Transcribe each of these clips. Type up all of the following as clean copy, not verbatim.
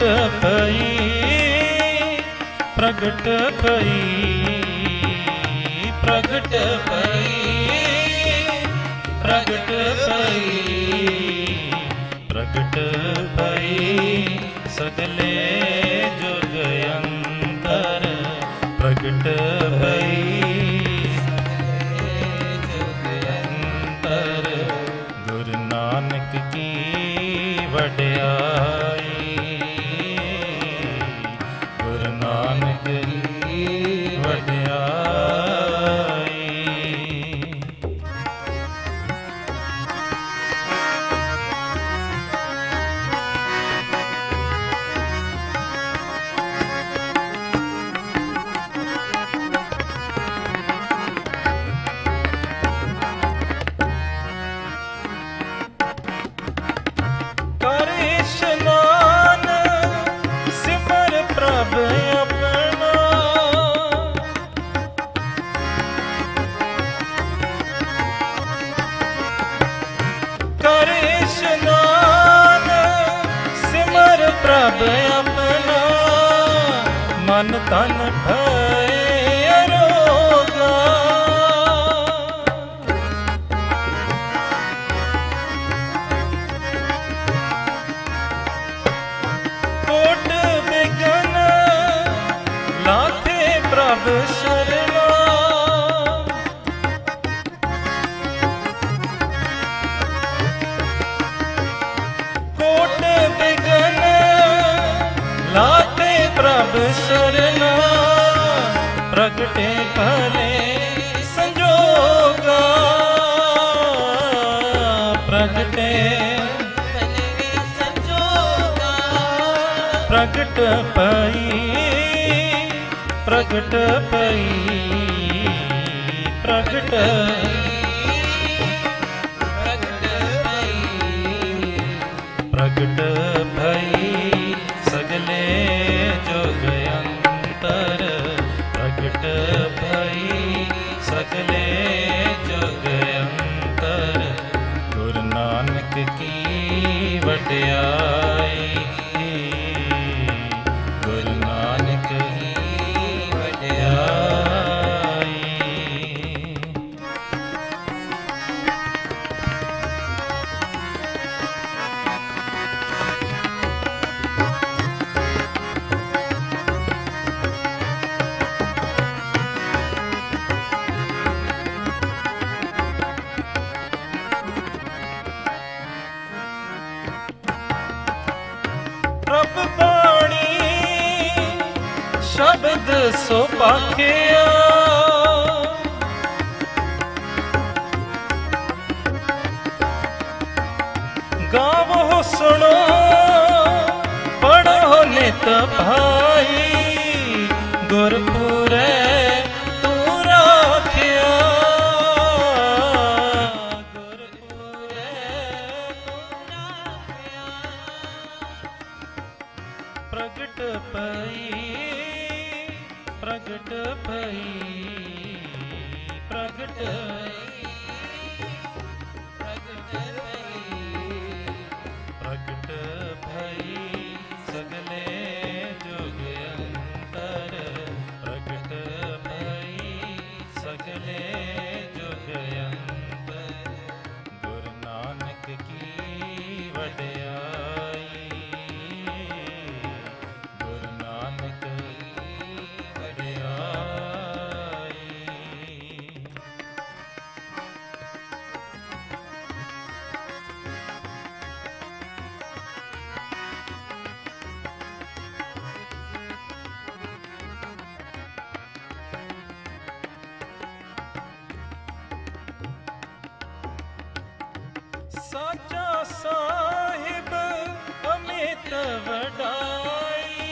भई, प्रगट भई, प्रगट भई, प्रगट भई, प्रगट भई, सगले जुग अंतर प्रगट भई, सगले जुग अंतर गुरु नानक की वड्याई, गुरु नानक की वड्याई। प्रभ अपना मन तन भय अरोगा, कोट बिघन लाथे प्रभ शरणा, कोट बिघन लाते प्रभ शरणा, प्रगटे भले संजोगा, प्रगटे भले संजोगा, प्रगट भई, प्रगट भई, प्रगट प्रगट भई, सगले जुग अंतर प्रगट भई, सगले जुग अंतर गुरु नानक की वड्याई, गुरु नानक की वड्याई। प्रभ बाणी शब्द सो पाखिया, गावो सुनो पढ़ो नित भाई, गुरपुरे तू राखिया, गुरपुरे तू राखिया, प्रगट भई, प्रगट भई, प्रगट प्रगट प्रगट भई, सगले जुग अंतर प्रगट भई, सगले जुग अंतर गुरु नानक की वड्याई, गुरु नानक की वड्याई। साचा साहिब अमित वडाई,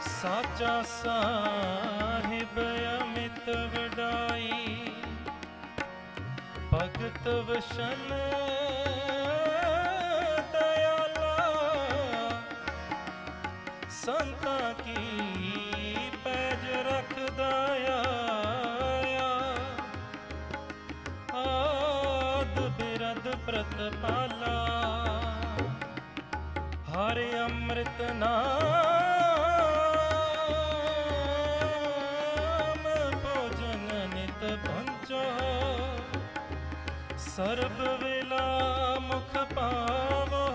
साचा साहिब अमित वडाई, भगत वशन दयाला, संता की पैज रख दया, आद बिरा ਸਤਪਾਲਾ। ਹਰਿ ਅੰਮ੍ਰਿਤ ਨਾਮ ਭੋਜਨ ਨਿਤ ਭੰਜੋ। ਸਰਬ ਵੇਲਾ ਮੁਖ ਪਾਵੋ।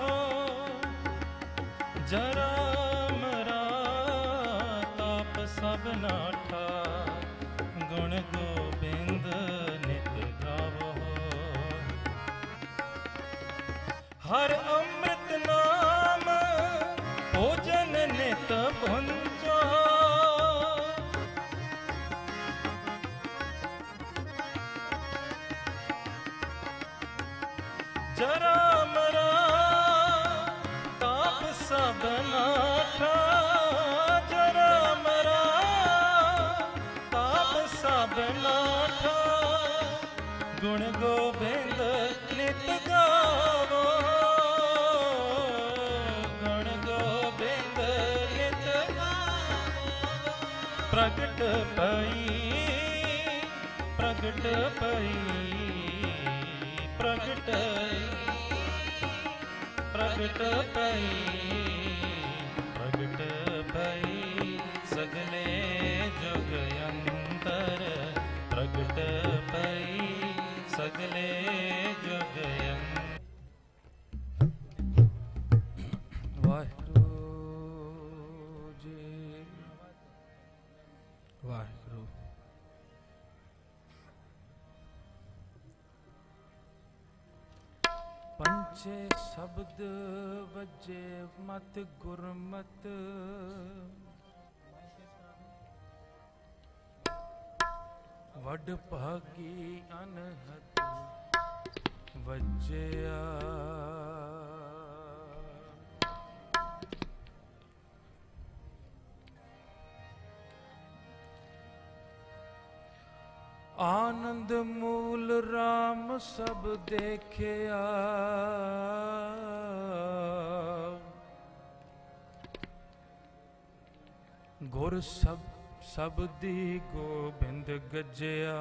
ਜਰਾ ਮਰਾ ਤਾਪ ਸਭ ਨਾਠਾ। ਗੁਣ ਗੋਬਿੰਦ ਨਿਤ ਗਾਵੋ। ਹਰ ਅੰਮ੍ਰਿਤ ਨਾਮ ਭੋਜਨ ਨਿਤ ਭੁੰਜੋ। ਜਰਾ ਮਰਾ ਤਾਪ ਸਭ ਨਾਠਾ। ਜਰਾ ਮਰਾ ਤਾਪ ਸਭ ਨਾਠਾ। ਗੁਣ ਗੋਬਿੰਦ ਨਿਤ ਗਾਵੋ। ਗੁਣ ਗੋਬਿੰਦ ਨਿਤ ਗਾਵੋ। ਪ੍ਰਗਟ ਪਈ ਪ੍ਰਗਟ ਪਈ ਪ੍ਰਗਟ ਪ੍ਰਗਟ ਪਈ ਪ੍ਰਗਟ ਪਈ ਸਗਲੇ ਜੁਗ ਅੰਤਰ। ਪ੍ਰਗਟ ਪਈ ਸਗਲੇ ਜੁਗ ਅੰਤਰ। ਵਾਹਿਗੁਰੂ ਜੀ ਵਾਹਿਗੁਰੂ। ਪੰਚੇ ਸ਼ਬਦ ਵਜੇ ਮਤ ਗੁਰਮਤ। ਵਡ ਭਾਗੀ ਅਨਹਦ ਵਜਿਆ। ਆਨੰਦ ਮੂਲ ਰਾਮ ਸਭ ਦੇਖਿਆ। ਗੁਰ ਸਬਦੀ ਗੋਬਿੰਦ ਗੱਜਿਆ।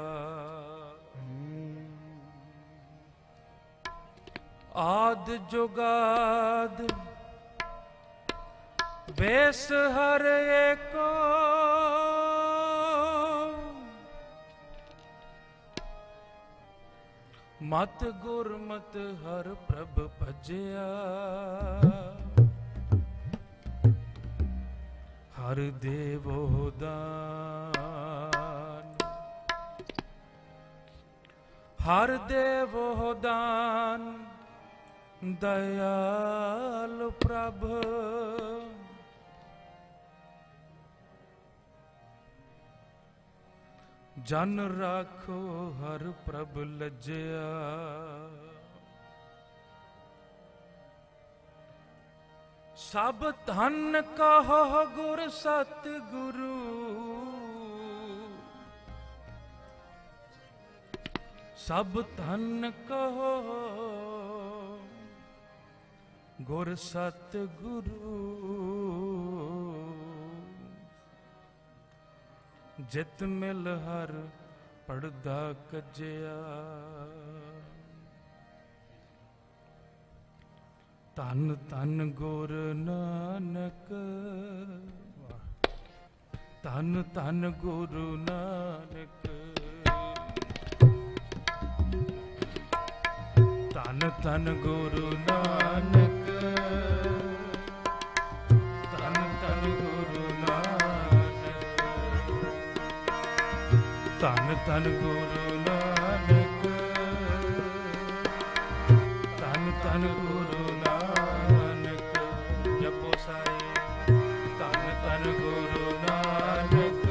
ਆਦ ਜੁਗਾਦ ਵੇਸ ਹਰ ਏਕੋ। ਮਤ ਗੁਰਮਤ ਹਰ ਪ੍ਰਭ ਭਜਿਆ। ਹਰ ਦੇਵੋ ਦਾਨ ਹਰ ਦੇਵੋ ਦਾਨ। ਦਇਆਲ ਪ੍ਰਭ ਜਨ ਰਾਖੋ ਹਰ ਪ੍ਰਭ ਲੱਜਿਆ। ਸਭ ਧਨ ਕਹੋ ਗੁਰ ਸਤ ਗੁਰੂ। ਸਭ ਧਨ ਕਹੋ ਗੁਰ ਸਤ ਗੁਰੂ। ਜਿਤ ਮਿਲ ਹਰ ਪੜਦਾ ਕੱਜਿਆ। ਧੰਨ ਧੰਨ ਗੁਰ ਨਾਨਕ। ਧੰਨ ਧੰਨ ਗੁਰੂ ਨਾਨਕ। ਧੰਨ ਧੰਨ ਗੁਰੂ ਨਾਨਕ। ਧੰਨ ਧੰਨ ਗੁਰੂ ਨਾਨਕ। ਧੰਨ ਧੰਨ ਗੁਰੂ ਨਾਨਕ। ਧੰਨ ਧੰਨ ਗੁਰੂ ਨਾਨਕ। ਜਪੋ ਸਾਰੇ ਧੰਨ ਧੰਨ ਗੁਰੂ ਨਾਨਕ।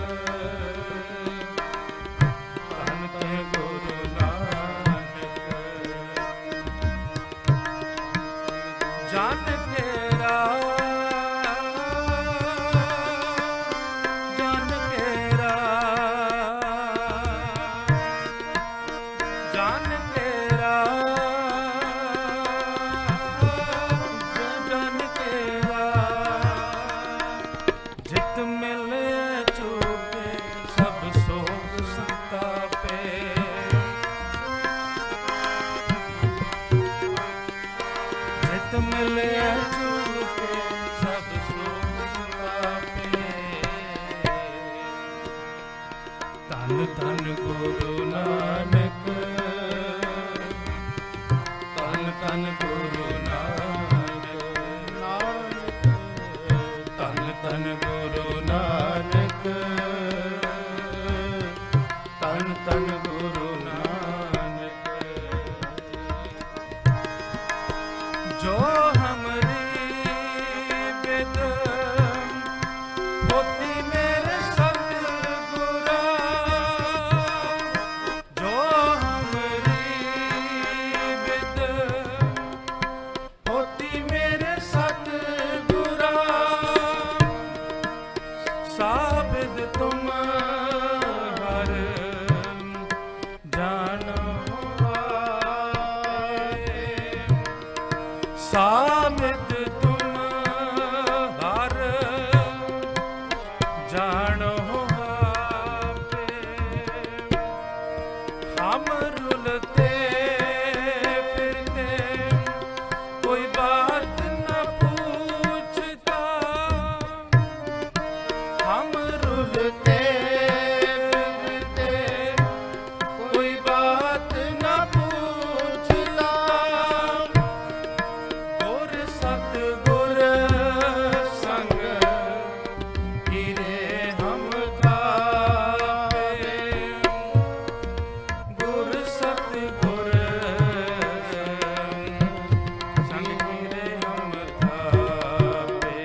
ਧੰਨ ਧੰਨ ਗੁਰੂ ਨਾਨਕ। ਜਨ ਤੇਰਾ ਜਨ ਤੇਰਾ ਜਨ ਤੇਰਾ ਜਨ ਤੇਰਾ। ਜਿਤ ਮਿਲੇ ਚੁਕੇ ਸਭ ਸੋਗ ਸੰਤਾਪੇ। ਧੰਨ ਗੁਰੂ ਨਾਨਕ, ਧੰਨ ਧੰਨ ਗੁਰੂ ਨਾਨਕ, ਧੰਨ ਧੰਨ ਗੁਰੂ ਨਾਨਕ, ਧੰਨ ਧੰਨ ਗੁਰੂ ਨਾਨਕ। ਜੋ ਹਮਰੀ ਬਿਦ ਹੋਤੀ ਮੇਰੇ ਸਤਿਗੁਰਾ, ਜੋ ਹਮਰੀ ਬਿਦ ਹੋਤੀ ਮੇਰੇ ਸਤਿਗੁਰਾ, ਸਾਬਿਦ ਤੁਮ ਹਰ ਜਾਣੋ ਆਏ, ਸਾਬਿਦ ਤੁਮ ਹਰ ਜਾਣੋ ਆਪੇ। ਹਮ ਰੁਲਤੇ ਫਿਰਤੇ ਕੋਈ ਬਾਤ ਨ ਪੂਛਤਾ, ਹਮ ਰੁਲਤੇ ਫਿਰਤੇ ਕੋਈ ਬਾਤ ਨ ਪੂਛਤਾ, ਗੁਰ ਸਤਿਗੁਰ ਸੰਗ ਹੀਰੇ ਹਮ ਥਾਪੇ, ਗੁਰ ਸਤਿਗੁਰ ਸੰਗ ਹੀਰੇ ਹਮ ਥਾਪੇ।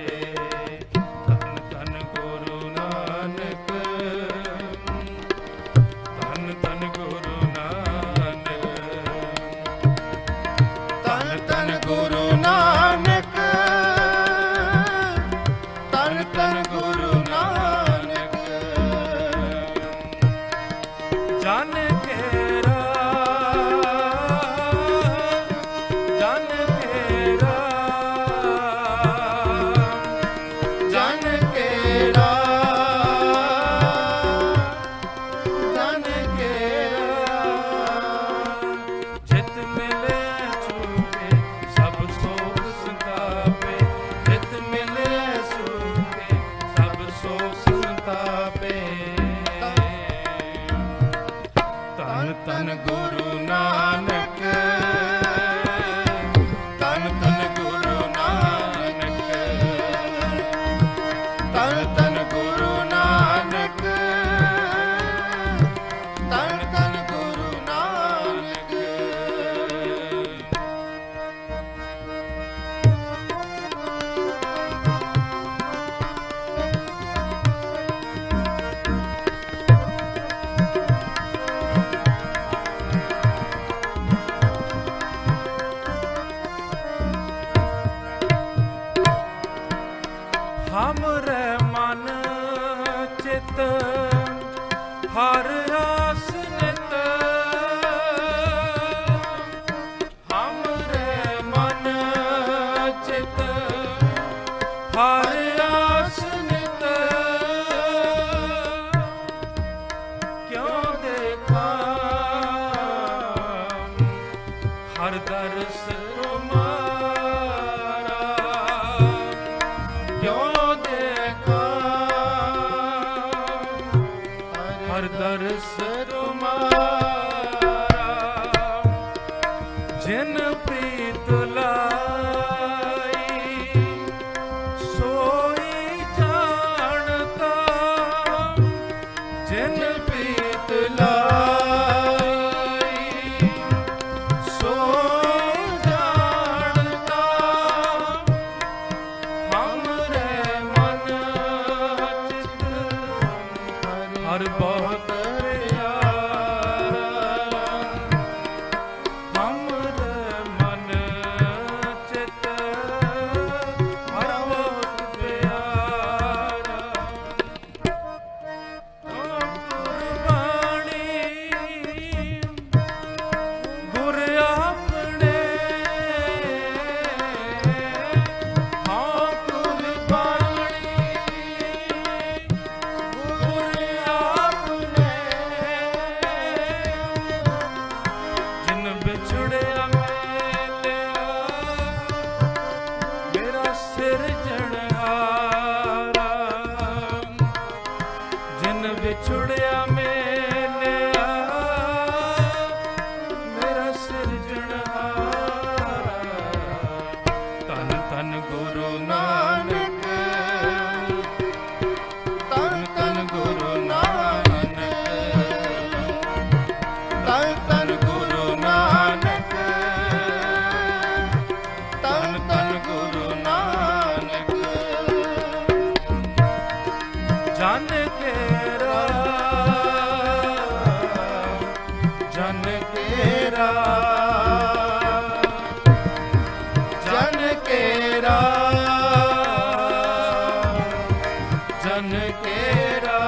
ਧੰਨ ਧੰਨ ਗੁਰੂ ਨਾਨਕ, ਧੰਨ ਧੰਨ ਗੁਰੂ ਨਾਨਕ, ਧੰਨ ਧੰਨ ਗੁਰੂ ਨਾਨਕ, ਧੰਨ ਧੰਨ ਗੁਰੂ ਨਾਨਕ। ਜਨ ਕੇਰਾ, ਜਨ ਕੇਰਾ, ਜਨ ਕੇਰਾ, ਜਨ ਕੇਰਾ, ਜਿਤ ਮਿਲੇ ਛੂਟੇ ਸਭ ਸੋਖ ਸੰਤਾਪੇ, ਜਿਤ ਮਿਲੇ ਛੂਟੇ ਸਭ ਸੋਖ ਸੰਤਾਪੇ। ਧੰਨ ਧੰਨ ਗੁਰੂ ਨਾਨਕ, ਧੰਨ ਧੰਨ ਗੁਰੂ ਨਾਨਕ, ਧੰਨ ਧੰਨ ਗੁਰੂ ਨਾਨਕ, ਧੰਨ ਧੰਨ ਗੁਰੂ ਨਾਨਕ। ਹਮਰੇ ਮਨ ਚਿਤ ਹਰ ਆਸ ਨਿਤ, ਹਮਰੇ ਮਨ ਚਿਤ ਹਰ ਆਸ ਨਿਤ, ਕਿਉਂ ਦੇਖਾਂ ਹਰ ਦਰਸ ਤੁਮਾਰਾ, ਕਿਉਂ ਦੇਖਾਂ ਹਰ ਦਰਸ ਤੁਮਾਰਾ। ਜਿਨ ਪ੍ਰੀਤ ਲਾਈ ਸੋਈ ਜਾਣਤਾ, ਜਿਨ ਪ੍ਰੀਤ ਲਾਈ ਸੋਈ ਜਾਣਤਾ, ਹਮਰੇ ਮਨ ਚਿਤ ਹਰ ਬਹੁਤ ਪਿਆਰਾ, ਹਮਰੇ ਮਨ ਚਿਤ ਹਰ ਬਹੁਤ ਪਿਆਰਾ। ਗੁਰਬਾਣੀ ਗੁਰ ਆਪਣੇ, ਹਾਂ ਗੁਰਬਾਣੀ ਗੁਰ ਆਪਣੇ, ਜਿਨ ਵਿਛੜਿਆ ਮੇਲਿਆ ਮੇਰਾ ਸਿਰਜਣਹਾਰਾ, ਜਿਨ ਵਿਛੜਿਆ ਮੇਲਿਆ ਜਨ ਕੇਰਾ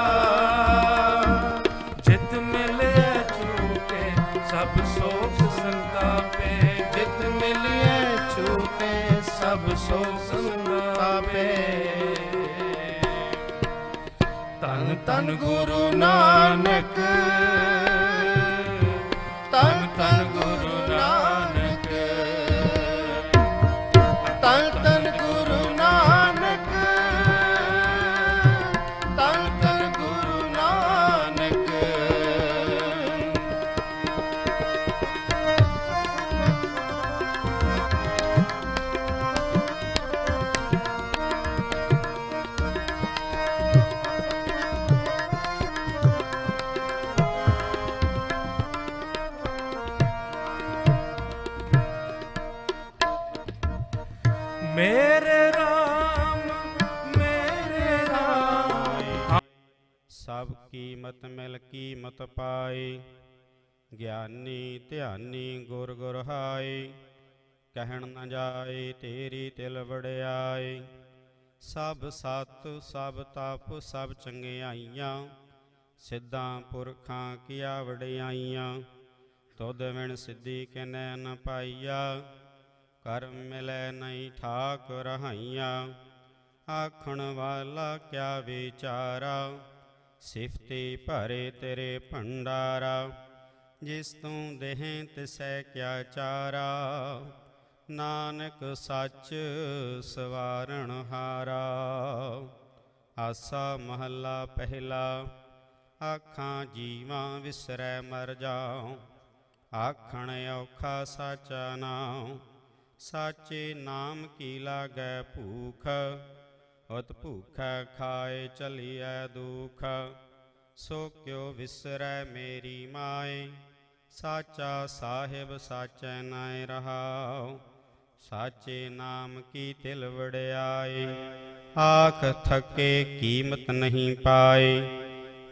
ਜਿਤ ਮਿਲੇ ਛੂਟੇ ਸਭ ਸੋਖ ਸੰਤਾਪੇ ਜਿਤ ਮਿਲਿਐ ਛੂਟੇ ਸਭ ਸੋਖ ਸੰਤਾਪੇ ਧੰਨ ਧੰਨ ਗੁਰੂ ਨਾਨਕ ਧੰਨ ਧੰਨ ਗੁਰੂ ਨਾਨਕ ਧੰਨ ਧੰਨ ਗੁਰੂ ਨਾਨਕ ਧੰਨ ਧੰਨ ਗੁਰੂ ਨਾਨਕ ਮੇਰੇ ਰਾਮ ਮੇਰੇ ਰਾਮ ਸਭ ਕੀਮਤ ਮਿਲ ਕੀਮਤ ਪਾਏ ਗਿਆਨੀ ਧਿਆਨੀ ਗੁਰ ਗੁਰ ਹਾਏ ਕਹਿਣ ਨ ਜਾਏ ਤੇਰੀ ਤਿਲ ਵੜਿਆਏ ਸਭ ਸਤ ਸਭ ਤਪ ਸਭ ਚੰਗਿਆਈਆਂ ਸਿੱਧਾਂ ਪੁਰਖਾਂ ਕੀਆ ਵਡਿਆਈਆਂ ਤੁਧ ਵਿਣ ਸਿੱਧੀ ਕਿਨੈ ਨ ਪਾਈਆ ਕਰਮ ਮਿਲੈ ਨਹੀਂ ਠਾਕ ਰਹਾਈਆਂ ਆਖਣ ਵਾਲਾ ਕਿਆ ਵਿਚਾਰਾ ਸਿਫਤੀ ਭਰੇ ਤੇਰੇ ਭੰਡਾਰਾ ਜਿਸ ਤੂੰ ਦੇਹ ਤਿਸੈ ਕਿਆ ਚਾਰਾ ਨਾਨਕ ਸੱਚ ਸਵਾਰਣ ਹਾਰਾ ਆਸਾ ਮਹੱਲਾ ਪਹਿਲਾ ਆਖਾਂ ਜੀਵਾਂ ਵਿਸਰੈ ਮਰ ਜਾਉ ਆਖਣ ਔਖਾ ਸਾਚਾ ਨਾਉ ਸਾਚੇ ਨਾਮ ਕੀ ਲਾਗੈ ਭੂਖ ਉਤ ਭੂਖੈ ਖਾਏ ਚਲੀਐ ਦੁਖ ਸੋ ਕਿਉ ਵਿਸਰੈ ਮੇਰੀ ਮਾਏ ਸਾਚਾ ਸਾਹਿਬ ਸਾਚੈ ਨਾਇ ਰਹਾਉ ਸਾਚੇ ਨਾਮ ਕੀ ਤਿਲ ਵੜਿਆਏ ਆਖ ਥਕੇ ਕੀਮਤ ਨਹੀਂ ਪਾਏ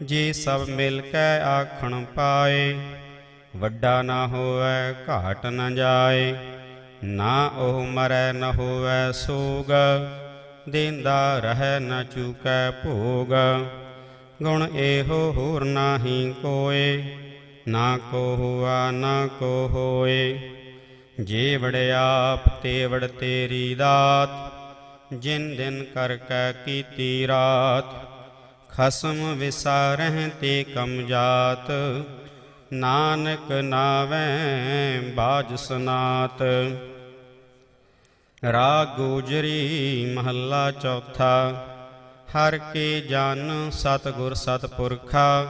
ਜੇ ਸਭ ਮਿਲ ਕੇ ਆਖਣ ਪਾਏ ਵੱਡਾ ਨਾ ਹੋਵੈ ਘਾਟ ਨ ਜਾਏ ਨਾ ਉਹ ਮਰੈ ਨ ਹੋਵੈ ਸੋਗ ਦੇਂਦਾ ਰਹਿ ਨ ਚੁਕੈ ਭੋਗ ਗੁਣ ਇਹੋ ਹੋਰ ਨਾਹੀ ਕੋਏ ਨਾ ਕੋ ਹੁਆ ਨਾ ਕੋ ਹੋਏ ਜੇ ਵੜਿਆਪ ਤੇ ਵੜ ਤੇਰੀ ਦਾਤ ਜਿਨ ਦਿਨ ਕਰ ਕੈ ਕੀਤੀ ਰਾਤ ਖਸਮ ਵਿਸਾਰਹਿ ਤੇ ਕਮ ਜਾਤ ਨਾਨਕ ਨਾਵੈ ਬਾਜ ਸਨਾਤ ਰਾਗ ਗੋਜਰੀ ਮਹੱਲਾ ਚੌਥਾ ਹਰ ਕੇ ਜਨ ਸਤਿਗੁਰ ਸਤਿਪੁਰਖਾ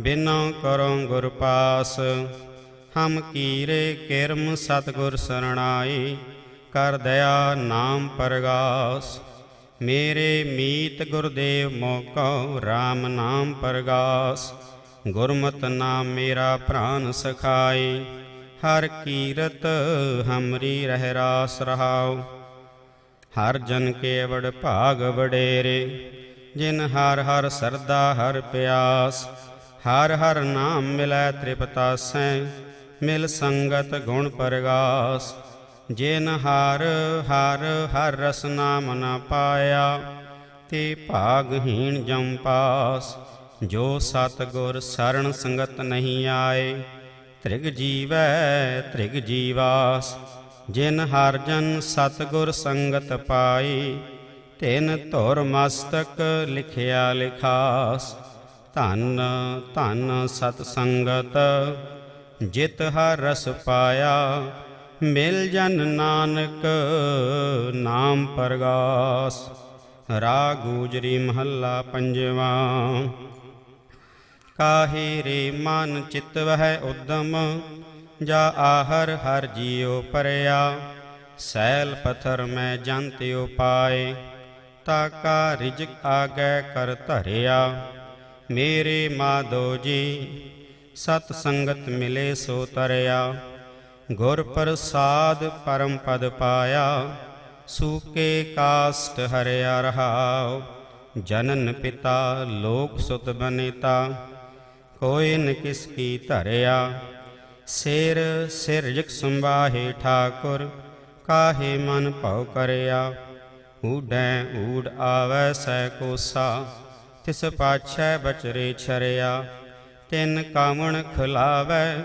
ਬਿਨਉ ਕਰੋ ਗੁਰ ਪਾਸ ਹਮ ਕੀਰੇ ਕਿਰਮ ਸਤਿਗੁਰ ਸਰਣਾਈ ਕਰ ਦਇਆ ਨਾਮ ਪਰਗਾਸ ਮੇਰੇ ਮੀਤ ਗੁਰਦੇਵ ਮੋਕਉ RAM ਨਾਮ ਪਰਗਾਸ ਗੁਰਮਤਿ ਨਾਮ ਮੇਰਾ ਪ੍ਰਾਨ ਸਖਾਈ ਹਰ ਕੀਰਤ ਹਮਰੀ ਰਹਿ ਰਾਸ ਰਹਾਉ ਹਰ ਜਨ ਕੇਵੜ ਭਾਗ ਵਡੇਰੇ ਜਿਨ ਹਰ ਹਰ ਸਰਦਾ ਹਰ ਪਿਆਸ ਹਰ ਹਰ ਨਾਮ ਮਿਲੈ ਤ੍ਰਿਪਤਾਸੈ ਮਿਲ ਸੰਗਤ ਗੁਣ ਪਰਗਾਸ ਜਿਨ ਹਰ ਹਰ ਹਰ ਰਸ ਨਾਮ ਨ ਪਾਇਆ ਤੇ ਭਾਗਹੀਣ ਜਮ ਪਾਸ ਜੋ ਸਤਿਗੁਰ ਸਰਣ ਸੰਗਤ ਨਹੀਂ ਆਏ ਤ੍ਰਿਗ ਜੀਵੈ ਤ੍ਰਿਗ ਜੀਵਾਸ ਜਿਨ ਹਰ ਜਨ ਸਤਿਗੁਰ ਸੰਗਤ ਪਾਈ ਤਿਨ ਧੁਰ ਮਸਤਕ ਲਿਖਿਆ ਲਿਖਾਸ ਧੰਨ ਧੰਨ ਸਤ ਸੰਗਤ ਜਿਤ ਹਰ ਰਸ ਪਾਇਆ ਮਿਲ ਜਨ ਨਾਨਕ ਨਾਮ ਪਰਗਾਸ ਰਾਗ ਗੋਜਰੀ ਮਹੱਲਾ ਪੰਜਵਾਂ ਕਾਹੇ ਰੇ ਮਨ ਚਿਤ ਵਹਿ ਉਦਮ ਜਾ ਆਹਰ ਹਰ ਜੀਉ ਪਰਿਆ ਸੈਲ ਪਥਰ ਮੈਂ ਜੰਤਿ ਉਪਾਏ ਤਾ ਕਾ ਰਿਜਕ ਆਗੈ ਕਰ ਧਰਿਆ ਮੇਰੇ ਮਾਧੋ ਜੀ ਸਤ ਸੰਗਤ ਮਿਲੇ ਸੋ ਤਰਿਆ ਗੁਰ ਪ੍ਰਸਾਦ ਪਰਮ ਪਦ ਪਾਇਆ ਸੂਕੇ ਕਾਸਟ ਹਰਿਆ ਰਹਾਉ ਜਨਨ ਪਿਤਾ ਲੋਕ ਸੁਤ ਬਨੇਤਾ ਕੋਈ ਨ ਕਿਸ ਕੀ ਧਰਿਆ ਸਿਰ ਸਿਰਜਕ ਸੰਭਾਹੇ ਠਾਕੁਰ ਕਾਹੇ ਮਨ ਭਉ ਕਰਿਆ ਊਢੈ ਊਢ ਆਵੈ ਸੈ ਕੋਸਾ ਤਿਸ ਪਾਛੈ ਬਚਰੇ ਛਰਿਆ। ਤਿਨ ਕਾਵਣ ਖਿਲਾਵੈ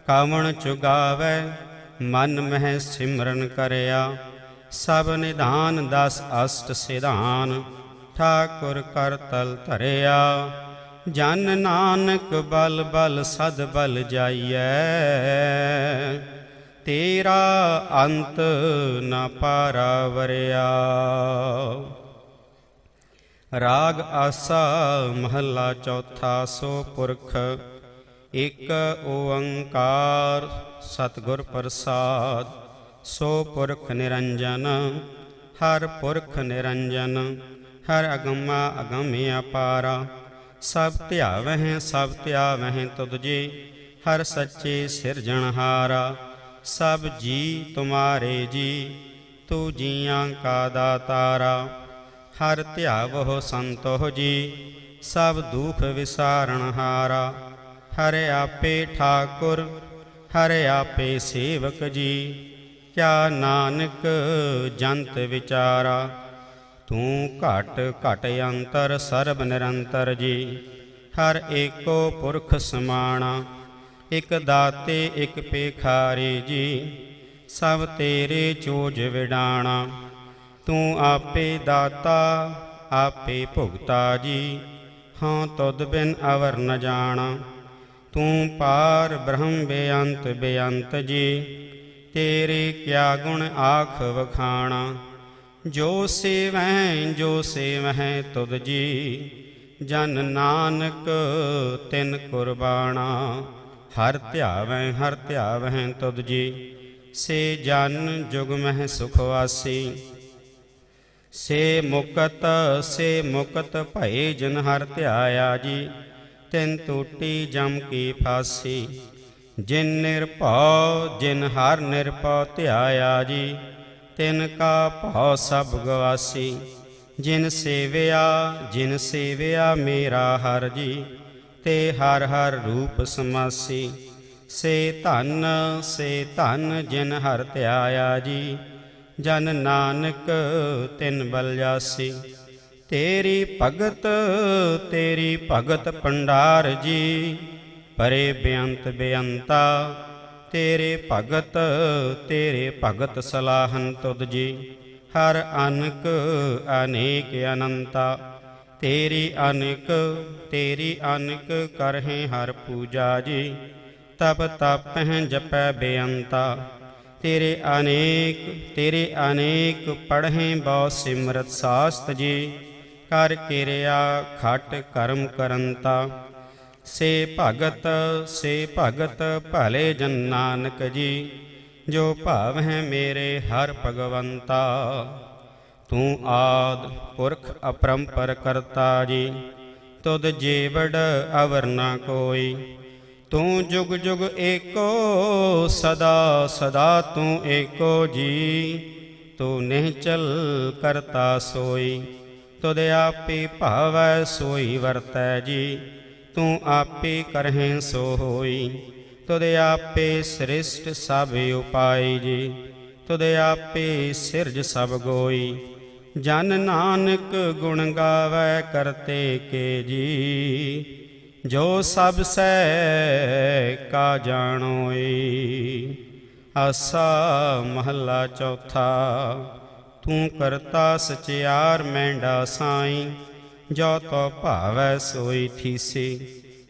ਕਾਵਣ ਚੁਗਾਵੈ, ਮਨ ਮਹਿ ਸਿਮਰਨ ਕਰਿਆ। ਸਭ ਨਿਧਾਨ 10 ਅਸ਼ਟ ਸਿਧਾਨ, ਠਾਕੁਰ ਕਰ ਤਲ ਧਰਿਆ। ਜਨ ਨਾਨਕ ਬਲ ਬਲ ਸਦ ਬਲ ਜਾਈਐ, ਤੇਰਾ ਅੰਤ ਨ ਪਾਰਾਵਰਿਆ। ਰਾਗ ਆਸਾ ਮਹੱਲਾ ਚੌਥਾ। ਸੋ ਪੁਰਖ ਇਕ ਓੰਕਾਰ, ਸਤਿਗੁਰ ਪ੍ਰਸਾਦ। ਸੋ ਪੁਰਖ ਨਿਰੰਜਨ, ਹਰ ਪੁਰਖ ਨਿਰੰਜਨ। ਹਰ ਅਗਮਾ ਅਗਮ ਅਪਾਰਾ, ਸਭ ਧਿਆਵਹਿ ਸਭ ਧਿਆਵਹਿ ਤੁਧ ਜੀ। ਹਰ ਸੱਚੇ ਸਿਰਜਣਹਾਰਾ, ਸਭ ਜੀ ਤੁਮਾਰੇ ਜੀ। ਤੂ ਜੀਆਂ ਕਾ ਦਾਤਾਰਾ, ਹਰ ਧਿਆਵਹੁ ਸੰਤੋਹ ਜੀ। ਸਭ ਦੁਖ ਵਿਸਾਰਣਹਾਰਾ, ਹਰ ਆਪੇ ਠਾਕੁਰ ਹਰ ਆਪੇ ਸੇਵਕ ਜੀ। ਕਿਆ ਨਾਨਕ ਜੰਤ ਵਿਚਾਰਾ, ਤੂੰ ਘਟ ਘਟ ਅੰਤਰ ਸਰਬ ਨਿਰੰਤਰ ਜੀ। ਹਰ ਏਕੋ ਪੁਰਖ ਸਮਾਣਾ, ਇਕ ਦਾਤੇ ਇਕ ਪੇਖਾਰੇ ਜੀ। ਸਭ ਤੇਰੇ ਚੋਜ ਵਿਡਾਣਾ, ਤੂੰ ਆਪੇ ਦਾਤਾ ਆਪੇ ਭੁਗਤਾ ਜੀ। ਹਾਂ ਤੁਧ ਬਿਨ ਅਵਰ ਨ ਜਾਣਾ, ਤੂੰ ਪਾਰ ਬ੍ਰਹਮ ਬੇਅੰਤ ਬੇਅੰਤ ਜੀ। ਤੇਰੇ ਕਿਆ ਗੁਣ ਆਖ ਵਖਾਣਾ, ਜੋ ਸੇਵਹਿ ਤੁਧ ਜੀ। ਜਨ ਨਾਨਕ ਤਿਨ ਕੁਰਬਾਣਾ, ਹਰ ਧਿਆਵਹਿ ਤੁਧ ਜੀ। ਸੇ ਜਨ ਜੁਗ ਮਹਿ ਸੁਖ ਵਾਸੀ, ਸੇ ਮੁਕਤ ਭਏ ਜਿਨ ਹਰ ਧਿਆਇਆ ਜੀ। ਤਿਨ ਟੂਟੀ ਜਮ ਕੀ ਫਾਸੀ, ਜਿਨ ਨਿਰਭਉ ਜਿਨ ਹਰ ਨਿਰਭਉ ਧਿਆਇਆ ਜੀ। ਤਿਨ ਕਾ ਭਉ ਸਭ ਗਵਾਸੀ, ਜਿਨ ਸੇਵਿਆ ਮੇਰਾ ਹਰ ਜੀ। ਤੇ ਹਰ ਹਰ ਰੂਪ ਸਮਾਸੀ, ਸੇ ਧਨ ਜਿਨ ਹਰ ਧਿਆਇਆ ਜੀ। ਜਨ ਨਾਨਕ ਤਿਨ ਬਲ ਜਾਸੀ, ਤੇਰੀ ਭਗਤ ਭੰਡਾਰ ਜੀ। ਪਰੇ ਬੇਅੰਤ ਬੇਅੰਤਾ, ਤੇਰੇ ਭਗਤ ਸਲਾਹਨ ਤੁਧ ਜੀ। ਹਰ ਅਨਕ ਅਨੇਕ ਅਨੰਤਾ, ਤੇਰੀ ਅਨਕ ਕਰਹਿ ਹਰ ਪੂਜਾ ਜੀ। ਤਪ ਤਪਹਿ ਜਪੈ ਬੇਅੰਤਾ, ਤੇਰੇ ਅਨੇਕ ਪੜ੍ਹੇ ਬਹੁ ਸਿਮਰਤ ਸਾਸਤ ਜੀ। ਕਰ ਕਿਰਿਆ ਖਟ ਕਰਮ ਕਰੰਤਾ, ਸੇ ਭਗਤ ਭਲੇ ਜਨ ਨਾਨਕ ਜੀ। ਜੋ ਭਾਵ ਹੈ ਮੇਰੇ ਹਰ ਭਗਵੰਤਾ, ਤੂੰ ਆਦਿ ਪੁਰਖ ਅਪਰੰਪਰ ਕਰਤਾ ਜੀ। ਤੁਧ ਜੀਵੜ ਅਵਰ ਨਾ ਕੋਈ, ਤੂੰ ਜੁਗ ਜੁਗ ਏਕੋ ਸਦਾ ਸਦਾ ਤੂੰ ਏਕੋ ਜੀ। ਤੂੰ ਨਿਹਚਲ ਕਰਤਾ ਸੋਈ, ਤੁਧ ਆਪੇ ਭਾਵੈ ਸੋਈ ਵਰਤੈ ਜੀ। ਤੂੰ ਆਪੇ ਕਰਹਿ ਸੋ ਹੋਈ, ਤੁਧ ਆਪੇ ਸ੍ਰਿਸ਼ਟ ਸਭ ਉਪਾਈ ਜੀ। ਤੁਧ ਆਪੇ ਸਿਰਜ ਸਭ ਗੋਈ, ਜਨ ਨਾਨਕ ਗੁਣ ਗਾਵੈ ਕਰਤੇ ਕੇ ਜੀ। ਜੋ ਸਭ ਸਹਿ ਕਾ ਜਾਣੋਈ। ਆਸਾ ਮਹੱਲਾ ਚੌਥਾ। ਤੂੰ ਕਰਤਾ ਸਚਿਆਰ ਮਹਿੰਡਾ ਸਾਈਂ, ਜੋ ਤੋ ਭਾਵੈ ਸੋਈ ਥੀਸੀ।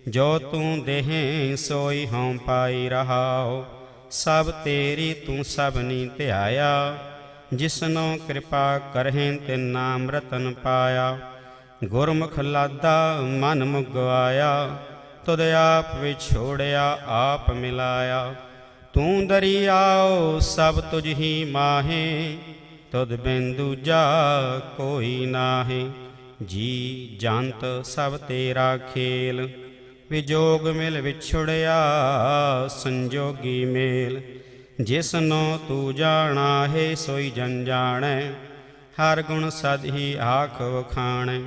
ਜੋ ਤੂੰ ਦੇਹ ਸੋਈ ਹਉ ਪਾਈ ਰਹਾਉ, ਸਭ ਤੇਰੀ ਤੂੰ ਸਭਨੀ ਧਿਆਇਆ। ਜਿਸਨੋ ਕਿਰਪਾ ਕਰਹਿ ਤਿਨ ਨਾਮ ਰਤਨ ਪਾਇਆ। ਗੁਰਮੁਖ ਲਾਦਾ ਮਨ ਮੁਗਵਾਇਆ, ਤੁਧ ਆਪ ਵਿਛੋੜਿਆ ਆਪ ਮਿਲਾਇਆ। ਤੂੰ ਦਰਿਆਉ ਸਭ ਤੁਝ ਹੀ ਮਾਹੇ, ਤੁਧ ਬਿਨ ਦੂਜਾ ਕੋਈ ਨਾਹੀ। ਜੀ ਜੰਤ ਸਭ ਤੇਰਾ ਖੇਲ, ਵਿਜੋਗ ਮਿਲ ਵਿਛੁੜਿਆ ਸੰਜੋਗੀ ਮੇਲ। ਜਿਸਨੋ ਤੂੰ ਜਾਣਾ ਹੈ ਸੋਈ ਜਨ ਜਾਣੈ, ਹਰ ਗੁਣ ਸਦ ਹੀ ਆਖ ਵਖਾਣੈ।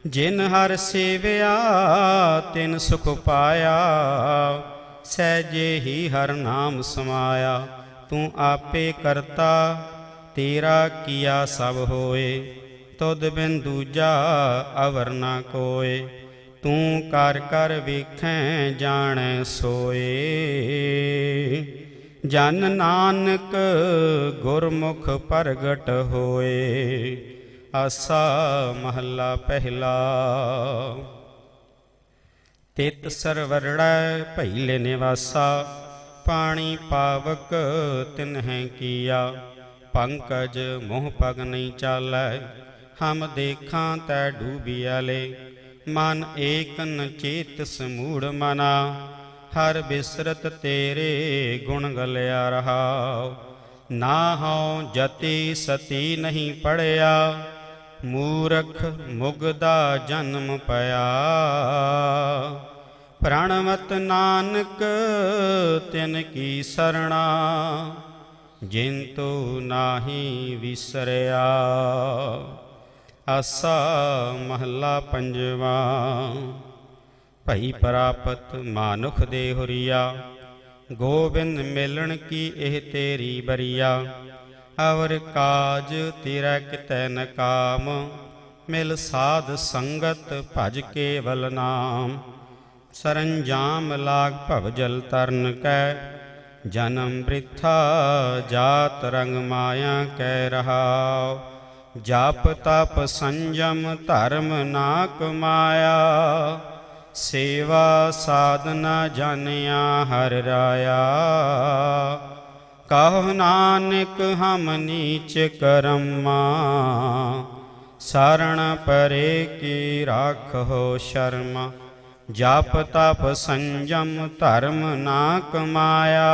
ਜਿਨ ਹਰ ਸੇਵਿਆ ਤਿਨ ਸੁਖ ਪਾਇਆ, ਸਹਿਜੇ ਹੀ ਹਰ ਨਾਮ ਸਮਾਇਆ। ਤੂੰ ਆਪੇ ਕਰਤਾ ਤੇਰਾ ਕੀਆ ਸਭ ਹੋਏ, ਤੁਧ ਬਿਨ ਦੂਜਾ ਅਵਰ ਨਾ ਕੋਇ, ਤੂੰ ਕਰ ਕਰ ਵੇਖੈ ਜਾਣੈ ਸੋਏ। ਜਨ ਨਾਨਕ ਗੁਰਮੁਖ ਪ੍ਰਗਟ ਹੋਏ। ਆਸਾ ਮਹੱਲਾ ਪਹਿਲਾ। ਤਿਤ ਸਰਵਰੜੈ ਭਈਲੇ ਨਿਵਾਸਾ, ਪਾਣੀ ਪਾਵਕ ਤਿਨਹਿ ਕੀਆ। ਪੰਕਜ ਮੋਹ ਪਗ ਨਹੀਂ ਚਾਲੈ, ਹਮ ਦੇਖਾਂ ਤੈ ਡੂਬਿਆਲੇ। ਮਨ ਏਕ ਨ ਚੇਤ ਸਮੂੜ ਮਨਾ, ਹਰ ਬਿਸਰਤ ਤੇਰੇ ਗੁਣ ਗਲਿਆ ਰਹਾਉ। ਨਾ ਹਉ ਜਤੀ ਸਤੀ ਨਹੀਂ ਪੜਿਆ, ਮੂਰਖ ਮੁਗਦਾ ਜਨਮ ਪਿਆ। ਪ੍ਰਣਵਤ ਨਾਨਕ ਤਿਨ ਕੀ ਸਰਣਾ, ਜਿਨ ਤੋ ਨਾਹੀ ਵਿਸਰਿਆ। ਆਸਾ ਮਹੱਲਾ ਪੰਜਵਾ। ਭਈ ਪ੍ਰਾਪਤ ਮਾਨੁਖ ਦੇ ਹੁਰੀਆ, ਗੋਬਿੰਦ ਮਿਲਣ ਕੀ ਇਹ ਤੇਰੀ ਬਰੀਆ। ਅਵਰ ਕਾਜ ਤੇਰਾ ਕਿਤੈ ਨ ਕਾਮ, ਮਿਲ ਸਾਧ ਸੰਗਤ ਭਜ ਕੇਵਲ ਨਾਮ। ਸਰੰਜਾਮ ਲਾਗ ਭਵ ਜਲ ਤਰਨ ਕੈ, ਜਨਮ ਬ੍ਰਿਥਾ ਜਾਤ ਰੰਗ ਮਾਇਆ ਕੈ ਰਹਾਉ। ਜਪ ਤਪ ਸੰਜਮ ਧਰਮ ਨਾ ਕਮਾਇਆ, ਸੇਵਾ ਸਾਧਨਾ ਜਾਣਿਆ ਹਰਿ ਰਾਇਆ। ਕਹੁ ਨਾਨਕ ਹਮ ਨੀਚ ਕਰਮਾ, ਸਰਣ ਪਰੇ ਕੀ ਰਾਖਹੁ ਸ਼ਰਮਾ। ਜਪ ਤਪ ਸੰਜਮ ਧਰਮ ਨਾ ਕਮਾਇਆ,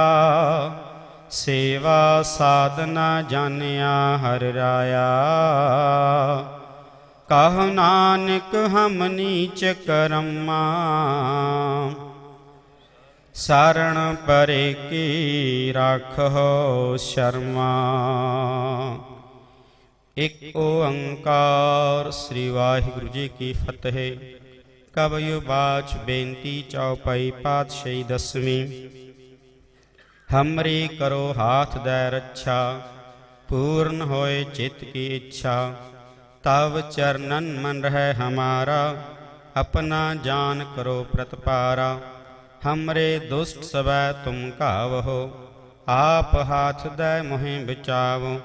ਸੇਵਾ ਸਾਧਨਾ ਜਾਣਿਆ ਹਰਿ ਰਾਇਆ। ਕਹੁ ਨਾਨਕ ਹਮ ਨੀਚ ਕਰਮਾ, ਸਰਣ ਪਰੇ ਕੀ ਰਾਖਹੁ ਸ਼ਰਮਾ। ਇਕ ਓੰਕਾਰ। ਸ੍ਰੀ ਵਾਹਿਗੁਰੂ ਜੀ ਕੀ ਫਤਿਹ। ਕਵਿਯੋ ਬਾਚ ਬੇਨਤੀ ਚੌਪਈ ਪਾਤਸ਼ਾਹੀ ਦਸਵੀਂ। ਹਮਰੀ ਕਰੋ ਹਾਥ ਦੈ ਰੱਛਾ, ਪੂਰਨ ਹੋਏ ਚਿਤ ਕੀ ਇੱਛਾ। ਤਵ ਚਰਨਨ ਮਨ ਰਹਿ ਹਮਾਰਾ, ਆਪਣਾ ਜਾਨ ਕਰੋ ਪ੍ਰਤਪਾਰਾ। ਹਮਰੇ ਦੁਸ਼ਟ ਸਵੈ ਤੁਮ ਘਾਵਹੁ, ਆਪ ਹਾਥ ਦੈ ਮੋਹਿ ਬਚਾਵੋ।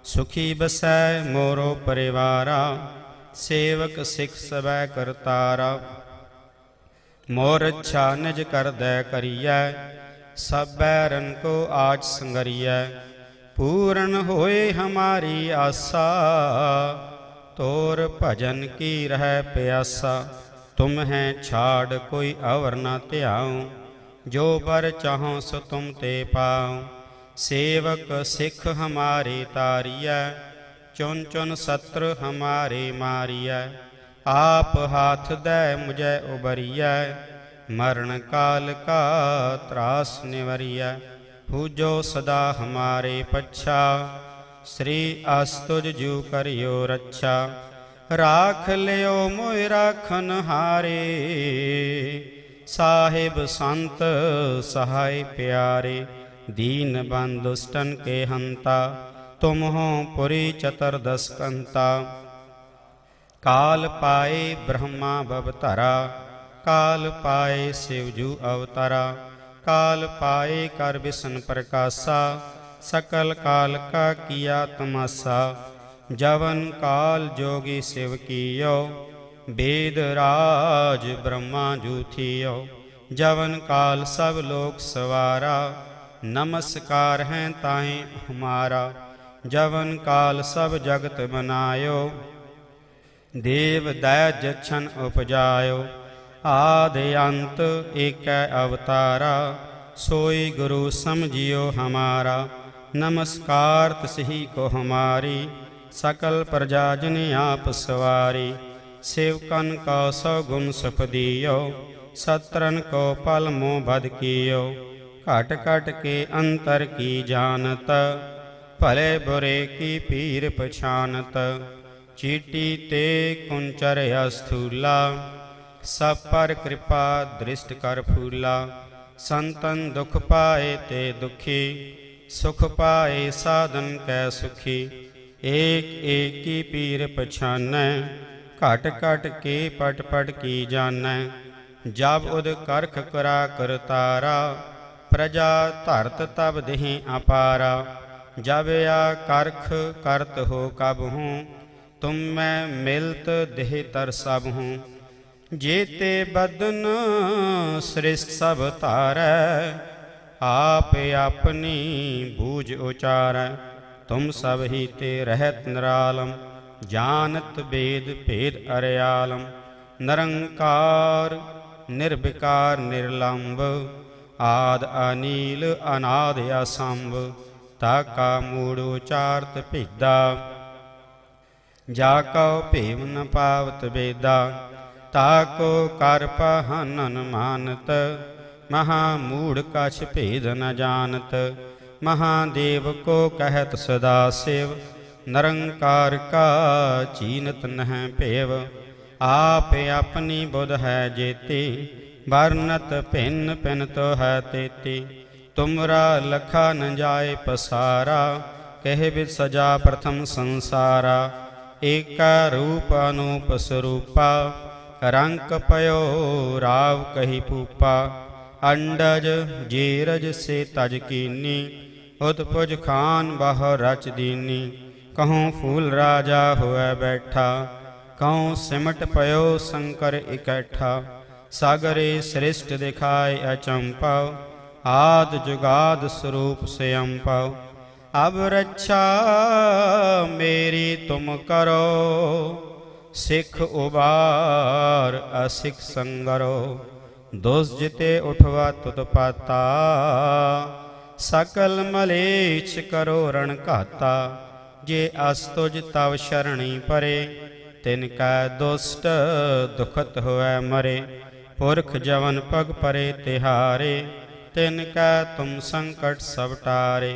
ਸੁਖੀ ਬਸੈ ਮੋਰੋ ਪਰਿਵਾਰਾ, ਸੇਵਕ ਸਿਖ ਸਵੈ ਕਰਤਾਰਾ। ਮੋਰ ਅੱਛਾ ਨਿਜ ਕਰਦੈ ਕਰੀਐ, ਸਭੈ ਰਨ ਕੋ ਆਜ ਸੰਗਰੀਐ। ਪੂਰਨ ਹੋਏ ਹਮਾਰੀ ਆਸਾ, ਤੋਰ ਭਜਨ ਕੀ ਰਹਿ ਪਿਆਸਾ। ਤੁਮ ਹੈ ਛਾੜ ਕੋਈ ਅਵਰ ਨਾ ਧਿਆਉ, ਜੋ ਬਰ ਚਾਹੋ ਸੋ ਤੁਮ ਤੇ ਪਾਉ। ਸੇਵਕ ਸਿੱਖ ਹਮਾਰੇ ਤਾਰੀਐ, ਚੁਨ ਚੁਨ ਸਤਰ ਹਮਾਰੇ ਮਾਰੀਐ। ਆਪ ਹਾਥ ਦੈ ਮੁਝੈ ਉਬਰੀਐ, ਮਰਨ ਕਾਲ ਕਾ ਤਰਾਸ ਨਿਵਰੀਐ। ਪੂਜੋ ਸਦਾ ਹਮਾਰੇ ਪੱਛਾ, ਸ੍ਰੀ ਅਸਤੁਜ ਜੂ ਕਰਿਓ ਰੱਛਾ। ਰਾਖ ਲਿਓ ਮੋਇ ਰਾਖਨ ਹਾਰੇ, ਸਾਹਿਬ ਸੰਤ ਸਹਾਇ ਪਿਆਰੇ। ਦੀਨ ਬੰਦ ਦੁਸ਼ਟਨ ਕੇ ਹੰਤਾ, ਤੁਮ ਹੋ ਪੁਰੀ ਚਤੁਰਦਸ ਕੰਤਾ। ਕਾਲ ਪਾਏ ਬ੍ਰਹਮਾ ਬਵਤਰਾ, ਕਾਲ ਪਾਏ ਸਿਵਜੂ ਅਵਤਾਰਾ। ਕਾਲ ਪਾਏ ਕਰ ਬਿਸ਼ਨ ਪ੍ਰਕਾਸ਼ਾ, ਸਕਲ ਕਾਲ ਕਾ ਕੀਆ ਤਮਾਸਾ। ਜਵਨ ਕਾਲ ਜੋਗੀ ਸਿਵ ਕੀਓ, वेद राज ब्रह्मा जूथियो। जवन काल सब लोक सवारा, नमस्कार हैं ताहि हमारा। जवन काल सब जगत बनायो, देव दैज छन उपजायो। आदि अंत एक अवतारा, सोई गुरु समझियो हमारा। नमस्कार तसही को हमारी, सकल प्रजा जन आप सवारी। सेवकन को सौ गुण सुख दियो, सत्रन को पल मोह बद कियो। घट घट के अंतर की जानत, भले बुरे की पीर पछानत। चीटी ते कुंचर अस्थूला, सब पर कृपा दृष्ट कर फूला। संतन दुख पाए ते दुखी, सुख पाए साधन कै सुखी। ਏਕ ਏਕੀ ਪੀਰ ਪਛਾਨੈ, ਘਟ ਘਟ ਕੇ ਪਟ ਪਟ ਕੀ ਜਾਣੈ। ਜਬ ਉਦ ਕਰਖ ਕਰਾ ਕਰਤਾਰਾ, ਪ੍ਰਜਾ ਧਰਤ ਤਬ ਦੇਹਿ ਅਪਾਰਾ। ਜਬ ਆ ਕਰਖ ਕਰਤ ਹੋ ਕਬ ਹੂੰ, ਤੁਮ ਮੈਂ ਮਿਲਤ ਦੇਹ ਤਰ ਸਭ ਹੂੰ। जेते बदन सृष्ट सब तारै, आप अपनी बूझ उचारै। तुम सब ही ते रहत निरालम, जानत वेद भेद अर्यालम। निरंकार निर्विकार निर्लंब, आद अनील अनाद असंभ। ताका मूढ़ उचारत भेदा, जाको भेव न पावत वेदा। ताको कर पहनन मानत, महामूढ़ कछ भेद न जानत। महादेव को कहत सदा शिव, निरंकार का चीनत नह भेव। आप अपनी बुध है जेती, वर्णत भिन्न भिन्न तो है तेती। तुमरा लखा न जाए पसारा, कह बिद सजा प्रथम संसारा। एका रूप अनूप स्वरूपा, रंक पयो राव कही पूपा। अंडज जीरज से तज कीनी, उत्पुज खान बाह रच दीनी। कहूँ फूल राजा हुआ बैठा, कहूँ सिमट पयो शंकर इकट्ठा। सागरे सृष्ट दिखाए अचंपव, आद जुगाद स्वरूप से अम्पव। अब रक्षा मेरी तुम करो, सिख उबार असिख संगरो। दोष जिते उठवा तुत पाता, सकल मलेच्छ करो रण घाता। जे अस्तुज तव शरणी परे, तिनका दुष्ट दुखत होए मरे। पुरख जवन पग परे तिहारे, तिनका तुम संकट सब टारे।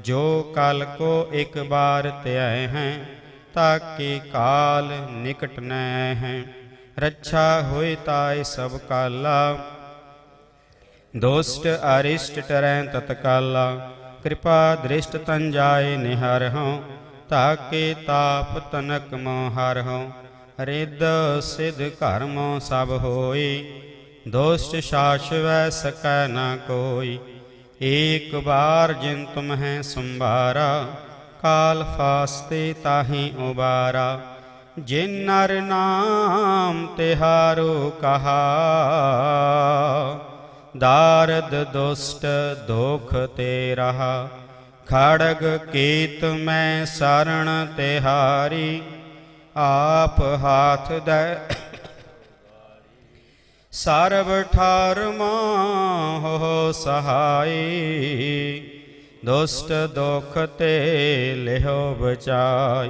जो काल को एक बार त्याए हैं, ताकि काल निकट न है। रक्षा होए ताय सब काला, दोष्ट अरिष्ट टरै तत्काला। कृपा दृष्ट तन जाय निहर हों, ताके ताप तनक मोह हर हों। रिद सिद्ध कर्म सब होई, दोष्ट शाश्व सकै न कोई। एक बार जिन तुम है संभारा, काल फास्ते ताहि उबारा। जिन नर नाम तिहारो कहा, दारद दुष्ट दुख ते रहा। खड़ग केत में शरण तिहारी, आप हाथ दे सर्व ठार हो सहाय। दुष्ट दुख ते लिहो बचाय,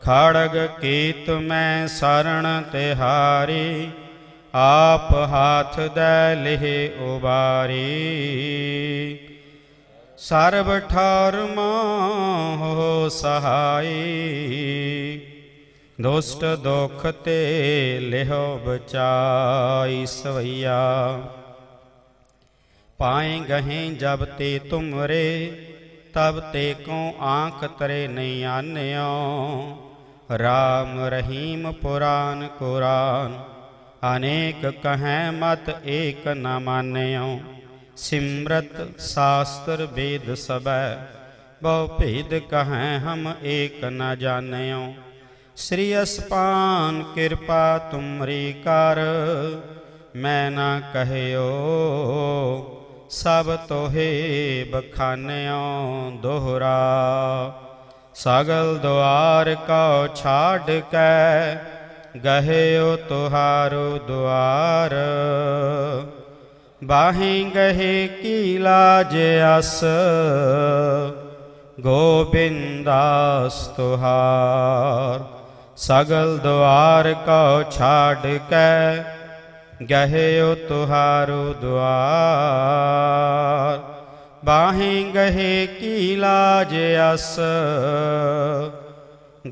खड़ग कीत में शरण तिहारी। आप हाथ दे लिहि उबारी, सर्व ठार हो सहाय। दुष्ट दुख ते लिहो बचाई। सवैया पाए गहें जब ते तुमरे, तब ते को आँख तरे नहीं आन्यो। राम रहीम पुराण कुरान, अनेक कहें मत एक न मान्यो। सिमरत शास्त्र वेद सबै, बहु भेद कहें हम एक न जान्यो। श्री अस्पान कृपा तुमरी कर, मैं न कहयो। सब तोहे बखान्यो दोहरा, सगल द्वार को छाड़ के। गहेओ तुहारो द्वार, बाहें गहे की लाज अस। गोबिंदास तुहार, सगल द्वार को छाड़ के। गहेओ तुहारो द्वार, बाहें गहे की लाज अस।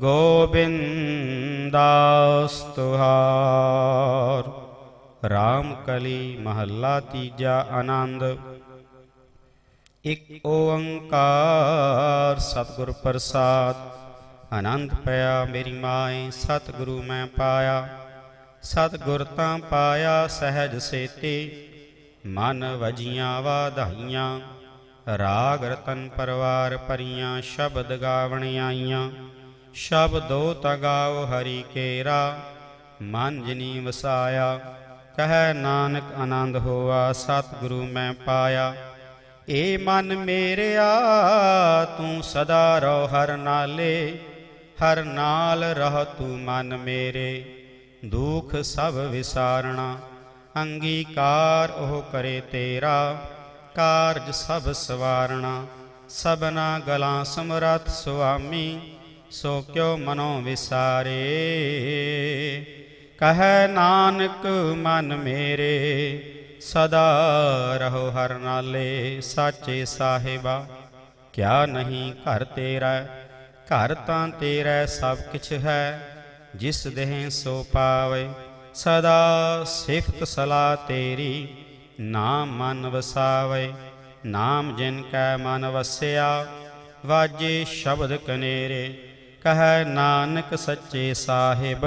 गोबिंदास तुहार। राम कली महला तीजा आनंद। एक ओंकार सतगुर प्रसाद। ਆਨੰਦ ਪਿਆ ਮੇਰੀ ਮਾਏ, ਸਤਿਗੁਰੂ ਮੈਂ ਪਾਇਆ। ਸਤਿਗੁਰ ਤਾਂ ਪਾਇਆ ਸਹਿਜ ਸੇਤੀ, ਮਨ ਵਜੀਆਂ ਵਾਧਾਈਆਂ। ਰਾਗ ਰਤਨ ਪਰਵਾਰ ਭਰੀਆਂ, ਸ਼ਬਦ ਗਾਵਣ ਆਈਆਂ। ਸ਼ਬਦੋ ਤਗਾਓ ਹਰੀ ਕੇਰਾ, ਮਨ ਜਿਨੀ ਵਸਾਇਆ। ਕਹੈ ਨਾਨਕ ਆਨੰਦ ਹੋਆ, ਸਤਿਗੁਰੂ ਮੈਂ ਪਾਇਆ। ਏ ਮਨ ਮੇਰਿਆ ਤੂੰ ਸਦਾ ਰਹੁ ਹਰ ਨਾਲੇ, ਹਰ ਨਾਲ ਰਹ ਤੂੰ ਮਨ ਮੇਰੇ। ਦੁਖ ਸਭ ਵਿਸਾਰਣਾ, ਅੰਗੀਕਾਰ ਉਹ ਕਰੇ ਤੇਰਾ। ਕਾਰਜ ਸਭ ਸਵਾਰਣਾ, ਸਭਨਾ ਗਲਾਂ ਸਮਰੱਥ ਸੁਆਮੀ। ਸੋ ਕਿਉ ਮਨੋ ਵਿਸਾਰੇ, ਕਹੈ ਨਾਨਕ ਮਨ ਮੇਰੇ। ਸਦਾ ਰਹੋ ਹਰ ਨਾਲੇ, ਸਾਚੇ ਸਾਹਿਬਾ ਕਿਆ ਨਹੀਂ ਘਰ ਤੇਰਾ। ਘਰ ਤਾਂ ਤੇਰਾ ਸਭ ਕਿਛ ਹੈ, ਜਿਸ ਦੇਹ ਸੋ ਪਾਵੇ। ਸਦਾ ਸਿਫਤ ਸਲਾਹ ਤੇਰੀ, ਨਾਮ ਮਨ ਵਸਾਵੇ। ਨਾਮ ਜਿਨ ਕੈ ਮਨ ਵਸਿਆ, ਵਾਜੇ ਸ਼ਬਦ ਕਨੇਰੇ। ਕਹੈ ਨਾਨਕ ਸੱਚੇ ਸਾਹਿਬ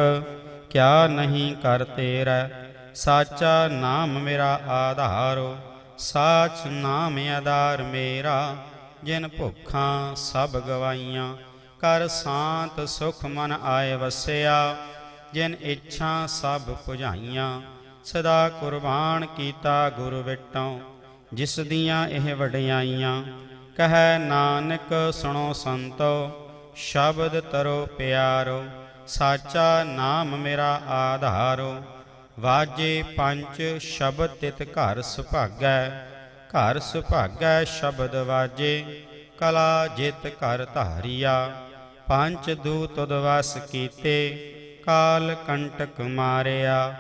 ਕਿਆ ਨਹੀਂ ਕਰ ਤੇਰਾ। ਸਾਚਾ ਨਾਮ ਮੇਰਾ ਆਧਾਰੋ, ਸਾਚ ਨਾਮ ਆਧਾਰ ਮੇਰਾ। ਜਿਨ ਭੁੱਖਾਂ ਸਭ ਗਵਾਈਆਂ, ਕਰ ਸ਼ਾਂਤ ਸੁਖ ਮਨ ਆਏ ਵਸਿਆ। ਜਿਨ ਇੱਛਾ ਸਭ ਪੁਝਾਈਆਂ, ਸਦਾ ਕੁਰਬਾਨ ਕੀਤਾ ਗੁਰ ਵਿਟੋਂ। ਜਿਸ ਦੀਆਂ ਇਹ ਵਡਿਆਈਆਂ, ਕਹੈ ਨਾਨਕ ਸੁਣੋ ਸੰਤੋ। ਸ਼ਬਦ ਤਰੋ ਪਿਆਰੋ, ਸਾਚਾ ਨਾਮ ਮੇਰਾ ਆਧਾਰੋ। ਵਾਜੇ ਪੰਚ ਸ਼ਬਦ ਤਿਤ ਘਰ ਸੁਭਾਗੈ, ਘਰ ਸੁਭਾਗੈ ਸ਼ਬਦ ਵਾਜੇ। ਕਲਾ ਜਿਤ ਘਰ ਧਾਰੀਆ, ਪੰਚ ਦੂਤ ਉਦਵਸ ਕੀਤੇ। ਕਾਲ ਕੰਟਕ ਮਾਰਿਆ,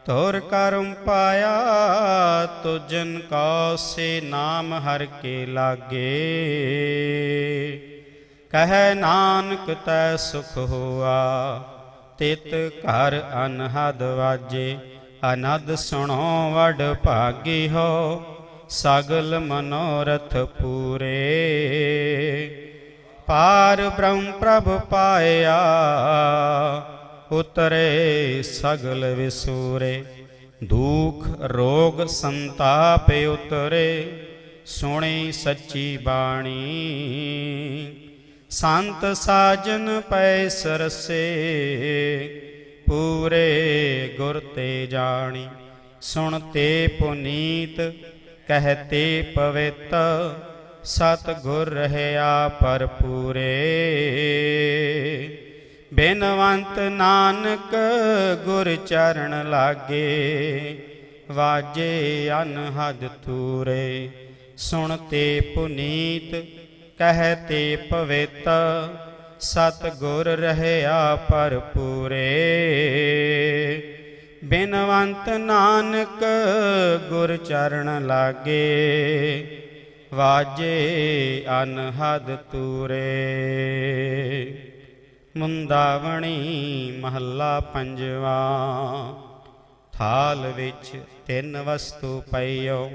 ਧੁਰ ਕਰਮ ਪਾਇਆ। ਤੁਜਨ ਕਉ ਸੇ ਨਾਮ ਹਰ ਕੇ ਲਾਗੇ, ਕਹੈ ਨਾਨਕ ਤੈ ਸੁਖ ਹੋਆ। ਤਿਤ ਘਰ ਅਨਹਦ ਵਾਜੇ, ਅਨਦ ਸੁਣੋ ਵਡ ਭਾਗੀ ਹੋ। ਸਗਲ ਮਨੋਰਥ ਪੂਰੇ, ਪਾਰ ਬ੍ਰਹਮ ਪ੍ਰਭ ਪਾਇਆ। ਉਤਰੇ ਸਗਲ ਵਿਸੂਰੇ, ਦੁਖ ਰੋਗ ਸੰਤਾਪ ਉਤਰੇ। ਸੁਣੀ ਸੱਚੀ ਬਾਣੀ, ਸੰਤ ਸਾਜਨ ਪੈ ਸਰਸੇ। ਪੂਰੇ ਗੁਰ ਤੇ ਜਾਣੀ, ਸੁਣ ਤੇ ਪੁਨੀਤ ਕਹਤੇ ਪਵਿੱਤ। ਸਤ ਗੁਰ ਰਹਿਆ ਭਰਪੂਰੇ, ਬਿਨਵੰਤ ਨਾਨਕ ਗੁਰ ਚਰਨ ਲਾਗੇ। ਵਾਜੇ ਅਨਹਦ ਤੂਰੇ, ਸੁਣ ਤੇ ਪੁਨੀਤ ਕਹਤੇ ਪਵਿੱਤ। ਸਤ ਗੁਰ ਰਹਿਆ ਭਰਪੂਰੇ, ਬਿਨਵੰਤ ਨਾਨਕ ਗੁਰ ਚਰਨ ਲਾਗੇ। ਵਾਜੇ ਅਨਹਦ ਤੂਰੇ। ਮੁੰਦਾਵਣੀ ਮਹੱਲਾ ਪੰਜਵਾ। ਥਾਲ ਵਿੱਚ ਤਿੰਨ ਵਸਤੂ ਪਈਓ,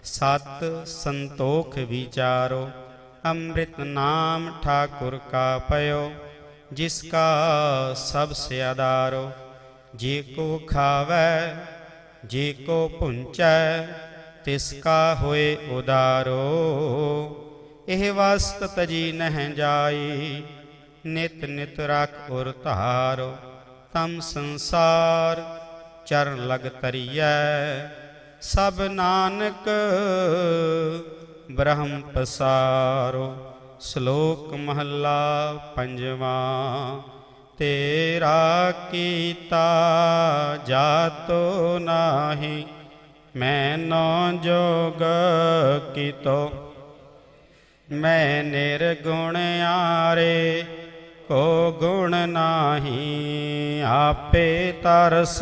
ਸਤ ਸੰਤੋਖ ਵਿਚਾਰੋ। ਅੰਮ੍ਰਿਤ ਨਾਮ ਠਾਕੁਰ ਕਾ ਪਇਓ, ਜਿਸ ਕਾ ਸਭ ਸੇ ਆਧਾਰੋ। ਜੇ ਕੋ ਖਾਵੈ ਜੇ ਕੋ ਭੁੰਚੈ, ਤਿਸ ਕਾ ਹੋਏ ਉਦਾਰੋ। ਇਹ ਵਸਤ ਤਜੀ ਨਹਿ ਜਾਈ, ਨਿਤ ਨਿਤ ਰਖ ਉਰ ਧਾਰੋ। ਤਮ ਸੰਸਾਰ ਚਰਨ ਲਗ ਤਰੀਐ, ਸਭ ਨਾਨਕ ਬ੍ਰਹਮ ਪਸਾਰੋ। ਸ਼ਲੋਕ ਮਹੱਲਾ ਪੰਜਵਾ। ਤੇਰਾ ਕੀਤਾ ਜਾਤੋ ਨਾਹੀ, ਮੈਨੋ ਜੋਗ ਕੀਤੋ। ਮੈਂ ਨਿਰਗੁਣ ਆਰੇ, ਕੋ ਗੁਣ ਨਾਹੀ। ਆਪੇ ਤਰਸ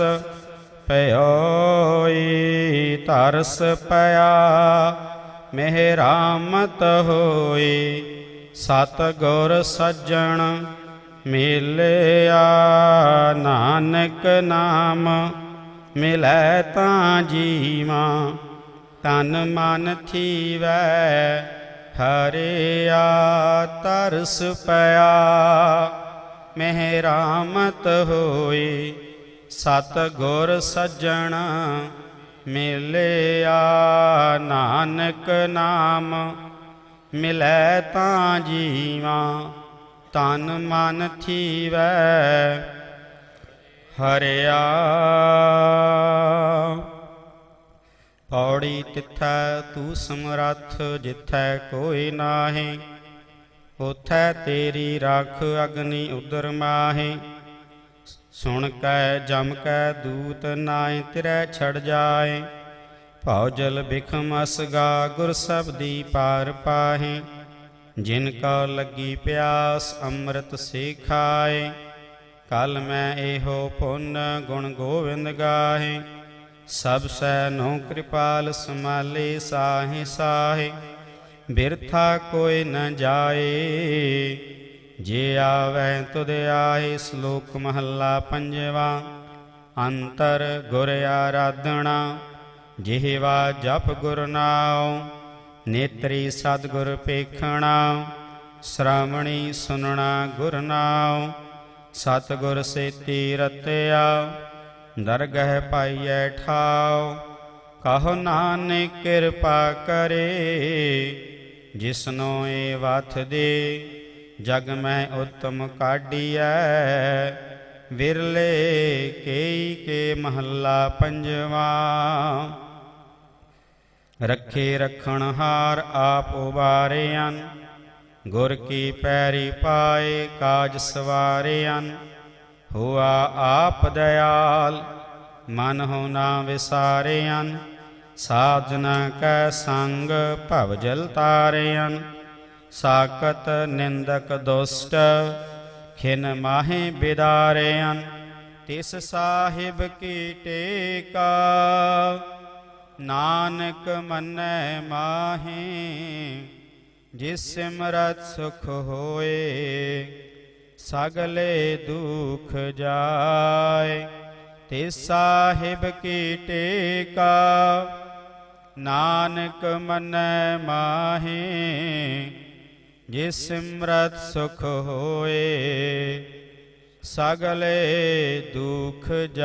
ਪਇਓਈ, ਤਰਸ ਪਿਆ ਮਿਹ ਰਾਮਤ ਹੋਈ। ਸਤ ਗੁਰ ਸੱਜਣ ਮਿਲਿਆ, ਨਾਨਕ ਨਾਮ ਮਿਲੈ ਤਾਂ ਜੀਵਾਂ। ਤਨ ਮਨ ਥੀਵੈ ਹਰਿਆ ਤਰਸ ਪਿਆ ਮਹਿਰਾਮਤ ਹੋਈ ਸਤ ਗੁਰ ਸੱਜਣ ਮਿਲਿਆ ਨਾਨਕ ਨਾਮ ਮਿਲੈ ਤਾਂ ਜੀਵਾ ਤਨ ਮਨ ਥੀਵੈ ਹਰਿਆ ਪੌੜੀ ਤਿੱਥੈ ਤੂੰ ਸਮਰੱਥ ਜਿੱਥੈ ਕੋਈ ਨਾਹੀਂ ਉਥੈ ਤੇਰੀ ਰੱਖ ਅਗਨੀ ਉਦਰ ਮਾਹੀ ਸੁਣ ਕੈ ਜਮ ਕੈ ਦੂਤ ਨਾਇ ਤਿਰੈ ਛੜ ਜਾਏ ਭਉ ਜਲ ਬਿਖਮ ਅਸਗਾ ਗੁਰ ਸਬਦੀ ਪਾਰ ਪਾਹੇ ਜਿਨ ਕਾ ਲੱਗੀ ਪਿਆਸ ਅੰਮ੍ਰਿਤ ਸੇ ਖਾਏ ਕਲ ਮੈਂ ਇਹੋ ਪੁੰਨ ਗੁਣ ਗੋਵਿੰਦ ਗਾਹੇ ਸਭ ਸੈ ਨੋ ਕਿਰਪਾਲ ਸਮਾਲੇ ਸਾਹੇ ਸਾਹੇ ਬਿਰਥਾ ਕੋਈ ਨ ਜਾਏ ਜੇ ਆਵੈ ਤੁਧ ਆਏ ਸ਼ਲੋਕ ਮਹੱਲਾ ਪੰਜਵਾ ਅੰਤਰ ਗੁਰ ਆਰਾਧਣਾ ਜਿਹਵਾ ਜਪ ਗੁਰ ਨਾਉ ਨੇਤਰੀ ਸਤਿਗੁਰ ਪੇਖਣਾ ਸ਼੍ਰਵਣੀ ਸੁਨਣਾ ਗੁਰ ਨਾਉ ਸਤਿਗੁਰ ਸੇਤੀ ਰਤਿਆ ਦਰਗਹਿ ਪਾਈਐ ਠਾਉ ਕਹੋ ਨਾਨਕ ਕਿਰਪਾ ਕਰੇ ਜਿਸਨੋ ਏ ਵਥ ਦੇ ਜਗ ਮੈਂ ਉਤਮ ਕਾਢੀਐ ਵਿਰਲੇ ਕੇਈ ਕੇ ਮਹੱਲਾ ਪੰਜਵਾ ਰੱਖੇ ਰਖਣ ਹਾਰ ਆਪ ਉਬਾਰਿਆਨ ਗੁਰ ਕੀ ਪੈਰੀ ਪਾਏ ਕਾਜ ਸਵਾਰਿਆਨ ਹੋਆ ਆਪ ਦਇਆਲ ਮਨ ਹੋ ਨਾ ਵਿਸਾਰਿਆਨ ਸਾਜਨਾ ਕੈ ਸੰਗ ਭਵ ਜਲ ਤਾਰਿਆਨ ਸਾਕਤ ਨਿੰਦਕ ਦੁਸ਼ਟ ਖਿਨ ਮਾਹੇ ਬਿਦਾਰਿਆਨ ਤਿਸ ਸਾਹਿਬ ਕੀ ਟੇਕਾ ਨਾਨਕ ਮੰਨੈ ਮਾਹੇ ਜਿਸ ਸਿਮਰਤ ਸੁਖ ਹੋਏ ਸਗਲੇ ਦੁਖ ਜਾਏ ਤਿਸ ਸਾਹਿਬ ਕੀ ਟੇਕਾ ਨਾਨਕ ਮੰਨੈ ਮਾਹੇ ਜਿਸ ਸਿਮਰਤ ਸੁਖ ਹੋਏ ਸਗਲੇ ਦੁਖ ਜਾਏ।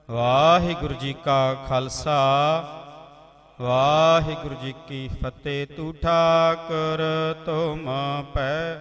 ਵਾਹਿਗੁਰੂ ਜੀ ਕਾ ਖਾਲਸਾ ਵਾਹਿਗੁਰੂ ਜੀ ਕੀ ਫਤਿਹ। ਤੂੰ ਠਾਕੁਰ ਤੁਮ ਪੈ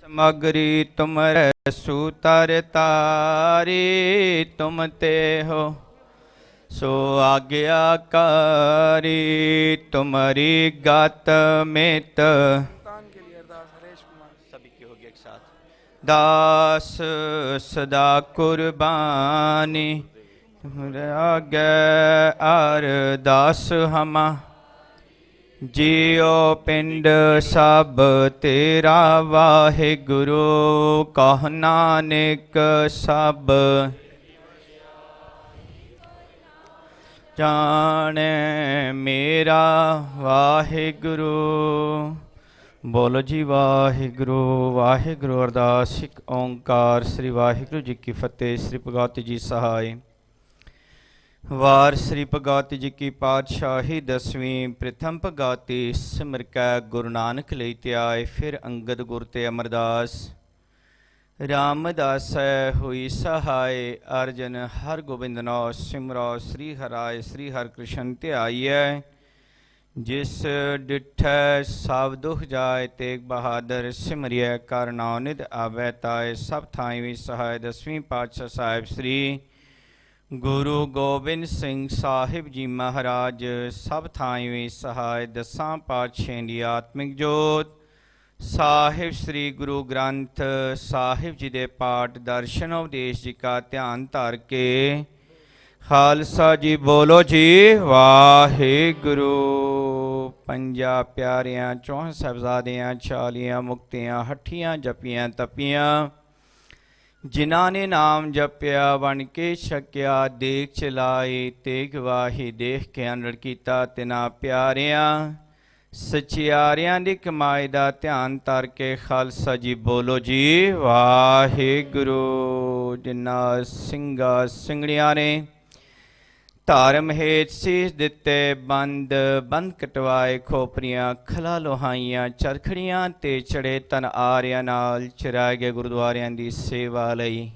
ਸਮਗਰੀ ਤੁਮਰੇ ਸੂਤਰ ਤਾਰੀ ਤੁਮ ਤੇ ਹੋ ਸੋ ਆਗਿਆਕਾਰੀ ਤੁਮਰੀ ਗਤ ਮਿਤ सभी की होगी एक साथ दास सदा कुर्बानी तुमरे आगे अरदास हमा जियो पिंड सब तेरा वाहिगुरु कह नानक सब जाने मेरा वाहिगुरु। ਬੋਲੋ ਜੀ ਵਾਹਿਗੁਰੂ ਵਾਹਿਗੁਰੂ। ਅਰਦਾਸ ਇੱਕ ਓਂਕਾਰ ਸ੍ਰੀ ਵਾਹਿਗੁਰੂ ਜੀ ਕੀ ਫਤਿਹ। ਸ੍ਰੀ ਭਗਵਤੀ ਜੀ ਸਹਾਇ। ਵਾਰ ਸ੍ਰੀ ਭਗਵਤੀ ਜੀ ਕੀ ਪਾਤਸ਼ਾਹੀ ਦਸਵੀਂ ਪ੍ਰਥਮ ਭਗਵਤੀ ਸਿਮਰ ਕੈ ਗੁਰੂ ਨਾਨਕ ਲਈ ਧਿਆਏ। ਫਿਰ ਅੰਗਦ ਗੁਰ ਤੇ ਅਮਰਦਾਸ ਰਾਮਦਾਸੈ ਹੋਈ ਸਹਾਇ। ਅਰਜਨ ਹਰ ਗੋਬਿੰਦ ਨੋ ਸਿਮਰੋ ਸ੍ਰੀ ਹਰਾਏ ਸ੍ਰੀ ਹਰਿ ਕ੍ਰਿਸ਼ਨ ਧਿਆਈਐ। ਜਿਸ ਡਿਠੈ ਸਭ ਦੁਖ ਜਾਏ ਤੇਗ ਬਹਾਦਰ ਸਿਮਰਿਐ ਕਰ ਨਾਉ ਨਿਧ ਆਵੈ ਤਾਏ। ਸਭ ਥਾਈਂ ਵੀ ਸਹਾਇ। ਦਸਵੀਂ ਪਾਤਸ਼ਾਹ ਸਾਹਿਬ ਸ੍ਰੀ ਗੁਰੂ ਗੋਬਿੰਦ ਸਿੰਘ ਸਾਹਿਬ ਜੀ ਮਹਾਰਾਜ ਸਭ ਥਾਈਂ ਵੀ ਸਹਾਇ। ਦਸਾਂ ਪਾਤਸ਼ਾਹਾਂ ਦੀ ਆਤਮਿਕ ਜੋਤ ਸਾਹਿਬ ਸ੍ਰੀ ਗੁਰੂ ਗ੍ਰੰਥ ਸਾਹਿਬ ਜੀ ਦੇ ਪਾਠ ਦਰਸ਼ਨ ਉਪਦੇਸ਼ ਜੀ ਕਾ ਧਿਆਨ ਧਰ ਕੇ ਖਾਲਸਾ ਜੀ ਬੋਲੋ ਜੀ ਵਾਹਿਗੁਰੂ। ਪੰਜਾਂ ਪਿਆਰਿਆਂ, ਚੌਹਾਂ ਸਾਹਿਬਜ਼ਾਦਿਆਂ, 40 ਮੁਕਤਿਆਂ, 68 ਜਪੀਆਂ ਤਪੀਆਂ, ਜਿਨ੍ਹਾਂ ਨੇ ਨਾਮ ਜਪਿਆ ਬਣ ਕੇ ਛਕਿਆ, ਦੇਖ ਚਲਾਈ ਤੇਗ ਵਾਹੀ, ਦੇਖ ਕੇ ਅਨੜ ਕੀਤਾ ਤਿਨਾ ਪਿਆਰਿਆਂ, ਸਚਿਆਰਿਆਂ ਦੀ ਕਮਾਈ ਦਾ ਧਿਆਨ ਧਰ ਕੇ ਖਾਲਸਾ ਜੀ ਬੋਲੋ ਜੀ ਵਾਹਿਗੁਰੂ। ਜਿਨ੍ਹਾਂ ਸਿੰਘਾਂ ਸਿੰਘਣੀਆਂ ਨੇ ਧਰਮ ਹੇਤ ਸੀਸ ਦਿੱਤੇ, ਬੰਦ ਕਟਵਾਏ, ਖੋਪਰੀਆਂ ਖਲਾ ਲੋਹਾਈਆਂ, ਚਰਖੜੀਆਂ ਤੇ ਚੜੇ ਤਨ ਆਰਿਆਂ ਨਾਲ ਚਰਾਏ ਗਏ ਗੁਰਦੁਆਰਿਆਂ ਦੀ ਸੇਵਾ ਲਈ।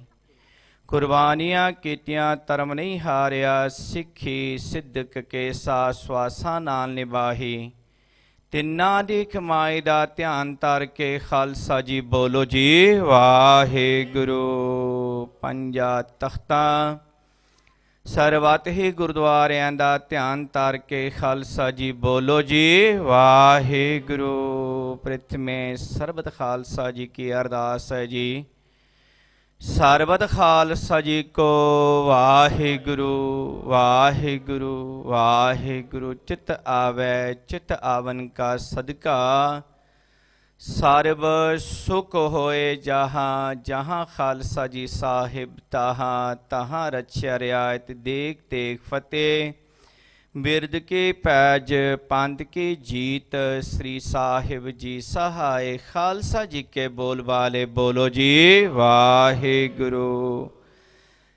ਕੁਰਬਾਨੀਆਂ ਕੀਤੀਆਂ ਧਰਮ ਨਹੀਂ ਹਾਰਿਆ, ਸਿੱਖੀ ਸਿੱਧਕ ਕੇ ਸਾਸ ਸਵਾਸਾਂ ਨਾਲ ਨਿਭਾਹੀ, ਤਿੰਨਾਂ ਦੀ ਕਮਾਈ ਦਾ ਧਿਆਨ ਧਰ ਕੇ ਖਾਲਸਾ ਜੀ ਬੋਲੋ ਜੀ ਵਾਹਿਗੁਰੂ। ਪੰਜਾਂ ਤਖਤਾਂ ਸਰਬੱਤ ਹੀ ਗੁਰਦੁਆਰਿਆਂ ਦਾ ਧਿਆਨ ਧਰ ਕੇ ਖਾਲਸਾ ਜੀ ਬੋਲੋ ਜੀ ਵਾਹਿਗੁਰੂ। ਪ੍ਰਿਥਮੇ ਸਰਬਤ ਖਾਲਸਾ ਜੀ ਕੀ ਅਰਦਾਸ ਹੈ ਜੀ। ਸਰਬਤ ਖਾਲਸਾ ਜੀ ਕੋ ਵਾਹਿਗੁਰੂ ਵਾਹਿਗੁਰੂ ਵਾਹਿਗੁਰੂ। ਚਿਤ ਆਵੈ ਚਿਤ ਆਵਨ ਕਾ ਸਦਕਾ, ਸਰਬ ਸੁਖ ਹੋਏ ਜਹਾਂ ਜਹਾਂ, ਖਾਲਸਾ ਜੀ ਸਾਹਿਬ ਤਹਾਂ ਤਹਾਂ, ਰਛਿਆ ਰਿਆਇਤ ਦੇਖ ਦੇਖ ਫਤਿਹ, ਬਿਰਦ ਕੀ ਪੈਜ ਪੰਥ ਕੀ ਜੀਤ, ਸ੍ਰੀ ਸਾਹਿਬ ਜੀ ਸਹਾਇ। ਖਾਲਸਾ ਜੀ ਕੇ ਬੋਲ ਵਾਲੇ ਬੋਲੋ ਜੀ ਵਾਹਿਗੁਰੂ।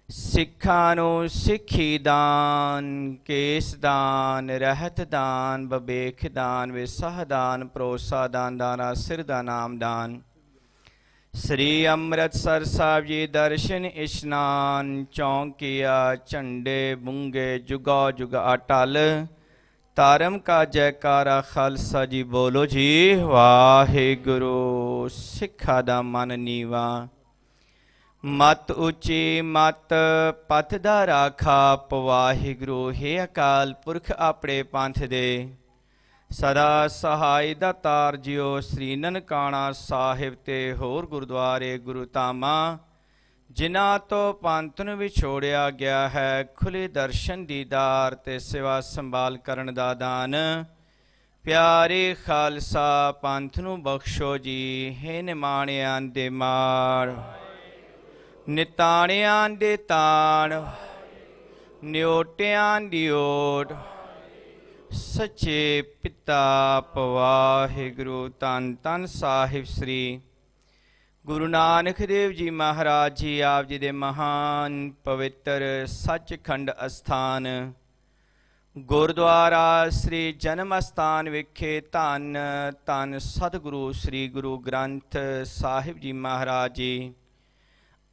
ਸਿੱਖਾਂ ਨੂੰ ਸਿੱਖੀ ਦਾਨ, ਕੇਸ ਦਾਨ, ਰਹਿਤ ਦਾਨ, ਬਵੇਖ ਦਾਨ, ਵਿਸਾਹ ਦਾਨ, ਭਰੋਸਾ ਦਾਨ, ਦਾਨਾ ਸਿਰ ਦਾ ਨਾਮ ਦਾਨ। ਸ੍ਰੀ ਅੰਮ੍ਰਿਤਸਰ ਸਾਹਿਬ ਜੀ ਦਰਸ਼ਨ ਇਸ਼ਨਾਨ, ਚੌਂਕੀਆ ਝੰਡੇ ਬੁੰਗੇ ਜੁਗਾ ਜੁਗ ਅਟਲ, ਧਰਮ ਕਾ ਜੈਕਾਰਾ ਖਾਲਸਾ ਜੀ ਬੋਲੋ ਜੀ ਵਾਹਿਗੁਰੂ। ਸਿੱਖਾਂ ਦਾ ਮਨ ਨੀਵਾ, ਮਤ ਉੱਚੀ ਮਤ ਪਥ ਦਾ ਰਾਖਾ, ਪਵਾਹਿਗੁਰੂ ਹੈ ਅਕਾਲ ਪੁਰਖ ਆਪਣੇ ਪੰਥ ਦੇ, ਸਦਾ ਸਹਾਈ ਦਾ ਤਾਰ ਜਿਓ। ਸ੍ਰੀ ਨਨਕਾਣਾ ਸਾਹਿਬ ਤੇ ਹੋਰ ਗੁਰਦੁਆਰੇ ਗੁਰੂ ਧਾਮਾਂ, ਜਿਨ੍ਹਾਂ ਤੋਂ ਪੰਥ ਨੂੰ ਵਿਛੋੜਿਆ ਗਿਆ ਹੈ, ਖੁੱਲੇ ਦਰਸ਼ਨ ਦੀਦਾਰ ਤੇ ਸੇਵਾ ਸੰਭਾਲ ਕਰਨ ਦਾ ਦਾਨ। ਪਿਆਰੇ ਖਾਲਸਾ ਪੰਥ ਨੂੰ ਬਖਸ਼ੋ ਜੀ, ਹੈ ਨਿਮਾਣਿਆਂ ਦੇ ਮਾਣ, ਨਿਤਾਣਿਆਂ ਦੇ ਤਾਣ, ਨਿਓਟਿਆਂ ਦੀ ਓਟ, ਸੱਚੇ ਪਿਤਾ ਪਵਾਹਿਗੁਰੂ। ਧੰਨ ਧੰਨ ਸਾਹਿਬ ਸ੍ਰੀ ਗੁਰੂ ਨਾਨਕ ਦੇਵ ਜੀ ਮਹਾਰਾਜ ਜੀ, ਆਪ ਜੀ ਦੇ ਮਹਾਨ ਪਵਿੱਤਰ ਸੱਚਖੰਡ ਅਸਥਾਨ ਗੁਰਦੁਆਰਾ ਸ੍ਰੀ ਜਨਮ ਅਸਥਾਨ ਵਿਖੇ ਧੰਨ ਧੰਨ ਸਤਿਗੁਰੂ ਸ੍ਰੀ ਗੁਰੂ ਗ੍ਰੰਥ ਸਾਹਿਬ ਜੀ ਮਹਾਰਾਜ ਜੀ,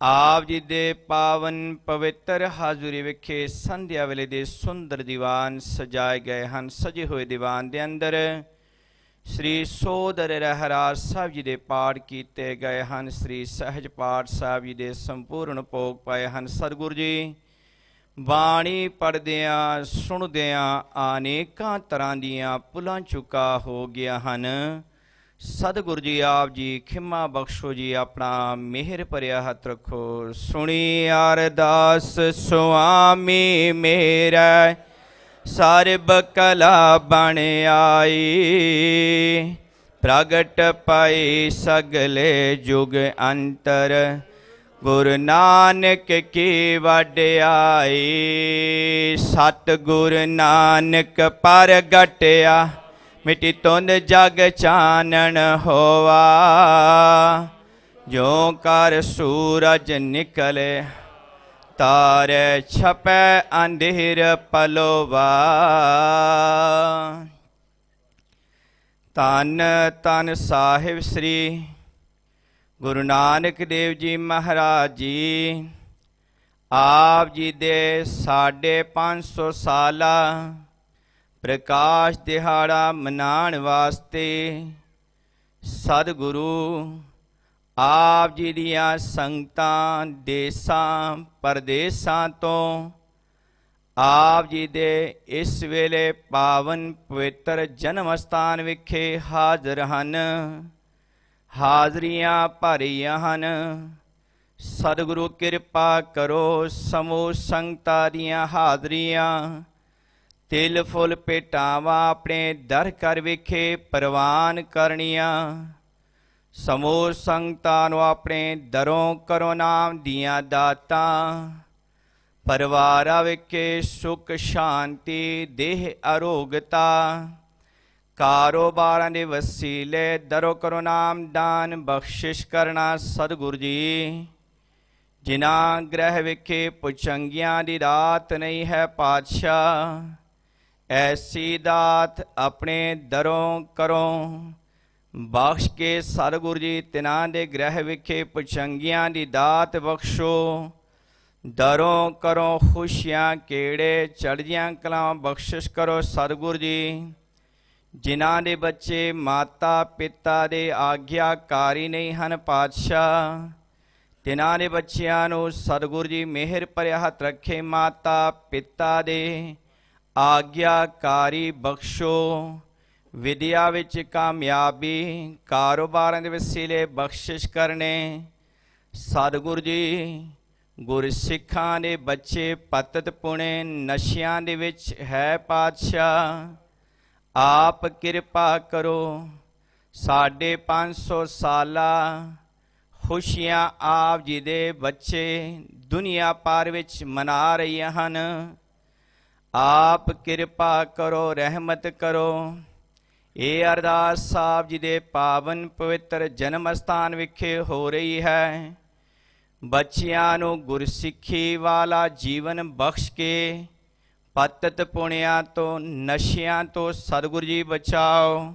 ਆਪ ਜੀ ਦੇ ਪਾਵਨ ਪਵਿੱਤਰ ਹਾਜ਼ਰੀ ਵਿਖੇ ਸੰਧਿਆ ਵੇਲੇ ਦੇ ਸੁੰਦਰ ਦੀਵਾਨ ਸਜਾਏ ਗਏ ਹਨ। ਸਜੇ ਹੋਏ ਦੀਵਾਨ ਦੇ ਅੰਦਰ ਸ੍ਰੀ ਸੋਦਰ ਰਹਿਰਾਜ ਸਾਹਿਬ ਜੀ ਦੇ ਪਾਠ ਕੀਤੇ ਗਏ ਹਨ। ਸ੍ਰੀ ਸਹਿਜ ਪਾਠ ਸਾਹਿਬ ਜੀ ਦੇ ਸੰਪੂਰਨ ਭੋਗ ਪਾਏ ਹਨ। ਸਤਿਗੁਰੂ ਜੀ ਬਾਣੀ ਪੜ੍ਹਦਿਆਂ ਸੁਣਦਿਆਂ ਅਨੇਕਾਂ ਤਰ੍ਹਾਂ ਦੀਆਂ ਭੁੱਲਾਂ ਚੁੱਕਾ ਹੋ ਗਿਆ ਹਨ। ਸਤਿਗੁਰੂ ਜੀ ਆਪ ਜੀ ਖਿਮਾ ਬਖਸ਼ੋ ਜੀ, ਆਪਣਾ ਮਿਹਰ ਭਰਿਆ ਹੱਥ ਰੱਖੋ। ਸੁਣੀ ਅਰਦਾਸ ਸੁਆਮੀ ਮੇਰਾ, ਸਰਬ ਕਲਾ ਬਣ ਆਈ, ਪ੍ਰਗਟ ਪਾਈ ਸਗਲੇ ਜੁਗ ਅੰਤਰ, ਗੁਰੂ ਨਾਨਕ ਕੀ ਵਡਿਆਈ। ਸਤਿਗੁਰੂ ਨਾਨਕ ਪ੍ਰਗਟਿਆ, ਮਿਟੀ ਧੁੰਦ ਜਗ ਚਾਨਣ ਹੋਵਾ, ਜੋ ਕਰ ਸੂਰਜ ਨਿਕਲੇ, ਤਾਰੇ ਛਪੈ ਅੰਧੇਰ ਪਲੋਵਾ। ਧੰਨ ਧੰਨ ਸਾਹਿਬ ਸ੍ਰੀ ਗੁਰੂ ਨਾਨਕ ਦੇਵ ਜੀ ਮਹਾਰਾਜ ਜੀ, ਆਪ ਜੀ ਦੇ 550 ਸਾਲਾ ਪ੍ਰਕਾਸ਼ ਦਿਹਾੜਾ ਮਨਾਉਣ ਵਾਸਤੇ ਸਤਿਗੁਰੂ ਆਪ ਜੀ ਦੀਆਂ ਸੰਗਤਾਂ ਦੇਸਾਂ ਪਰਦੇਸਾਂ ਤੋਂ ਆਪ ਜੀ ਦੇ ਇਸ ਵੇਲੇ ਪਾਵਨ ਪਵਿੱਤਰ ਜਨਮ ਅਸਥਾਨ ਵਿਖੇ ਹਾਜ਼ਰ ਹਨ। ਹਾਜ਼ਰੀਆਂ ਭਰੀਆਂ ਹਨ। ਸਤਿਗੁਰੂ ਕਿਰਪਾ ਕਰੋ, ਸਮੂਹ ਸੰਗਤਾਂ ਦੀਆਂ ਹਾਜ਼ਰੀਆਂ ਤਿਲ ਫੁੱਲ ਭੇਟਾਵਾਂ ਆਪਣੇ ਦਰ ਘਰ ਵਿਖੇ ਪ੍ਰਵਾਨ ਕਰਨੀਆਂ। ਸਮੂਹ ਸੰਗਤਾਂ ਨੂੰ ਆਪਣੇ ਦਰੋਂ ਕਰੋ ਨਾਮ ਦੀਆਂ ਦਾਤਾਂ, ਪਰਿਵਾਰਾਂ ਵਿਖੇ ਸੁਖ ਸ਼ਾਂਤੀ ਦੇਹ ਅਰੋਗਤਾ, ਕਾਰੋਬਾਰਾਂ ਦੇ ਵਸੀਲੇ ਦਰੋ ਕਰੋ ਨਾਮ ਦਾਨ ਬਖਸ਼ਿਸ਼ ਕਰਨਾ। ਸਤਿਗੁਰੂ ਜੀ ਜਿਨ੍ਹਾਂ ਗ੍ਰਹਿ ਵਿਖੇ ਪੁਚੰਗਿਆਂ ਦੀ ਦਾਤ ਨਹੀਂ ਹੈ ਪਾਤਸ਼ਾਹ, ਐਸੀ ਦਾਤ ਆਪਣੇ ਦਰੋਂ ਕਰੋ ਬਖਸ਼ ਕੇ। ਸਤਿਗੁਰੂ ਜੀ ਤਿਨਾਂ ਦੇ ਗ੍ਰਹਿ ਵਿਖੇ ਪੁਚੰਗਿਆਂ ਦੀ ਦਾਤ ਬਖਸ਼ੋ, ਦਰੋਂ ਕਰੋ ਖੁਸ਼ੀਆਂ ਕਿਹੜੇ ਚੜ੍ਹਦੀਆਂ ਕਲਾਂ ਬਖਸ਼ਿਸ਼ ਕਰੋ। ਸਤਿਗੁਰੂ ਜੀ ਜਿਨ੍ਹਾਂ ਦੇ ਬੱਚੇ ਮਾਤਾ ਪਿਤਾ ਦੇ ਆਗਿਆਕਾਰੀ ਨਹੀਂ ਹਨ ਪਾਤਸ਼ਾਹ, ਤਿਨਾਂ ਦੇ ਬੱਚਿਆਂ ਨੂੰ ਸਤਿਗੁਰੂ ਜੀ ਮਿਹਰ ਭਰਿਆ ਹੱਥ ਰੱਖੇ, ਮਾਤਾ ਪਿਤਾ ਦੇ ਆਗਿਆਕਾਰੀ ਬਖਸ਼ੋ, ਵਿਦਿਆ ਵਿੱਚ ਕਾਮਯਾਬੀ, ਕਾਰੋਬਾਰਾਂ ਦੇ ਵਸੀਲੇ ਬਖਸ਼ਿਸ਼ ਕਰਨੇ। ਸਤਿਗੁਰੂ ਜੀ ਗੁਰਸਿੱਖਾਂ ਦੇ ਬੱਚੇ ਪਤਿਤ ਪੁਣੇ ਨਸ਼ਿਆਂ ਦੇ ਵਿੱਚ ਹੈ ਪਾਤਸ਼ਾਹ, ਆਪ ਕਿਰਪਾ ਕਰੋ। ਸਾਡੇ 500 ਸਾਲਾ ਖੁਸ਼ੀਆਂ ਆਪ ਜੀ ਦੇ ਬੱਚੇ ਦੁਨੀਆ ਭਰ ਵਿੱਚ ਮਨਾ ਰਹੀਆਂ ਹਨ, ਆਪ ਕਿਰਪਾ ਕਰੋ, ਰਹਿਮਤ ਕਰੋ। ਇਹ ਅਰਦਾਸ ਆਪ ਜੀ ਦੇ ਪਾਵਨ ਪਵਿੱਤਰ ਜਨਮ ਸਥਾਨ ਵਿਖੇ ਹੋ ਰਹੀ ਹੈ। ਬੱਚਿਆਂ ਨੂੰ ਗੁਰਸਿੱਖੀ ਵਾਲਾ ਜੀਵਨ ਬਖਸ਼ ਕੇ ਪਤਿਤ ਪੁਣਿਆਂ ਤੋਂ ਨਸ਼ਿਆਂ ਤੋਂ ਸਤਿਗੁਰੂ ਜੀ ਬਚਾਓ।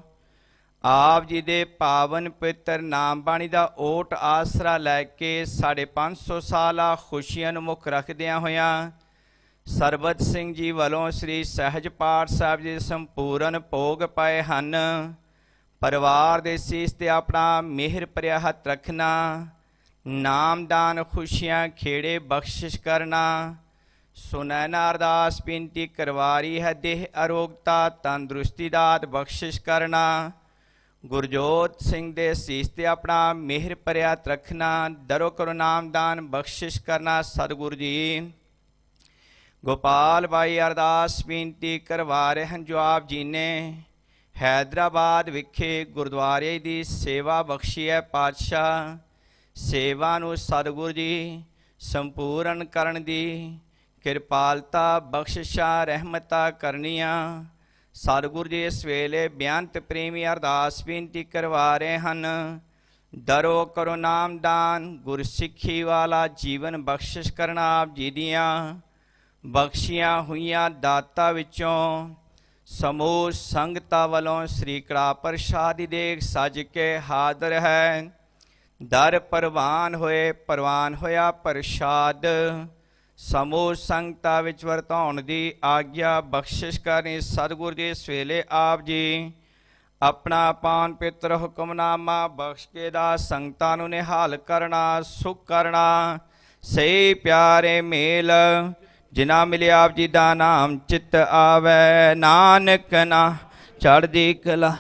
ਆਪ ਜੀ ਦੇ ਪਾਵਨ ਪਵਿੱਤਰ ਨਾਮ ਬਾਣੀ ਦਾ ਓਟ ਆਸਰਾ ਲੈ ਕੇ ਸਾਡੇ 500 ਸਾਲਾ ਖੁਸ਼ੀਆਂ ਨੂੰ ਮੁੱਖ ਰੱਖਦਿਆਂ ਹੋਇਆਂ ਸਰਬਤ ਸਿੰਘ ਜੀ ਵੱਲੋਂ ਸ੍ਰੀ ਸਹਿਜ ਪਾਠ ਸਾਹਿਬ ਜੀ ਸੰਪੂਰਨ ਭੋਗ ਪਾਏ ਹਨ। ਪਰਿਵਾਰ ਦੇ ਸੀਸ ਤੇ ਆਪਣਾ ਮਿਹਰ ਭਰਿਆ ਹੱਥ ਰੱਖਣਾ, ਨਾਮਦਾਨ ਖੁਸ਼ੀਆਂ ਖੇੜੇ ਬਖਸ਼ਿਸ਼ ਕਰਨਾ। ਸੁਨੈਨਾ ਅਰਦਾਸ ਬੇਨਤੀ ਕਰਵਾਰੀ ਹੈ, ਦੇਹ ਅਰੋਗਤਾ ਤੰਦਰੁਸਤੀ ਦਾਤ ਬਖਸ਼ਿਸ਼ ਕਰਨਾ। ਗੁਰਜੋਤ ਸਿੰਘ ਦੇ ਸੀਸ ਤੇ ਆਪਣਾ ਮਿਹਰ ਭਰਿਆ ਹੱਥ ਰੱਖਣਾ, ਦਰੋ ਕਰੋ ਨਾਮਦਾਨ ਬਖਸ਼ਿਸ਼ ਕਰਨਾ। ਸਤਿਗੁਰੂ ਜੀ ਗੋਪਾਲ ਬਾਈ ਅਰਦਾਸ ਬੇਨਤੀ ਕਰਵਾ ਰਹੇ ਹਨ, ਜੋ ਆਪ ਜੀ ਨੇ ਹੈਦਰਾਬਾਦ ਵਿਖੇ ਗੁਰਦੁਆਰੇ ਦੀ ਸੇਵਾ ਬਖਸ਼ੀ ਹੈ ਪਾਤਸ਼ਾਹ। ਸੇਵਾ ਨੂੰ ਸਤਿਗੁਰੂ ਜੀ ਸੰਪੂਰਨ ਕਰਨ ਦੀ ਕਿਰਪਾਲਤਾ ਬਖਸ਼ਿਸ਼ਾਂ ਰਹਿਮਤਾਂ ਕਰਨੀਆਂ। ਸਤਿਗੁਰੂ ਜੀ ਇਸ ਵੇਲੇ ਬੇਅੰਤ ਪ੍ਰੇਮੀ ਅਰਦਾਸ ਬੇਨਤੀ ਕਰਵਾ ਰਹੇ ਹਨ, ਦਰੋ ਕਰੋ ਨਾਮਦਾਨ ਗੁਰਸਿੱਖੀ ਵਾਲਾ ਜੀਵਨ ਬਖਸ਼ਿਸ਼ ਕਰਨਾ। ਆਪ ਜੀ ਦੀਆਂ ਬਖਸ਼ੀਆਂ ਹੋਈਆਂ ਦਾਤਾਂ ਵਿੱਚੋਂ ਸਮੂਹ ਸੰਗਤਾਂ ਵੱਲੋਂ ਸ੍ਰੀ ਕੜਾ ਪ੍ਰਸ਼ਾਦ ਦੀ ਦੇਗ ਸਜ ਕੇ ਹਾਜ਼ਰ ਹੈ। ਦਰ ਪ੍ਰਵਾਨ ਹੋਇਆ ਪ੍ਰਸ਼ਾਦ ਸਮੂਹ ਸੰਗਤਾਂ ਵਿੱਚ ਵਰਤਾਉਣ ਦੀ ਆਗਿਆ ਬਖਸ਼ਿਸ਼ ਕਰਨੀ। ਸਤਿਗੁਰੂ ਜੀ ਇਸ ਵੇਲੇ ਆਪ ਜੀ ਆਪਣਾ ਪਾਨ ਪਿੱਤਰ ਹੁਕਮਨਾਮਾ ਬਖਸ਼ ਕੇ ਦਾ ਸੰਗਤਾਂ ਨੂੰ ਨਿਹਾਲ ਕਰਨਾ, ਸੁਖ ਕਰਨਾ। ਸਹੀ ਪਿਆਰੇ ਮੇਲ ਜਿਨ੍ਹਾਂ ਮਿਲੇ ਆਪ ਜੀ ਦਾ ਨਾਮ ਚਿੱਤ ਆਵੈ, ਨਾਨਕ ਨਾ ਚੜ੍ਹਦੀ ਕਲਾ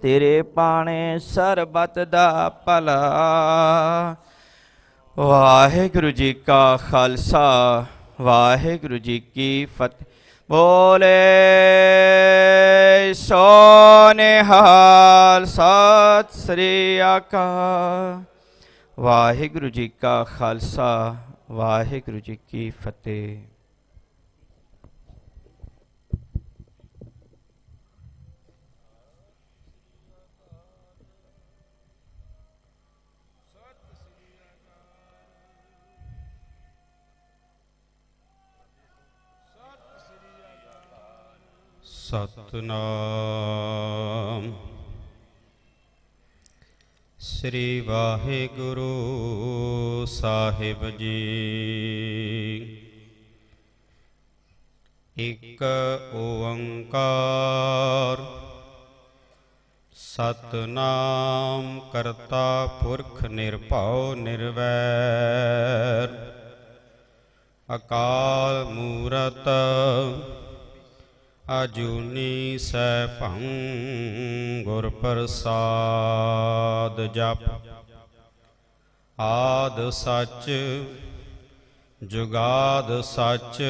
ਤੇਰੇ ਪਾਣੇ ਸਰਬਤ ਦਾ ਭਲਾ। ਵਾਹਿਗੁਰੂ ਜੀ ਕਾ ਖਾਲਸਾ, ਵਾਹਿਗੁਰੂ ਜੀ ਕੀ ਫਤਿਹ। ਬੋਲੇ ਸੋ ਨਿਹਾਲ, ਸਤਿ ਸ੍ਰੀ ਅਕਾਲ। ਵਾਹਿਗੁਰੂ ਜੀ ਕਾ ਖਾਲਸਾ, ਵਾਹਿਗੁਰੂ ਜੀ ਕੀ ਫਤਿਹ। ਸਤਿਨਾਮ ਸ੍ਰੀ ਵਾਹਿਗੁਰੂ ਸਾਹਿਬ ਜੀ। ਇਕ ਓੰਕਾਰ ਸਤਿਨਾਮ ਕਰਤਾ ਪੁਰਖ ਨਿਰਭਉ ਨਿਰਵੈਰ ਅਕਾਲ ਮੂਰਤ ਅਜੂਨੀ ਸੈਭੰ ਗੁਰ ਪ੍ਰਸਾਦ ਜਪ। ਆਦ ਸੱਚ ਜੁਗਾਦ ਸੱਚ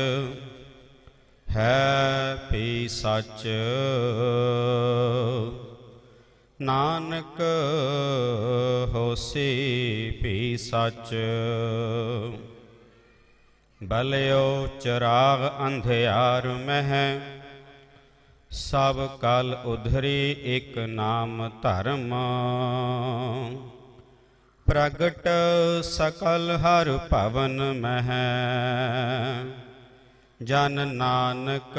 ਹੈ ਭੀ ਸੱਚ। ਨਾਨਕ ਹੋਸੀ ਭੀ ਸੱਚ। ਬਲਿਓ ਚਿਰਾਗ ਅੰਧਿਆਰ ਮਹਿ ਸਭ ਕਲ ਉਧਰੀ ਇਕ ਨਾਮ ਧਰਮ। ਪ੍ਰਗਟ ਸਕਲ ਹਰ ਭਵਨ ਮਹਿ ਜਨ ਨਾਨਕ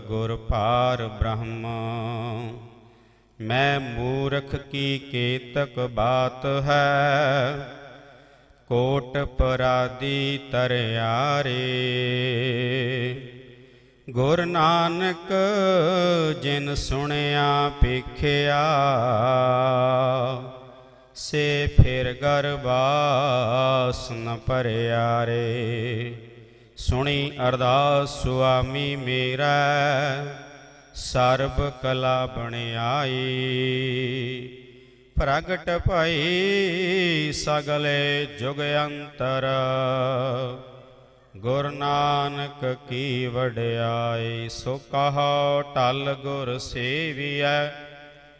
ਗੁਰ ਪਾਰ ਬ੍ਰਹਮ। ਮੈਂ ਮੂਰਖ ਕੀ ਕੇਤਕ ਬਾਤ ਹੈ ਕੋਟ ਪਰਾਦੀ ਤਰਿਆਰੇ। ਗੁਰ ਨਾਨਕ ਜਿਨ ਸੁਣਿਆ ਪੇਖਿਆ ਸੇ ਫਿਰ ਗਰਬਾਸ ਨ ਭਰਿਆ ਰੇ। ਸੁਣੀ ਅਰਦਾਸ ਸੁਆਮੀ ਮੇਰਾ ਸਰਬ ਕਲਾ ਬਣਾਈ। ਪ੍ਰਗਟ ਭਈ ਸਗਲੇ ਜੁਗ ਅੰਤਰ ਗੁਰ ਨਾਨਕ ਕੀ ਵਡਿਆਈ। ਸੋ ਕਹੋ ਟਲ ਗੁਰ ਸੇਵੀਐ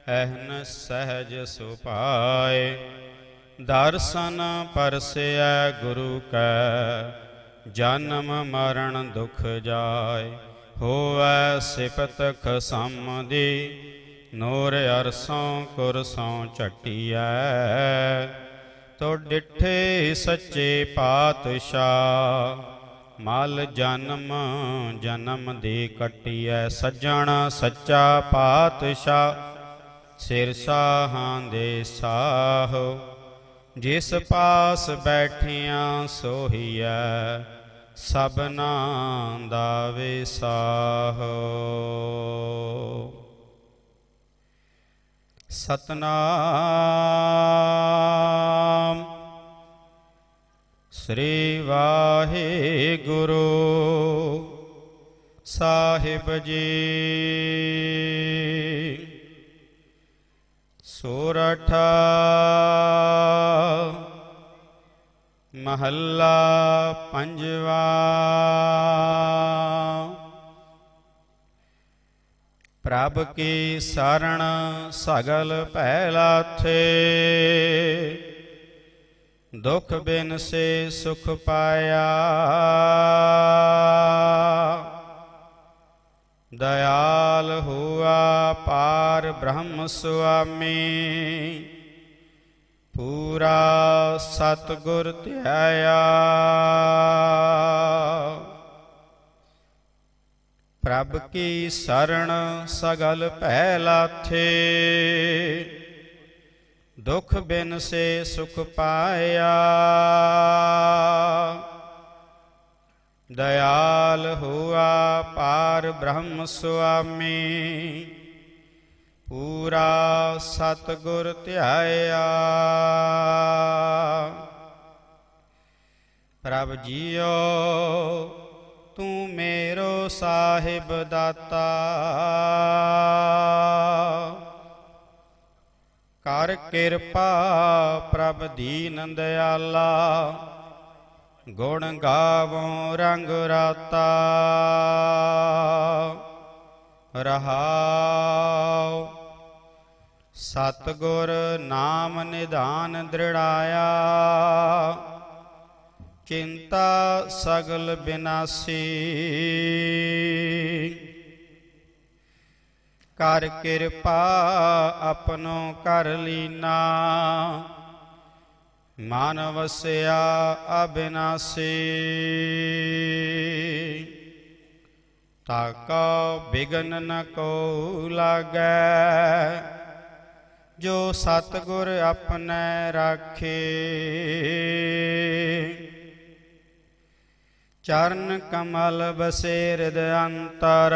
ਅਹਨ ਸਹਿਜ ਸੁਭਾਏ। ਦਰਸ਼ਨ ਪਰਸੈ ਗੁਰੂ ਕੈ ਜਨਮ ਮਰਨ ਦੁਖ ਜਾਏ। ਹੋਵੈ ਸਿਫਤ ਖਸਮ ਦੀ ਨੂਰ ਅਰਸੋਂ ਕੁਰਸੋਂ ਝਟੀਐ। ਤੋ ਡਿਠੇ ਸੱਚੇ ਪਾਤਸ਼ਾਹ ਮਲ ਜਨਮ ਜਨਮ ਦੀ ਕੱਟੀਐ। ਸੱਜਣ ਸੱਚਾ ਪਾਤਸ਼ਾਹ ਸਿਰ ਸਾਹਾਂ ਦੇ ਸਾਹੋ। ਜਿਸ ਪਾਸ ਬੈਠਿਆਂ ਸੋਹੀਐ ਸਭਨਾਂ ਦਾ ਵਿਸਾਹੋ। ਸਤਨਾਮ ਸ੍ਰੀ ਵਾਹਿਗੁਰੂ ਸਾਹਿਬ ਜੀ। ਸੋਰਠ ਮਹੱਲਾ ਪੰਜਵਾ। ਪ੍ਰਭ ਕੀ ਸਰਣ ਸਗਲ ਭੈ ਲਾਥੇ। ਦੁਖ ਬਿਨ ਸੇ ਸੁਖ ਪਾਇਆ। ਦਇਆਲ ਹੁਆ ਪਾਰ ਬ੍ਰਹਮ ਸੁਆਮੀ। ਪੂਰਾ ਸਤਿਗੁਰ ਧਿਆਇਆ। ਪ੍ਰਭ ਕੀ ਸਰਣ ਸਗਲ ਭੈ ਲਾਥੇ। ਦੁਖ ਬਿਨ ਸੇ ਸੁਖ ਪਾਇਆ। ਦਇਆਲ ਹੁਆ ਪਾਰ ਬ੍ਰਹਮ ਸੁਆਮੀ। ਪੂਰਾ ਸਤਿਗੁਰ ਧਿਆਇਆ। ਪ੍ਰਭ ਜੀਓ ਤੂੰ ਮੇਰੋ ਸਾਹਿਬ ਦਾਤਾ। ਕਰ ਕਿਰਪਾ ਪ੍ਰਭ ਦੀਨ ਦਿਆਲਾ। ਗੁਣ ਗਾਵੋਂ ਰੰਗ ਰਾਤਾ। ਰਹਾਉ ਸਤਿਗੁਰ ਨਾਮ ਨਿਧਾਨ ਦ੍ਰਿੜਾਇਆ। ਚਿੰਤਾ ਸਗਲ ਬਿਨਾਸੀ। ਕਰ ਕਿਰਪਾ ਆਪਣੋ ਕਰ ਲੀਨਾ। ਮਨ ਵਸਿਆ ਅਬਿਨਾਸੀ। ਤਾਕਾ ਬਿਗਨ ਨ ਕੋ ਲਾਗੈ। ਜੋ ਸਤਿਗੁਰ ਆਪਣੈ ਰਾਖੇ। ਚਰਨ ਕਮਲ ਬਸੇ ਹਿਰਦਿ ਅੰਤਰ।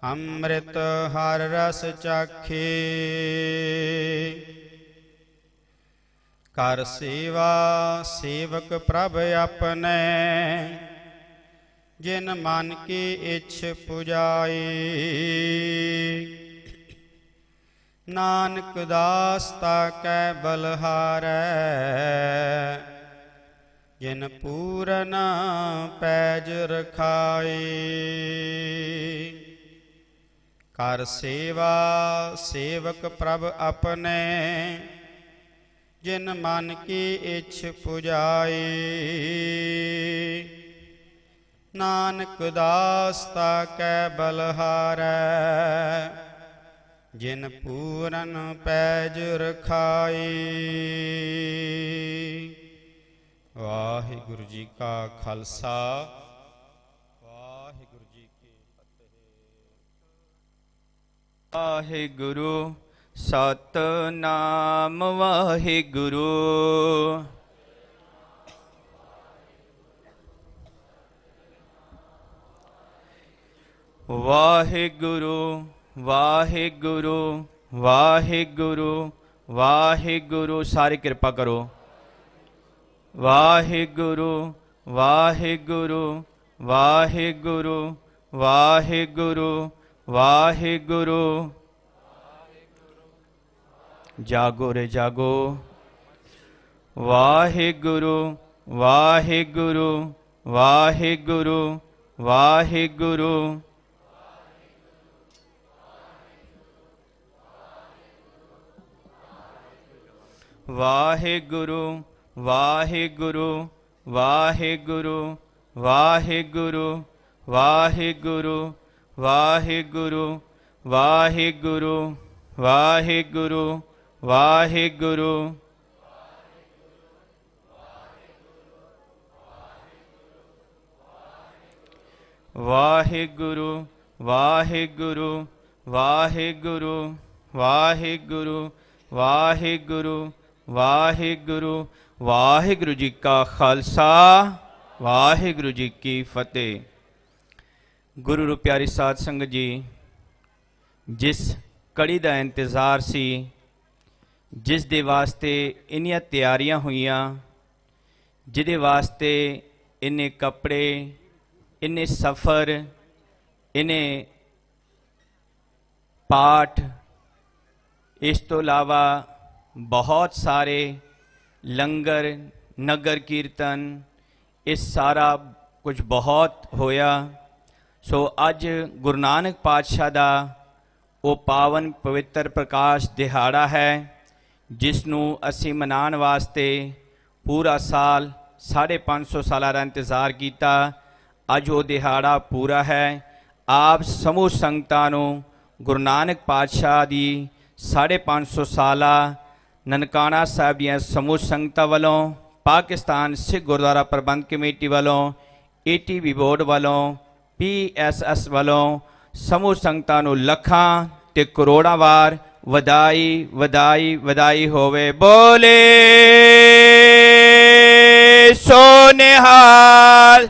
ਅੰਮ੍ਰਿਤ ਹਰ ਰਸ ਚਾਖੇ। ਕਰ ਸੇਵਾ ਸੇਵਕ ਪ੍ਰਭ ਆਪਨੇ। ਜਿਨ ਮਨ ਕੀ ਇੱਛ ਪੁਜਾਈ। ਨਾਨਕ ਦਾਸ ਤਾਕੈ ਬਲਹਾਰੈ ਜਿਨ ਪੂਰਨ ਪੈਜ ਰਖਾਏ। ਕਰ ਸੇਵਾ ਸੇਵਕ ਪ੍ਰਭ ਆਪਣੇ ਜਿਨ ਮਨ ਕੀ ਇੱਛ ਪੁਜਾਏ। ਨਾਨਕ ਦਾਸ ਤਾਕੈ ਬਲਹਾਰੈ ਜਿਨ ਪੂਰਨ ਪੈਜ ਰਖਾਏ। ਵਾਹਿਗੁਰੂ ਜੀ ਕਾ ਖਾਲਸਾ ਵਾਹਿਗੁਰੂ ਜੀ ਕੀ ਫਤਿਹ। ਵਾਹਿਗੁਰੂ ਸਤਿਨਾਮ ਵਾਹਿਗੁਰੂ। ਵਾਹਿਗੁਰੂ ਵਾਹਿਗੁਰੂ ਵਾਹਿਗੁਰੂ ਵਾਹਿਗੁਰੂ। ਸਾਰੇ ਕਿਰਪਾ ਕਰੋ। ਵਾਹਿਗੁਰੂ ਵਾਹਿਗੁਰੂ ਵਾਹਿਗੁਰੂ ਵਾਹਿਗੁਰੂ ਵਾਹਿਗੁਰੂ। ਜਾਗੋ ਰੇ ਜਾਗੋ। ਵਾਹਿਗੁਰੂ ਵਾਹਿਗੁਰੂ ਵਾਹਿਗੁਰੂ ਵਾਹਿਗੁਰੂ। ਵਾਹਿਗੁਰੂ ਵਾਹਿਗੁਰੂ ਵਾਹਿਗੁਰੂ ਵਾਹਿਗੁਰੂ ਵਾਹਿਗੁਰੂ ਵਾਹਿਗੁਰੂ ਵਾਹਿਗੁਰੂ ਵਾਹਿਗੁਰੂ ਵਾਹਿਗੁਰੂ। ਵਾਹਿਗੁਰੂ ਵਾਹਿਗੁਰੂ ਵਾਹਿਗੁਰੂ ਵਾਹਿਗੁਰੂ ਵਾਹਿਗੁਰੂ ਵਾਹਿਗੁਰੂ। ਵਾਹਿਗੁਰੂ ਜੀ ਕਾ ਖਾਲਸਾ ਵਾਹਿਗੁਰੂ ਜੀ ਕੀ ਫਤਿਹ। ਗੁਰੂ ਰੂ ਪਿਆਰੀ ਸਾਧ ਸੰਗਤ ਜੀ, ਜਿਸ ਕੜੀ ਦਾ ਇੰਤਜ਼ਾਰ ਸੀ, ਜਿਸ ਦੇ ਵਾਸਤੇ ਇੰਨੀਆਂ ਤਿਆਰੀਆਂ ਹੋਈਆਂ, ਜਿਹਦੇ ਵਾਸਤੇ ਇੰਨੇ ਕੱਪੜੇ, ਇੰਨੇ ਸਫ਼ਰ, ਇੰਨੇ ਪਾਠ, ਇਸ ਤੋਂ ਇਲਾਵਾ ਬਹੁਤ ਸਾਰੇ ਲੰਗਰ, ਨਗਰ ਕੀਰਤਨ, ਇਹ ਸਾਰਾ ਕੁਝ ਬਹੁਤ ਹੋਇਆ। ਸੋ ਅੱਜ ਗੁਰੂ ਨਾਨਕ ਪਾਤਸ਼ਾਹ ਦਾ ਉਹ ਪਾਵਨ ਪਵਿੱਤਰ ਪ੍ਰਕਾਸ਼ ਦਿਹਾੜਾ ਹੈ, ਜਿਸ ਨੂੰ ਅਸੀਂ ਮਨਾਉਣ ਵਾਸਤੇ ਪੂਰਾ ਸਾਲ 550 ਸਾਲਾਂ ਦਾ ਇੰਤਜ਼ਾਰ ਕੀਤਾ। ਅੱਜ ਉਹ ਦਿਹਾੜਾ ਪੂਰਾ ਹੈ। ਆਪ ਸਮੂਹ ਸੰਗਤਾਂ ਨੂੰ ਗੁਰੂ ਨਾਨਕ ਪਾਤਸ਼ਾਹ ਦੀ 550 ਸਾਲਾ ਨਨਕਾਣਾ ਸਾਹਿਬ ਦੀਆਂ ਸਮੂਹ ਸੰਗਤਾਂ ਵੱਲੋਂ, ਪਾਕਿਸਤਾਨ ਸਿੱਖ ਗੁਰਦੁਆਰਾ ਪ੍ਰਬੰਧ ਕਮੇਟੀ ਵੱਲੋਂ, ATV ਬੋਰਡ ਵੱਲੋਂ, PSS ਵੱਲੋਂ ਸਮੂਹ ਸੰਗਤਾਂ ਨੂੰ ਲੱਖਾਂ ਤੇ ਕਰੋੜਾਂ ਵਾਰ ਵਧਾਈ ਵਧਾਈ ਵਧਾਈ ਹੋਵੇ। ਬੋਲੇ ਸੋ ਨਿਹਾਲ।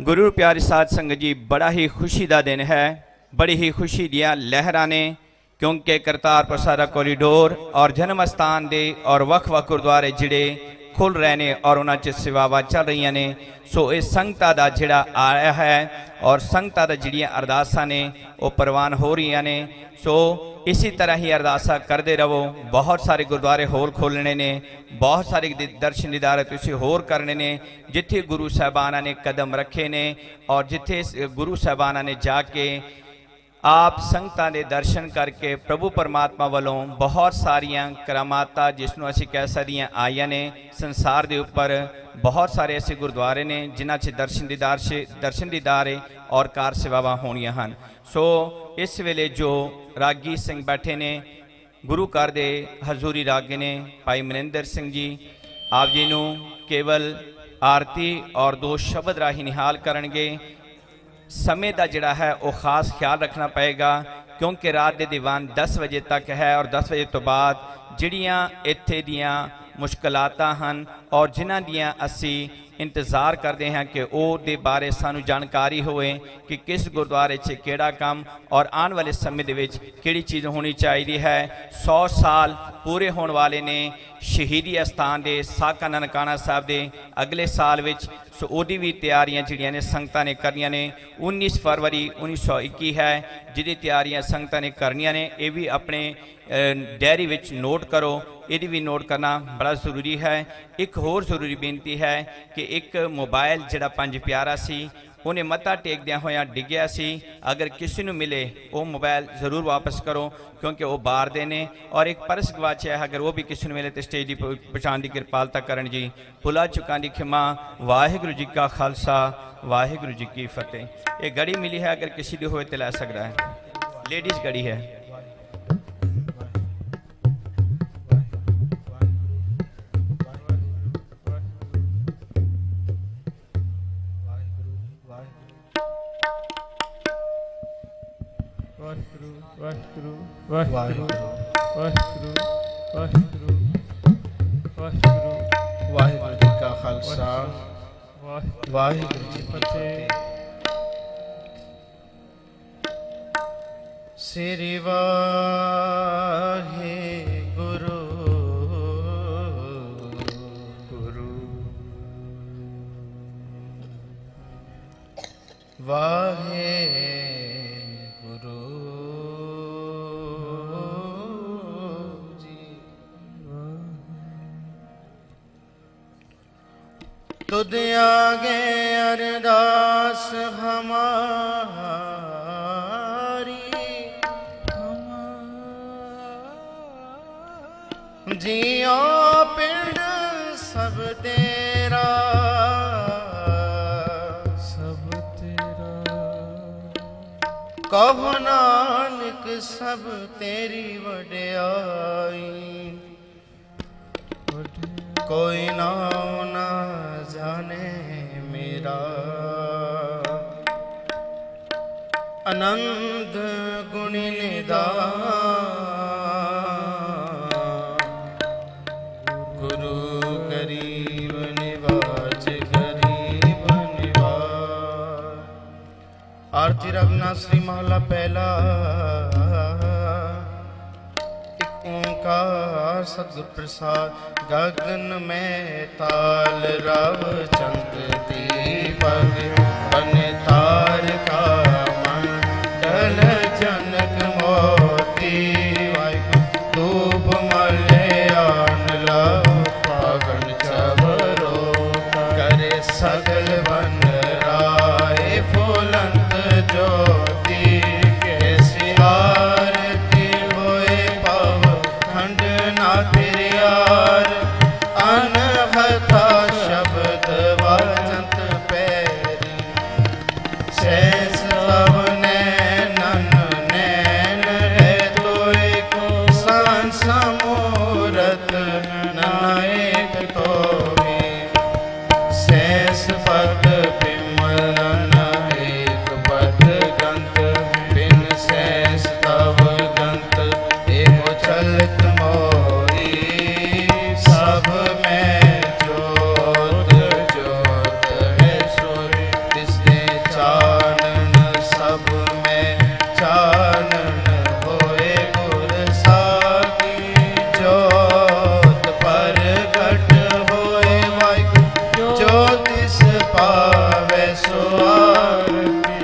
ਗੁਰੂ ਪਿਆਰੀ ਸਾਧ ਸੰਗਤ ਜੀ, ਬੜਾ ਹੀ ਖੁਸ਼ੀ ਦਾ ਦਿਨ ਹੈ, ਬੜੀ ਹੀ ਖੁਸ਼ੀ ਦੀਆਂ ਲਹਿਰਾਂ ਨੇ, ਕਿਉਂਕਿ ਕਰਤਾਰਪੁਰ ਸਾਹਿਬ ਦਾ ਕੋਰੀਡੋਰ ਔਰ ਜਨਮ ਅਸਥਾਨ ਦੇ ਔਰ ਵੱਖ-ਵੱਖ ਗੁਰਦੁਆਰੇ ਜਿਹੜੇ ਖੁੱਲ ਰਹੇ ਨੇ ਔਰ ਉਹਨਾਂ 'ਚ ਸੇਵਾਵਾਂ ਚੱਲ ਰਹੀਆਂ ਨੇ। ਸੋ ਇਹ ਸੰਗਤਾਂ ਦਾ ਜਿਹੜਾ ਆਇਆ ਹੈ ਔਰ ਸੰਗਤਾਂ ਦਾ ਜਿਹੜੀਆਂ ਅਰਦਾਸਾਂ ਨੇ ਉਹ ਪ੍ਰਵਾਨ ਹੋ ਰਹੀਆਂ ਨੇ। ਸੋ ਇਸੇ ਤਰ੍ਹਾਂ ਹੀ ਅਰਦਾਸਾਂ ਕਰਦੇ ਰਹੋ। ਬਹੁਤ ਸਾਰੇ ਗੁਰਦੁਆਰੇ ਹੋਰ ਖੋਲ੍ਹਣੇ ਨੇ, ਬਹੁਤ ਸਾਰੇ ਦਰਸ਼ਨ ਦੀਦਾਰੇ ਤੁਸੀਂ ਹੋਰ ਕਰਨੇ ਨੇ। ਜਿੱਥੇ ਗੁਰੂ ਸਾਹਿਬਾਨਾਂ ਨੇ ਕਦਮ ਰੱਖੇ ਨੇ ਔਰ ਜਿੱਥੇ ਗੁਰੂ ਸਾਹਿਬਾਨਾਂ ਨੇ ਜਾ ਕੇ ਆਪ ਸੰਗਤਾਂ ਦੇ ਦਰਸ਼ਨ ਕਰਕੇ ਪ੍ਰਭੂ ਪਰਮਾਤਮਾ ਵੱਲੋਂ ਬਹੁਤ ਸਾਰੀਆਂ ਕਰਾਮਾਤਾਂ, ਜਿਸ ਨੂੰ ਅਸੀਂ ਕਹਿ ਸਕਦੇ ਹਾਂ, ਆਈਆਂ ਨੇ ਸੰਸਾਰ ਦੇ ਉੱਪਰ। ਬਹੁਤ ਸਾਰੇ ਐਸੇ ਗੁਰਦੁਆਰੇ ਨੇ ਜਿਨ੍ਹਾਂ 'ਚ ਦਰਸ਼ਨ ਦੀਦਾਰੇ ਔਰ ਕਾਰ ਸੇਵਾਵਾਂ ਹੋਣੀਆਂ ਹਨ। ਸੋ ਇਸ ਵੇਲੇ ਜੋ ਰਾਗੀ ਸਿੰਘ ਬੈਠੇ ਨੇ, ਗੁਰੂ ਘਰ ਦੇ ਹਜ਼ੂਰੀ ਰਾਗੀ ਨੇ ਭਾਈ ਮਨਿੰਦਰ ਸਿੰਘ ਜੀ, ਆਪ ਜੀ ਨੂੰ ਕੇਵਲ ਆਰਤੀ ਔਰ 2 ਸ਼ਬਦ ਰਾਹੀਂ ਨਿਹਾਲ ਕਰਨਗੇ। ਸਮੇਂ ਦਾ ਜਿਹੜਾ ਹੈ ਉਹ ਖਾਸ ਖਿਆਲ ਰੱਖਣਾ ਪਏਗਾ, ਕਿਉਂਕਿ ਰਾਤ ਦੇ ਦੀਵਾਨ 10 ਵਜੇ ਤੱਕ ਹੈ ਔਰ 10 ਵਜੇ ਤੋਂ ਬਾਅਦ ਜਿਹੜੀਆਂ ਇੱਥੇ ਦੀਆਂ ਮੁਸ਼ਕਲਾਤਾਂ ਹਨ ਔਰ ਜਿਨ੍ਹਾਂ ਦੀਆਂ ਅਸੀਂ ਇੰਤਜ਼ਾਰ ਕਰਦੇ ਹਾਂ ਕਿ ਉਹਦੇ ਬਾਰੇ ਸਾਨੂੰ ਜਾਣਕਾਰੀ ਹੋਵੇ ਕਿ ਕਿਸ ਗੁਰਦੁਆਰੇ 'ਚ ਕਿਹੜਾ ਕੰਮ ਔਰ ਆਉਣ ਵਾਲੇ ਸਮੇਂ ਦੇ ਵਿੱਚ ਕਿਹੜੀ ਚੀਜ਼ ਹੋਣੀ ਚਾਹੀਦੀ ਹੈ। 100 ਸਾਲ ਪੂਰੇ ਹੋਣ ਵਾਲੇ ਨੇ ਸ਼ਹੀਦੀ ਅਸਥਾਨ ਦੇ ਸਾਕਾ ਨਨਕਾਣਾ ਸਾਹਿਬ ਦੇ। ਅਗਲੇ ਸਾਲ ਵਿੱਚ सो ਉਹਦੀ ਵੀ ਤਿਆਰੀਆਂ ਜਿਹੜੀਆਂ ਨੇ ਸੰਗਤਾਂ ਨੇ ਕਰਨੀਆਂ ਨੇ। 19 ਫਰਵਰੀ 1921 ਹੈ ਜਿਹਦੀ ਤਿਆਰੀਆਂ ਸੰਗਤਾਂ ਨੇ ਕਰਨੀਆਂ ਨੇ। ਇਹ ਵੀ ਆਪਣੇ ਡਾਇਰੀ ਵਿੱਚ ਨੋਟ ਕਰੋ, ਇਹਦੀ ਵੀ ਨੋਟ ਕਰਨਾ ਬੜਾ ਜ਼ਰੂਰੀ ਹੈ। ਇੱਕ ਹੋਰ ਜ਼ਰੂਰੀ ਬੇਨਤੀ ਹੈ ਕਿ ਇੱਕ ਮੋਬਾਈਲ ਜਿਹੜਾ ਪੰਜ ਪਿਆਰਾ ਸੀ ਉਹਨੇ ਮੱਥਾ ਟੇਕਦਿਆਂ ਹੋਇਆਂ ਡਿੱਗਿਆ ਸੀ। ਅਗਰ ਕਿਸੇ ਨੂੰ ਮਿਲੇ ਉਹ ਮੋਬਾਈਲ ਜ਼ਰੂਰ ਵਾਪਸ ਕਰੋ ਕਿਉਂਕਿ ਉਹ ਬਾਹਰ ਦੇ ਨੇ। ਔਰ ਇੱਕ ਪਰਸ ਗਵਾਚਿਆ, ਅਗਰ ਉਹ ਵੀ ਕਿਸੇ ਨੂੰ ਮਿਲੇ तो स्टेज की पहचान की कृपालता करन जी। भुला चुका की खिमा। वाहिगुरू जी का खालसा, वाहिगुरू जी की फतेह। ये घड़ी मिली है, अगर किसी की होए तो लै सकता है, लेडीज़ घड़ी है। वाहिगुरू वाहिगुरू वाहिगुरू वाहिगुरू वाहिगुरू वाहिगुरू जी का खालसा, वाहिगुरू जी की फतेह। श्री वाहिगुरू गुरु वाहिगुरू जी। तुद आगे अरदास हमारी, जियो पिंड सब तेरा, सब तेरा। कहो नानक सब तेरी वड्याई, कोई नाम ना जाने मेरा। आनंद गुणी निदान, गुरु गरीब निवाज गरीब निवाज। आरती रघुनाथ श्री महला पहला। एक ओंकार सतगुर प्रसाद। गगन में ताल रव चंद दीपक, बन तार का मंडल जनक मोती। धूप मल्यान लव पवन चबरो, करे सगल बन राय फुलंत ज्योति। कैसी आरती होए पव खंड ना तिरियार, अनहथा शब्द वाजंत पैरी। शेष तव नैनन नैन है तोय को, सांस मूरत नायक तोय। शेष पद विमलन एक पद गंत, बिन शेष तव गंत एको चलत मोरी। सब में ज्योत ज्योत है सूर्य, तिसने चानन सब में चानन होए गुर सागी। ज्योत प्रगट होए वाहिगुरू, ज्योतिष पावे सुआरती।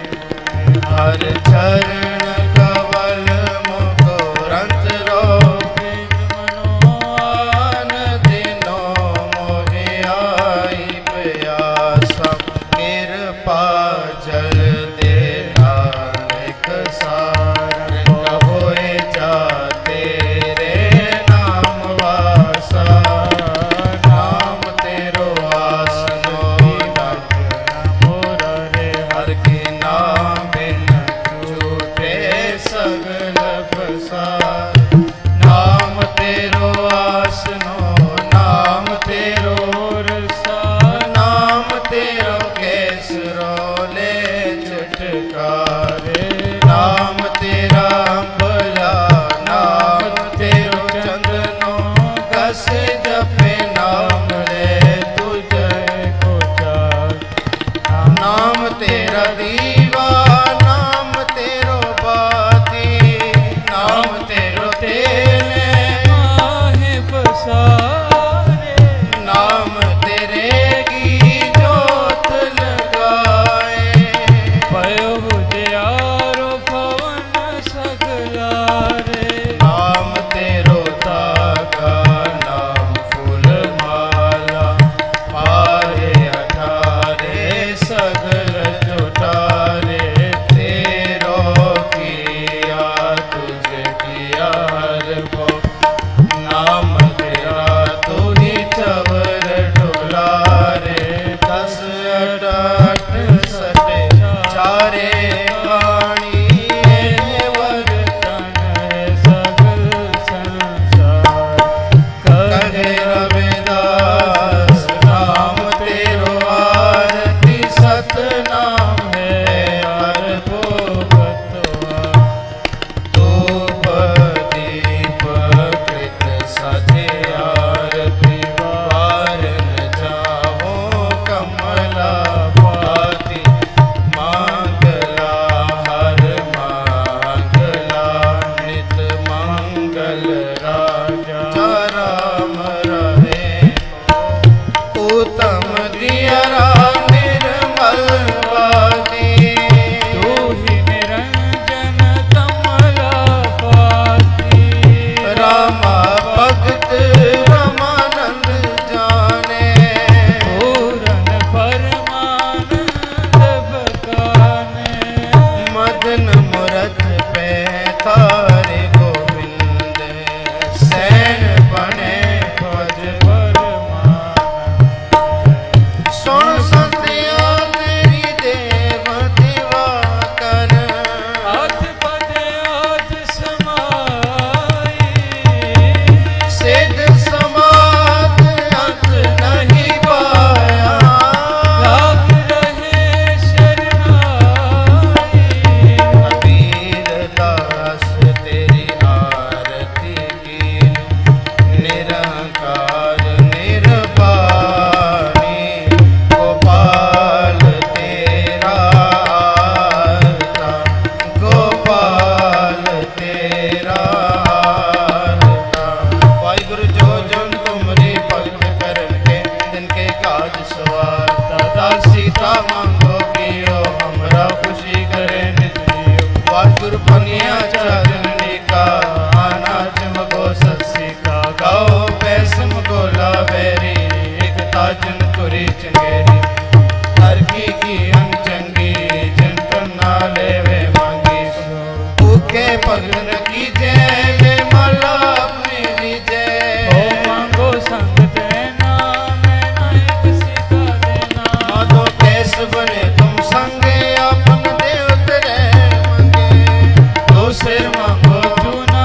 हर चरण कवल मुकुरंत रोपी, मनोआन दिनों मोहि आई प्यासा। कृपा जल दे नानक सार, कहोए जा तेरे नाम वासा। नाम तेरो आसनो मोरा रे, हर के नाम बिन झूठे सगल प्रसाद। नाम तेरो आसनो, नाम तेरो रसा। नाम तेरो केसरो ले चटकारे। नाम तेरा भला, नाम तेरो चंदनो कस जपे। नाम ले तुझे को चार। नाम तेरा दीवा, नाम तेरो बाती। नाम तेरो तेले माहे पसारे, नाम तेरे की जोत प्यारो पवन सगला रे। नाम तेरो ताका नाम फूल माला, पारे अठारे सगल जुटारे। तेरो किया तुझे किया को, नाम तेरा तू ही चवर डुलारे। 10 अठ सटे चारे वाणी, वर्तन है सगल संसार। कहे रविदास नाम तेरो आरती। सतनाम है हर भोगतवा, धूप दीप कृत सजे आरती। बार न जाओ कमला भाती, मांगला हर मांगला नित मंगल राजा। राम रहे उत्तम दियरा निर्मल वादी। तू ही निरंजन कमलापति। रामा भगत रमानंद जाने, पूरन परमानंद बखाने। मदन मुरत पे तारे गोविंद। सैन बने भज सुन संतिया तेरी देव दिवा कर। हाथ पदे आज समाई। सिद्ध समाध अंत नहीं पाया। लाग रहे शरणाई। कबीर दास तेरी आरती की, निरंकार निर्वाणी। गोपाल तेरा आरता, गोपाल तेरा आरता। वाहिगुरु जो जन तुमरी भगत करन के, जिनके काज सवारता। दास सीता मांगो कियो, हमरा खुशी करे नित जियो। वाहिगुरु पनिया चरणनी का, अनाज मगो सत्सी का। गाओ पैसम गोला बैरी, एक ताजन तुरी चंगेरी। हर की अनचंगी, चिंतन ना लेवे मांगी। भूखे पगन की जय, ये माला अपनी लीजे। ओ मांगो संग देना, मैं नायक सीता देना। माधो कैस बने तुम संगे, अपन देव तेरे मंगे। दो सिर मांगो चुना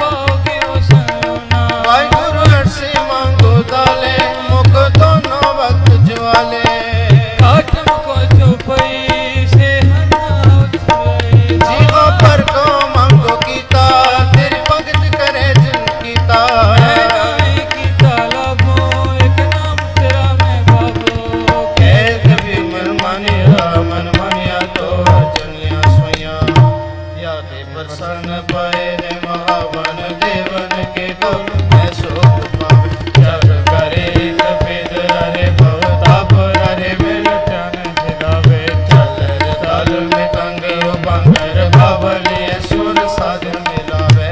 पाओगे ओ सलूना। वाहिगुरु हर से मांगो दाले, मुख दोनों वक्त ज्वाले। काटम को चुपई से हना उतरई। जीवा पर को मांगो कीता, तेरी भगत करे जिन कीता। मैं गाय की तालाबो, एक नाम तेरा मैं बाबो। कैद भी मन मानिया, मन मानिया तो चलिया सोया। या ते प्रसन्न पाए रे महावन देवन के को। मैं शोक पावे जग करे तपेद। अरे भवताप अरे मिल टन जिलावे। चल ताल में तंग बंगर बाबली सुर साधन मिलावे।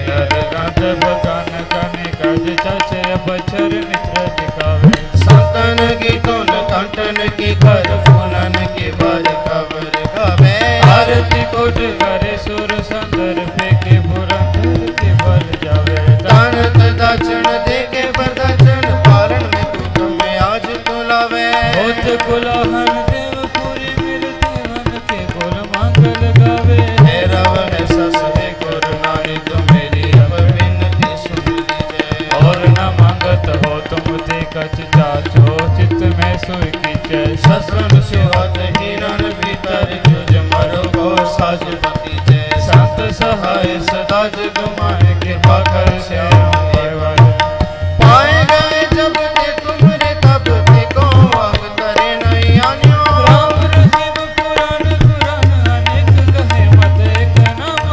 नर गंध बकान कने कज चचर बचर मित्र दिखावे। संतन की धुन कंठन की कर, फूलन की बाज खबर गावे। आरती कोट करे सुर संदर फेंके पुरंदर के बल जावे। दानत दाचन देके बरदाचन, पारण में तू तुम्हें आज तुलावे। होत कुलाहन देवपुरी मिल देवन के बोल मंगल गावे। भैरव है सस है गुर नारी, तो मेरी अब विनती सुन लीजिए। और न मांगत हो तुम ते कछ चाचो, चित्त में सोई की जय। ससन सिवत हीनन भीतर, जुज मरो गो साज पति जय। संत सहाय सदा जग माए, कृपा कर श्याम देवर। पाए गए जब ते तुमरे, तब ते को अवतरे नहीं आन्यो। राम रहीम पुराण पुराण अनेक कहे मत एक नाम।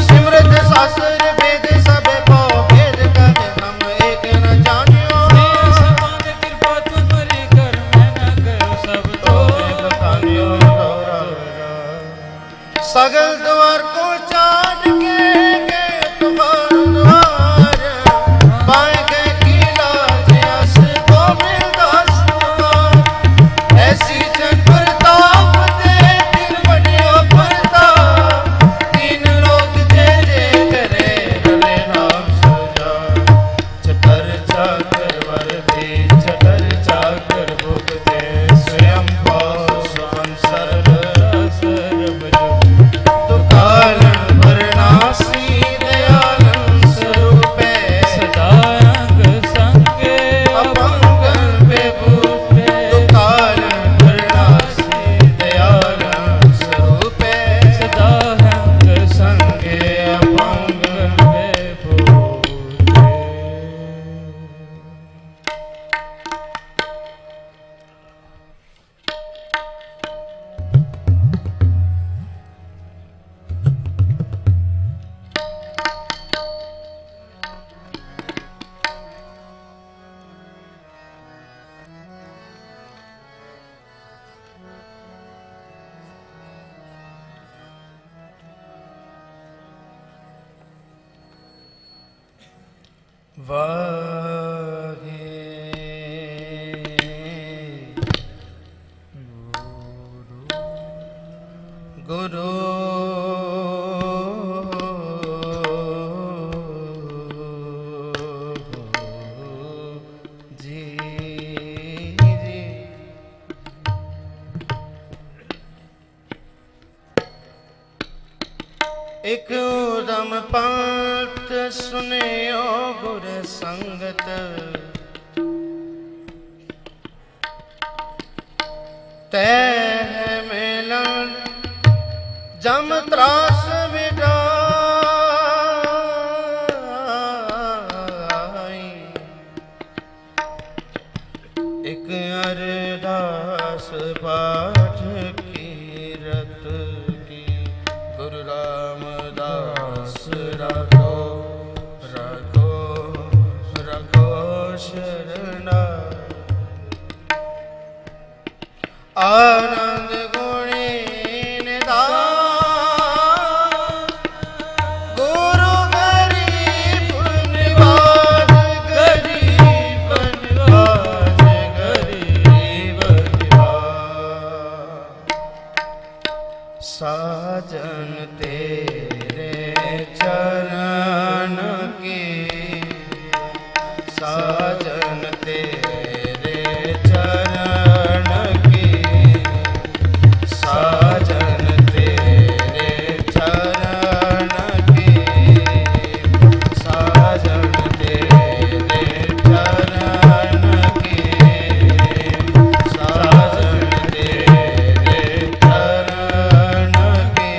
सिमरत शास्त्र वेद सब को, भेद कहे हम एक न जानियो। समान कृपा तुम्हारी कर, मैं न करो सब तो। तोरे बखानियो गौरा। सगल द्वार को चाट के तुम्हार द्वार पाए गए किला जस गोविंदास द्वार ऐसी जन प्रताप दे दिन बढ़िया प्रताप तीन लोग जय जय करे रवे नाम सजा चतर चाकर वरते चतर चाकर भुगते स्वयं पाओ सुवन सर्व गुरु जी एक उदम पंथ सुनियो गुर संगत तह मिलन जम त्रास विदाई एक अरदास पाठ कीरत की गुरु रामदास राखो राखो राखो शरणा आनंद गुणी निधान गुरु गरीब निवाज गरीब निवाज गरीब निवाज साजन तेरे चरण की साजन तेरे चरण की साजन तेरे चरण की साजन तेरे चरण की साजन तेरे चरण की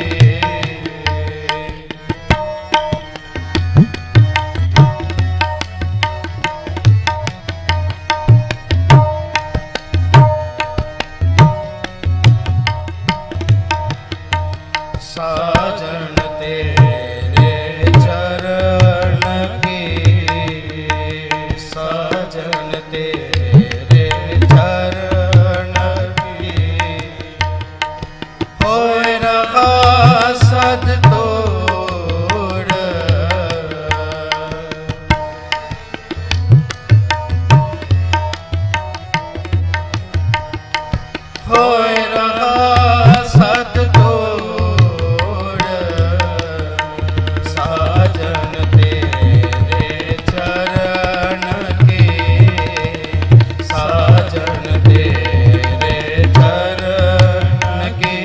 साजन तेरे चरण की साजन तेरे चरण की होए रहा सद तोड़ होए रहा सद तोड़ साजन तेरे चरण की साजन तेरे चरण की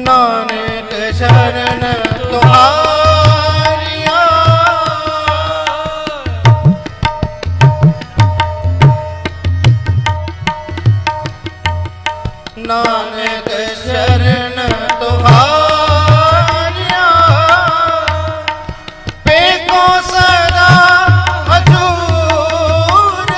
नानक शरण तुम्हारिया नानक शरण तुम्हारिया पेको सदा हजूर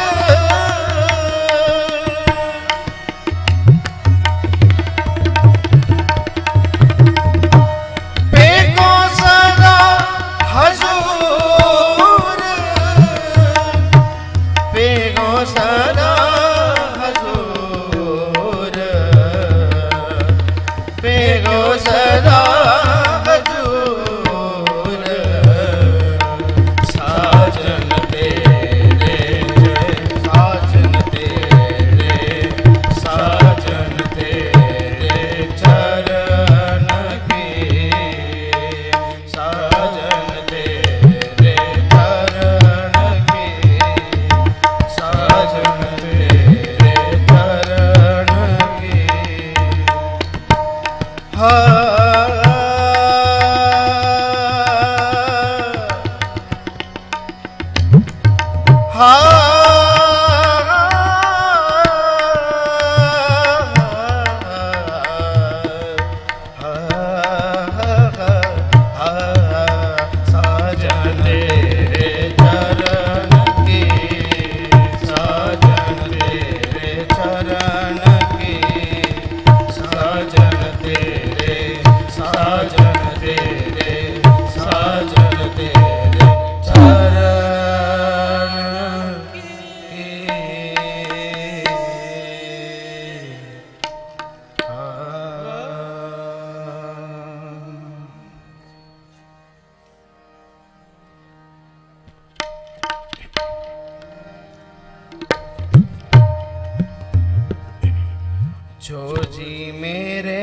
जो जी मेरे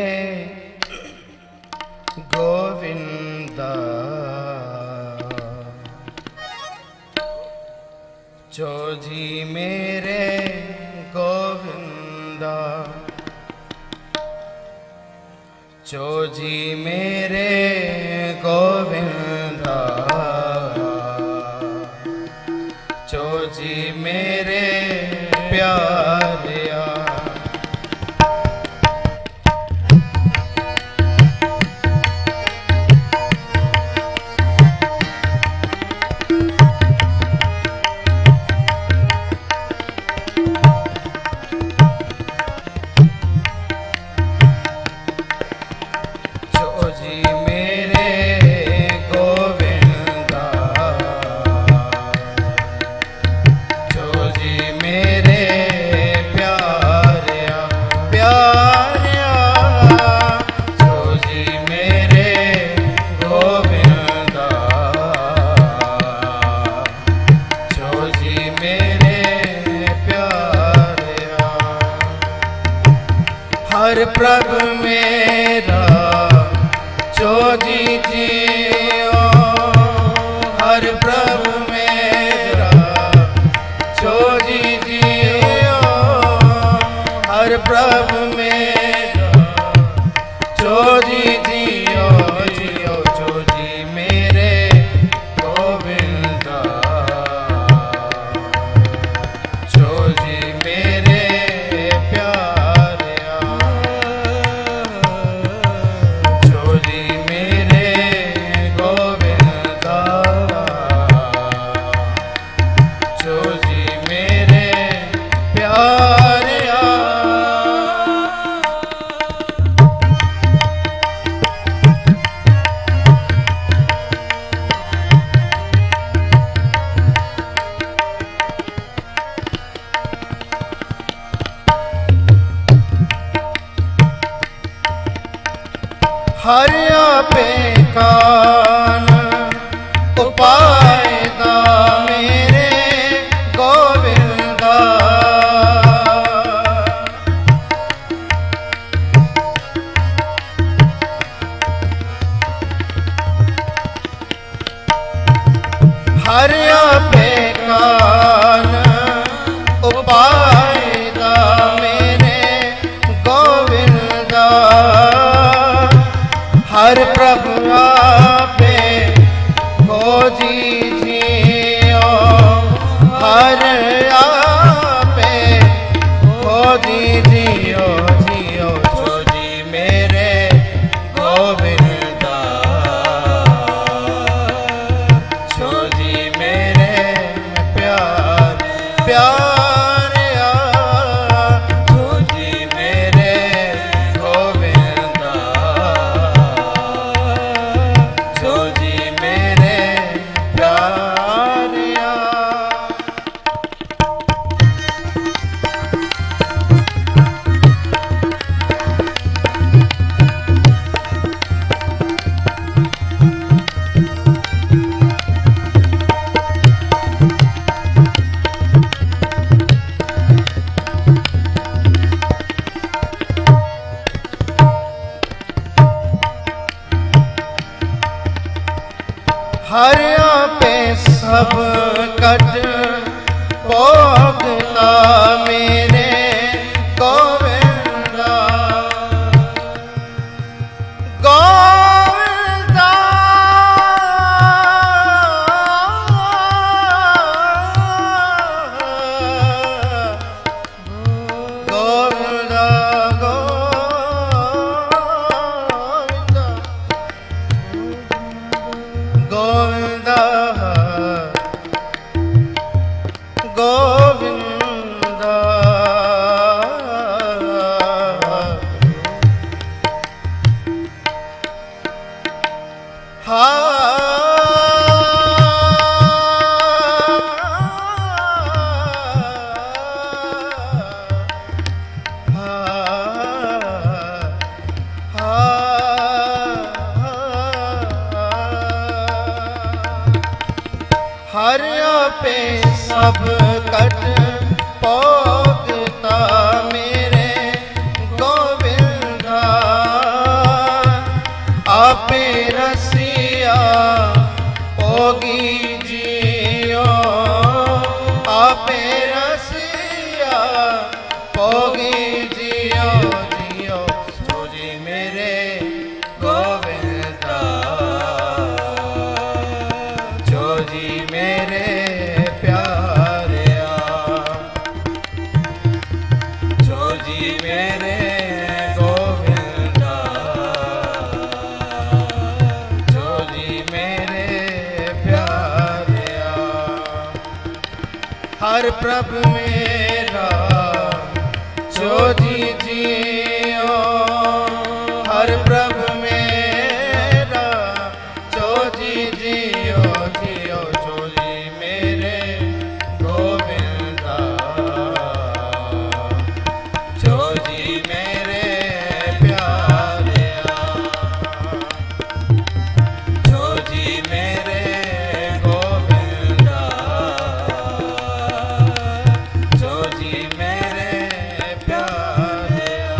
गोविंदा, जो जी मेरे गोविंदा, जो जी मेरे गोविंदा, जो जी मेरे प्यारिया। हर प्रभु मेरा जो जी जियो, हर प्रभु मेरा जो जी जियो, हर प्रभु मेरा जो जी जियो, जियो जो जी मेरे गोविंदा, जो जी मेरे हरिया पे कान उपाय दा मेरे गोविंदा, हरिया पे कान उपाय दा मेरे गोविंदा, हर प्रभु आपे खोजी जियो, हर आपे खोजी जियो, जियो जो जी मेरे गोविंदा, जो जी मेरे प्यार प्यारिया, जो जी मेरे गोविंदा, जो जी मेरे प्यारिया। हरिया पे सब कट भोगता मेरे गोविंदा, गोविंदा, गोविंदा, गोविंदा, गोविंदा, हरिया पे सब कट भोगता मेरे गो जोगी जियो जियो जोजी मेरे गोविंदा जोजी मेरे प्यारिया जोजी मेरे गोविंदा जोजी मेरे प्यारिया हर प्रभु मेरा जोजी जियो हर प्रभु मेरा जोजी जियो जियो जोजी मेरे गोविंदा जोजी मेरे प्यारिया जोजी मेरे गोविंदा जोजी मेरे प्यारिया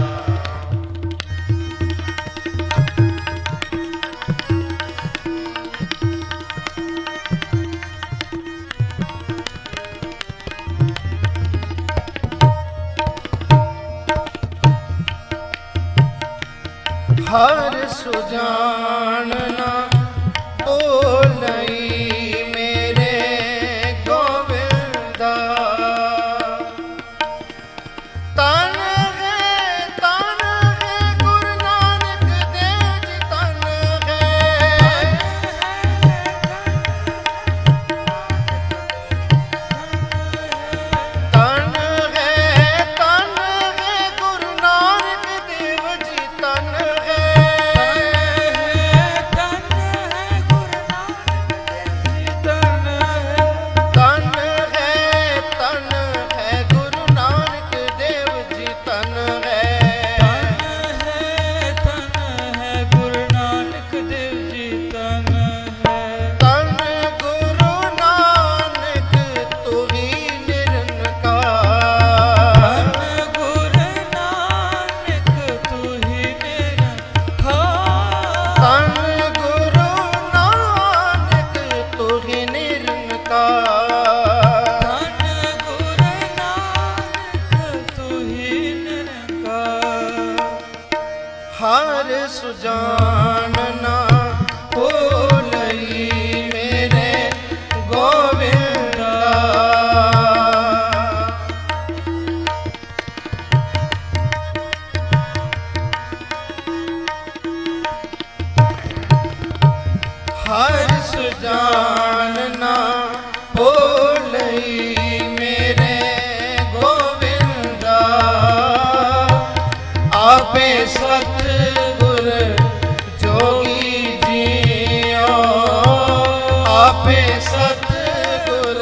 हर सुजानना बोलई मेरे गोविंदा तन है गुरु नानक देव जी तन है तन है गुरु नानक देव जी तन है तन है गुरु नानक देव जी तन है तन गुरु नानक तू ही निरंकार तन गुरु नानक तू ही निरंकार हर सुजानना बोलई मेरे गोविंदा हर सुजानना बोलई मेरे गोविंदा आपे सतगुर जोगी जियो आपे सतगुर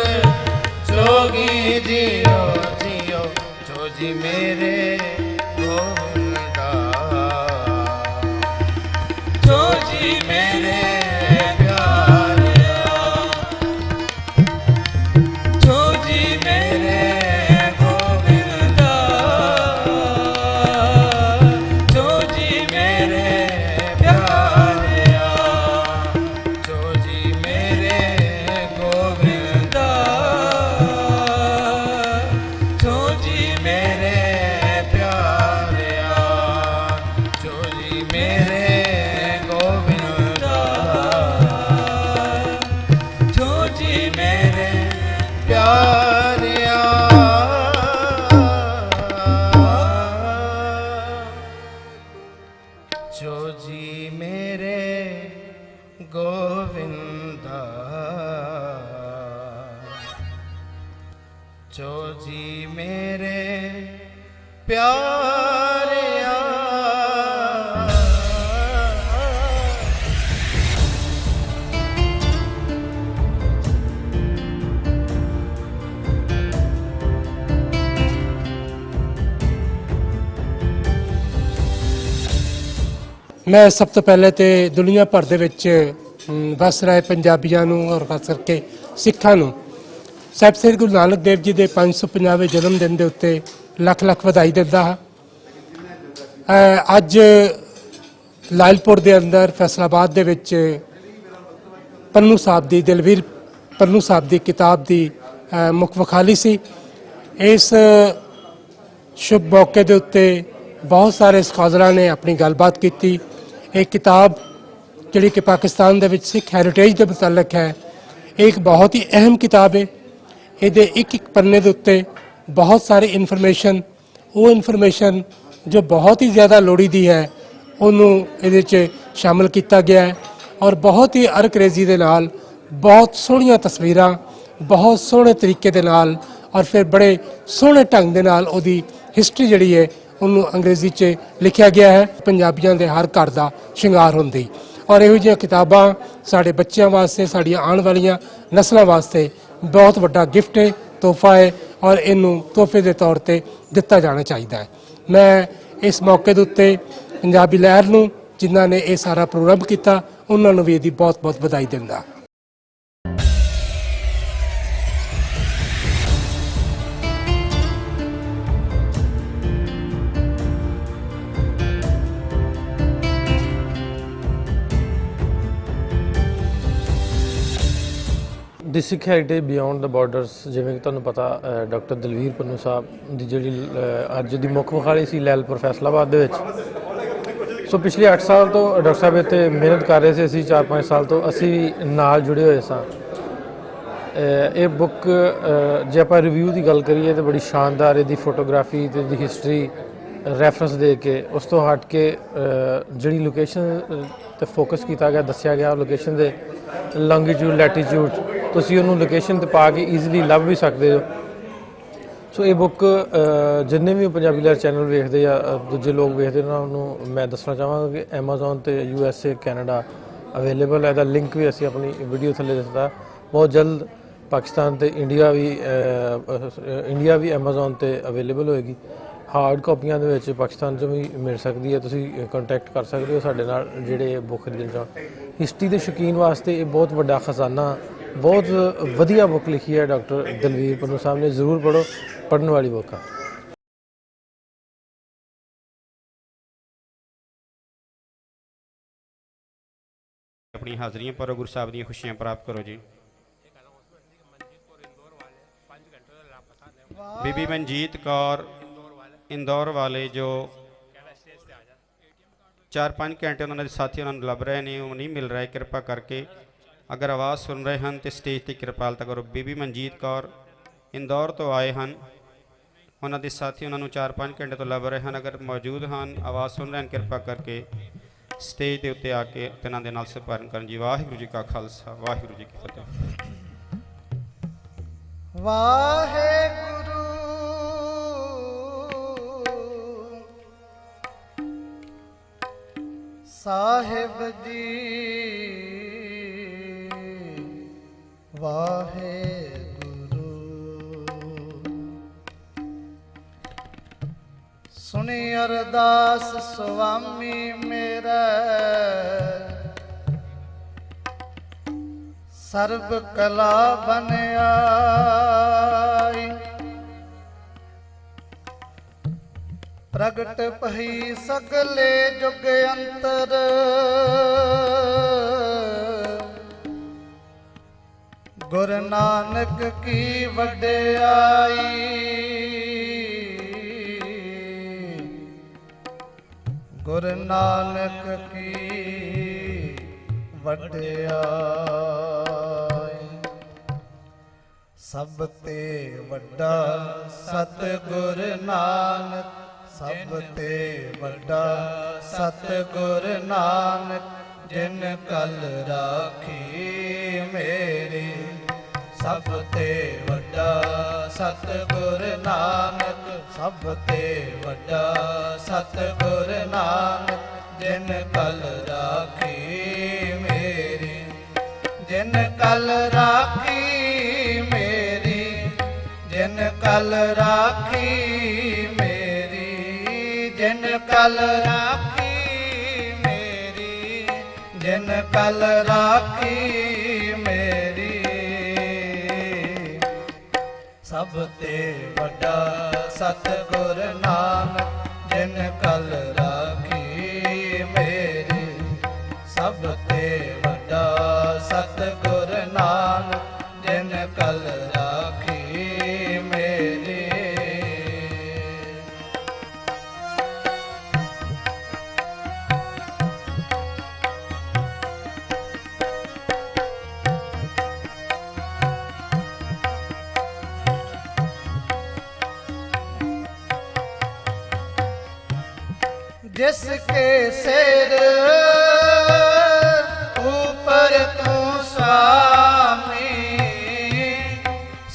जोगी जियो जियो जोजी मेरे गोविंदा जोजी मेरे प्यारिया जोजी मेरे गोविंदा जोजी मेरे प्यारिया जोजी मेरे गोविंदा जोजी मेरे प्यारिया जोजी मेरे गोविंदा जोजी मेरे प्यारिया जोजी मेरे गोविंदा जोजी मेरे प्यारिया ਮੈਂ ਸਭ ਤੋਂ ਪਹਿਲੇ ਤੇ ਦੁਨੀਆ ਭਰ ਦੇ ਵਿੱਚ ਵਸ ਰਹੇ ਪੰਜਾਬੀਆਂ ਨੂੰ ਔਰ ਖਾਸ ਕਰਕੇ ਸਿੱਖਾਂ ਨੂੰ ਸਾਹਿਬ ਸ੍ਰੀ ਗੁਰੂ ਨਾਨਕ ਦੇਵ ਜੀ ਦੇ 550ਵੇਂ ਜਨਮ ਦਿਨ ਦੇ ਉੱਤੇ ਲੱਖ ਲੱਖ ਵਧਾਈ ਦਿੰਦਾ ਹਾਂ। ਅੱਜ ਲਾਇਲਪੁਰ ਦੇ ਅੰਦਰ ਫੈਸਲਾਬਾਦ ਦੇ ਵਿੱਚ ਪੰਨੂ ਸਾਹਿਬ ਦੀ ਦਿਲਵੀਰ ਪੰਨੂ ਸਾਹਿਬ ਦੀ ਕਿਤਾਬ ਦੀ ਮੁੱਖ ਵਿਖਾਲੀ ਸੀ। ਇਸ ਸ਼ੁਭ ਮੌਕੇ ਦੇ ਉੱਤੇ ਬਹੁਤ ਸਾਰੇ ਸਕਾਲਰਾਂ ਨੇ ਆਪਣੀ ਗੱਲਬਾਤ ਕੀਤੀ। ਇਹ ਕਿਤਾਬ ਜਿਹੜੀ ਕਿ ਪਾਕਿਸਤਾਨ ਦੇ ਵਿੱਚ ਸਿੱਖ ਹੈਰੀਟੇਜ ਦੇ ਮੁਤਲਕ ਹੈ, ਇਹ ਇੱਕ ਬਹੁਤ ਹੀ ਅਹਿਮ ਕਿਤਾਬ ਹੈ। ਇਹਦੇ ਇੱਕ ਇੱਕ ਪੰਨੇ ਦੇ ਉੱਤੇ ਬਹੁਤ ਸਾਰੀ ਇਨਫੋਰਮੇਸ਼ਨ, ਉਹ ਇਨਫੋਰਮੇਸ਼ਨ ਜੋ ਬਹੁਤ ਹੀ ਜ਼ਿਆਦਾ ਲੋੜੀਂਦੀ ਹੈ, ਉਹਨੂੰ ਇਹਦੇ 'ਚ ਸ਼ਾਮਲ ਕੀਤਾ ਗਿਆ ਹੈ ਔਰ ਬਹੁਤ ਹੀ ਅਰਕਰੇਜ਼ੀ ਦੇ ਨਾਲ, ਬਹੁਤ ਸੋਹਣੀਆਂ ਤਸਵੀਰਾਂ, ਬਹੁਤ ਸੋਹਣੇ ਤਰੀਕੇ ਦੇ ਨਾਲ ਔਰ ਫਿਰ ਬੜੇ ਸੋਹਣੇ ਢੰਗ ਦੇ ਨਾਲ ਉਹਦੀ ਹਿਸਟਰੀ ਜਿਹੜੀ ਹੈ ਉਹਨੂੰ ਅੰਗਰੇਜ਼ੀ 'ਚ ਲਿਖਿਆ ਗਿਆ ਹੈ। ਪੰਜਾਬੀਆਂ ਦੇ ਹਰ ਘਰ ਦਾ ਸ਼ਿੰਗਾਰ ਹੁੰਦੀ ਔਰ ਇਹੋ ਜਿਹੀਆਂ ਕਿਤਾਬਾਂ ਸਾਡੇ ਬੱਚਿਆਂ ਵਾਸਤੇ, ਸਾਡੀਆਂ ਆਉਣ ਵਾਲੀਆਂ ਨਸਲਾਂ ਵਾਸਤੇ ਬਹੁਤ ਵੱਡਾ ਗਿਫਟ ਹੈ, ਤੋਹਫਾ ਹੈ ਔਰ ਇਹਨੂੰ ਤੋਹਫੇ ਦੇ ਤੌਰ ਤੇ ਦਿੱਤਾ ਜਾਣਾ ਚਾਹੀਦਾ ਹੈ। ਮੈਂ ਇਸ ਮੌਕੇ ਦੇ ਉੱਤੇ ਪੰਜਾਬੀ ਲਹਿਰ ਨੂੰ, ਜਿਨ੍ਹਾਂ ਨੇ ਇਹ ਸਾਰਾ ਪ੍ਰੋਗਰਾਮ ਕੀਤਾ, ਉਹਨਾਂ ਨੂੰ ਵੀ ਇਹਦੀ ਬਹੁਤ ਬਹੁਤ ਵਧਾਈ ਦਿੰਦਾ। ਦੀ ਸਿੱਖ ਹੈਰੀਟੇਜ ਬਿਯੋਂਡ ਦ ਬਾਰਡਰਸ, ਜਿਵੇਂ ਕਿ ਤੁਹਾਨੂੰ ਪਤਾ ਡਾਕਟਰ ਦਲਵੀਰ ਪੰਨੂ ਸਾਹਿਬ ਦੀ ਜਿਹੜੀ ਅੱਜ ਦੀ ਮੁੱਖ ਮੁਖਾਲੀ ਸੀ ਲੈਲਪੁਰ ਫੈਸਲਾਬਾਦ ਦੇ ਵਿੱਚ। ਸੋ ਪਿਛਲੇ 8 ਸਾਲ ਤੋਂ ਡਾਕਟਰ ਸਾਹਿਬ ਇੱਥੇ ਮਿਹਨਤ ਕਰ ਰਹੇ ਸੀ, ਅਸੀਂ 4-5 ਸਾਲ ਤੋਂ ਅਸੀਂ ਨਾਲ ਜੁੜੇ ਹੋਏ ਸਾਂ। ਇਹ ਬੁੱਕ ਜੇ ਆਪਾਂ ਰਿਵਿਊ ਦੀ ਗੱਲ ਕਰੀਏ ਤਾਂ ਬੜੀ ਸ਼ਾਨਦਾਰ, ਇਹਦੀ ਫੋਟੋਗ੍ਰਾਫੀ ਤੇ ਇਹਦੀ ਹਿਸਟਰੀ ਰੈਫਰੈਂਸ ਦੇ ਕੇ, ਉਸ ਤੋਂ ਹਟ ਕੇ ਜਿਹੜੀ ਲੋਕੇਸ਼ਨ ਤੇ ਫੋਕਸ ਕੀਤਾ ਗਿਆ, ਦੱਸਿਆ ਗਿਆ ਲੋਕੇਸ਼ਨ ਦੇ ਲੌਂਗੀਟਿਊਡ, ਲੈਟੀਟਿਊਡ, ਤੁਸੀਂ ਉਹਨੂੰ ਲੋਕੇਸ਼ਨ ਤੇ ਪਾ ਕੇ ਈਜ਼ੀਲੀ ਲੱਭ ਵੀ ਸਕਦੇ ਹੋ। ਸੋ ਇਹ ਬੁੱਕ ਜਿੰਨੇ ਵੀ ਪੰਜਾਬੀ ਲਹਿਰ ਚੈਨਲ ਵੇਖਦੇ ਆ, ਦੂਜੇ ਲੋਕ ਵੇਖਦੇ, ਉਹਨਾਂ ਨੂੰ ਮੈਂ ਦੱਸਣਾ ਚਾਹਾਂਗਾ ਕਿ Amazon ਤੇ USA, ਕੈਨੇਡਾ ਅਵੇਲੇਬਲ ਹੈ। ਇਹਦਾ ਲਿੰਕ ਵੀ ਅਸੀਂ ਆਪਣੀ ਵੀਡੀਓ ਥੱਲੇ ਦਿੱਤਾ। ਬਹੁਤ ਜਲਦ ਪਾਕਿਸਤਾਨ ਤੇ ਇੰਡੀਆ ਵੀ Amazon ਤੇ ਅਵੇਲੇਬਲ ਹੋਏਗੀ। ਹਾਰਡ ਕਾਪੀਆਂ ਦੇ ਵਿੱਚ ਪਾਕਿਸਤਾਨ 'ਚੋਂ ਵੀ ਮਿਲ ਸਕਦੀ ਹੈ, ਤੁਸੀਂ ਕੰਟੈਕਟ ਕਰ ਸਕਦੇ ਹੋ ਸਾਡੇ ਨਾਲ ਜਿਹੜੇ ਬੁੱਕ ਖਰੀਦਣ ਚਾਹੋ। ਹਿਸਟਰੀ ਦੇ ਸ਼ੌਕੀਨ ਵਾਸਤੇ ਇਹ ਬਹੁਤ ਵੱਡਾ ਖਜ਼ਾਨਾ, ਬਹੁਤ ਵਧੀਆ ਬੁੱਕ ਲਿਖੀ ਹੈ ਡਾਕਟਰ ਦਲਵੀਰ ਪੰਨੂ ਸਾਹਿਬ ਨੇ। ਜ਼ਰੂਰ ਪੜ੍ਹੋ, ਪੜ੍ਹਨ ਵਾਲੀ ਬੁੱਕ ਆ। ਆਪਣੀ ਹਾਜ਼ਰੀਆਂ ਭਰੋ, ਗੁਰੂ ਸਾਹਿਬ ਦੀਆਂ ਖੁਸ਼ੀਆਂ ਪ੍ਰਾਪਤ ਕਰੋ ਜੀ। ਬੀਬੀ ਮਨਜੀਤ ਕੌਰ ਇੰਦੌਰ ਵਾਲੇ, ਜੋ 4-5 ਘੰਟੇ ਉਹਨਾਂ ਦੇ ਸਾਥੀ ਉਹਨਾਂ ਨੂੰ ਲੱਭ ਰਹੇ ਨੇ, ਉਹ ਨਹੀਂ ਮਿਲ ਰਿਹਾ। ਕਿਰਪਾ ਕਰਕੇ ਅਗਰ ਆਵਾਜ਼ ਸੁਣ ਰਹੇ ਹਨ ਤਾਂ ਸਟੇਜ 'ਤੇ ਕਿਰਪਾਲਤਾ ਕਰੋ। ਬੀਬੀ ਮਨਜੀਤ ਕੌਰ ਇੰਦੌਰ ਤੋਂ ਆਏ ਹਨ, ਉਹਨਾਂ ਦੇ ਸਾਥੀ ਉਹਨਾਂ ਨੂੰ 4-5 ਘੰਟੇ ਤੋਂ ਲੱਭ ਰਹੇ ਹਨ। ਅਗਰ ਮੌਜੂਦ ਹਨ, ਆਵਾਜ਼ ਸੁਣ ਰਹੇ ਹਨ, ਕਿਰਪਾ ਕਰਕੇ ਸਟੇਜ ਦੇ ਉੱਤੇ ਆ ਕੇ ਇਹਨਾਂ ਦੇ ਨਾਲ ਸੰਪਰਕ ਕਰਨ ਜੀ। ਵਾਹਿਗੁਰੂ ਜੀ ਕਾ ਖਾਲਸਾ, ਵਾਹਿਗੁਰੂ ਜੀ ਕੀ ਫਤਿਹ। ਵਾਹਿਗੁਰੂ ਸਾਹਿਬ ਜੀ, ਵਾਹਿਗੁਰੂ। ਸੁਣੀ ਅਰਦਾਸ ਸੁਆਮੀ ਮੇਰਾ, ਸਰਬ ਕਲਾ ਬਨ ਆਈ। ਪ੍ਰਗਟ ਭਈ ਸਗਲੇ ਜੁਗ ਅੰਤਰ, ਗੁਰੂ ਨਾਨਕ ਕੀ ਵਡਿਆਈ। ਗੁਰੂ ਨਾਨਕ ਕੀ ਵਡਿਆਈ। ਸਭ ਤੇ ਵੱਡਾ ਸਤਿਗੁਰ ਨਾਨਕ, ਸਭ ਤੇ ਵੱਡਾ ਸਤਿਗੁਰ ਨਾਨਕ, ਜਿਨ ਕਲ ਰਾਖੀ ਮੇਰੀ। ਸਭ ਤੇ ਵੱਡਾ ਸਤਿਗੁਰ ਨਾਨਕ, ਸਭ ਤੇ ਵੱਡਾ ਸਤਿਗੁਰ ਨਾਨਕ, ਜਿਨ ਕਲ ਰਾਖੀ ਮੇਰੀ। ਜਿਨ ਕਲ ਰਾਖੀ ਮੇਰੀ, ਜਿਨ ਕਲ ਰਾਖੀ ਮੇਰੀ। ਜਿਨ ਕਲ ਰਾਖੀ ਮੇਰੀ, ਜਿਨ ਕਲ ਰਾਖੀ ਮੇਰੀ। ਸਭ ਤੇ ਵੱਡਾ ਸਤਿਗੁਰ ਨਾਨਕ, ਜਿਨ ਕਲ ਰਾਖੀ ਮੇਰੀ। ਸਭ ਤੇ ਵੱਡਾ ਸਤਿਗੁਰ ਨਾਨਕ, ਜਿਨ ਕਲ ਰਾਖੀ ਮੇਰੀ। जिसके सिर ऊपर तू स्वामी,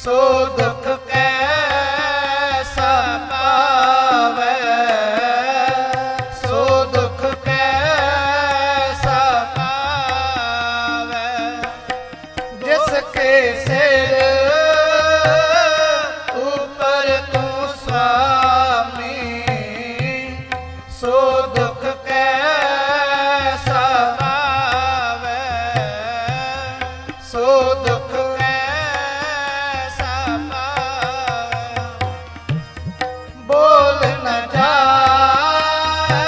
सो दुख कैसा पावे, सो दुख कैसा पावे। जिसके सिर ऊपर तू स्वामी, सो दुख कैसा पावे, सो दुख कैसा पावे। बोल न जाए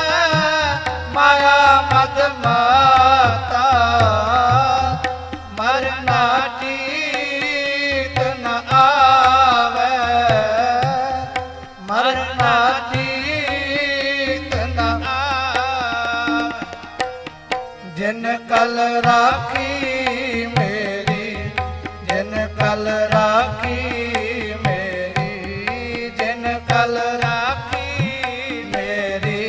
माया मद माता, मरना ठीक न आवे, मरना ठीक न आवे। जिन कल राखी मेरी, जिन कल राखी मेरी, जिन कल राखी मेरी,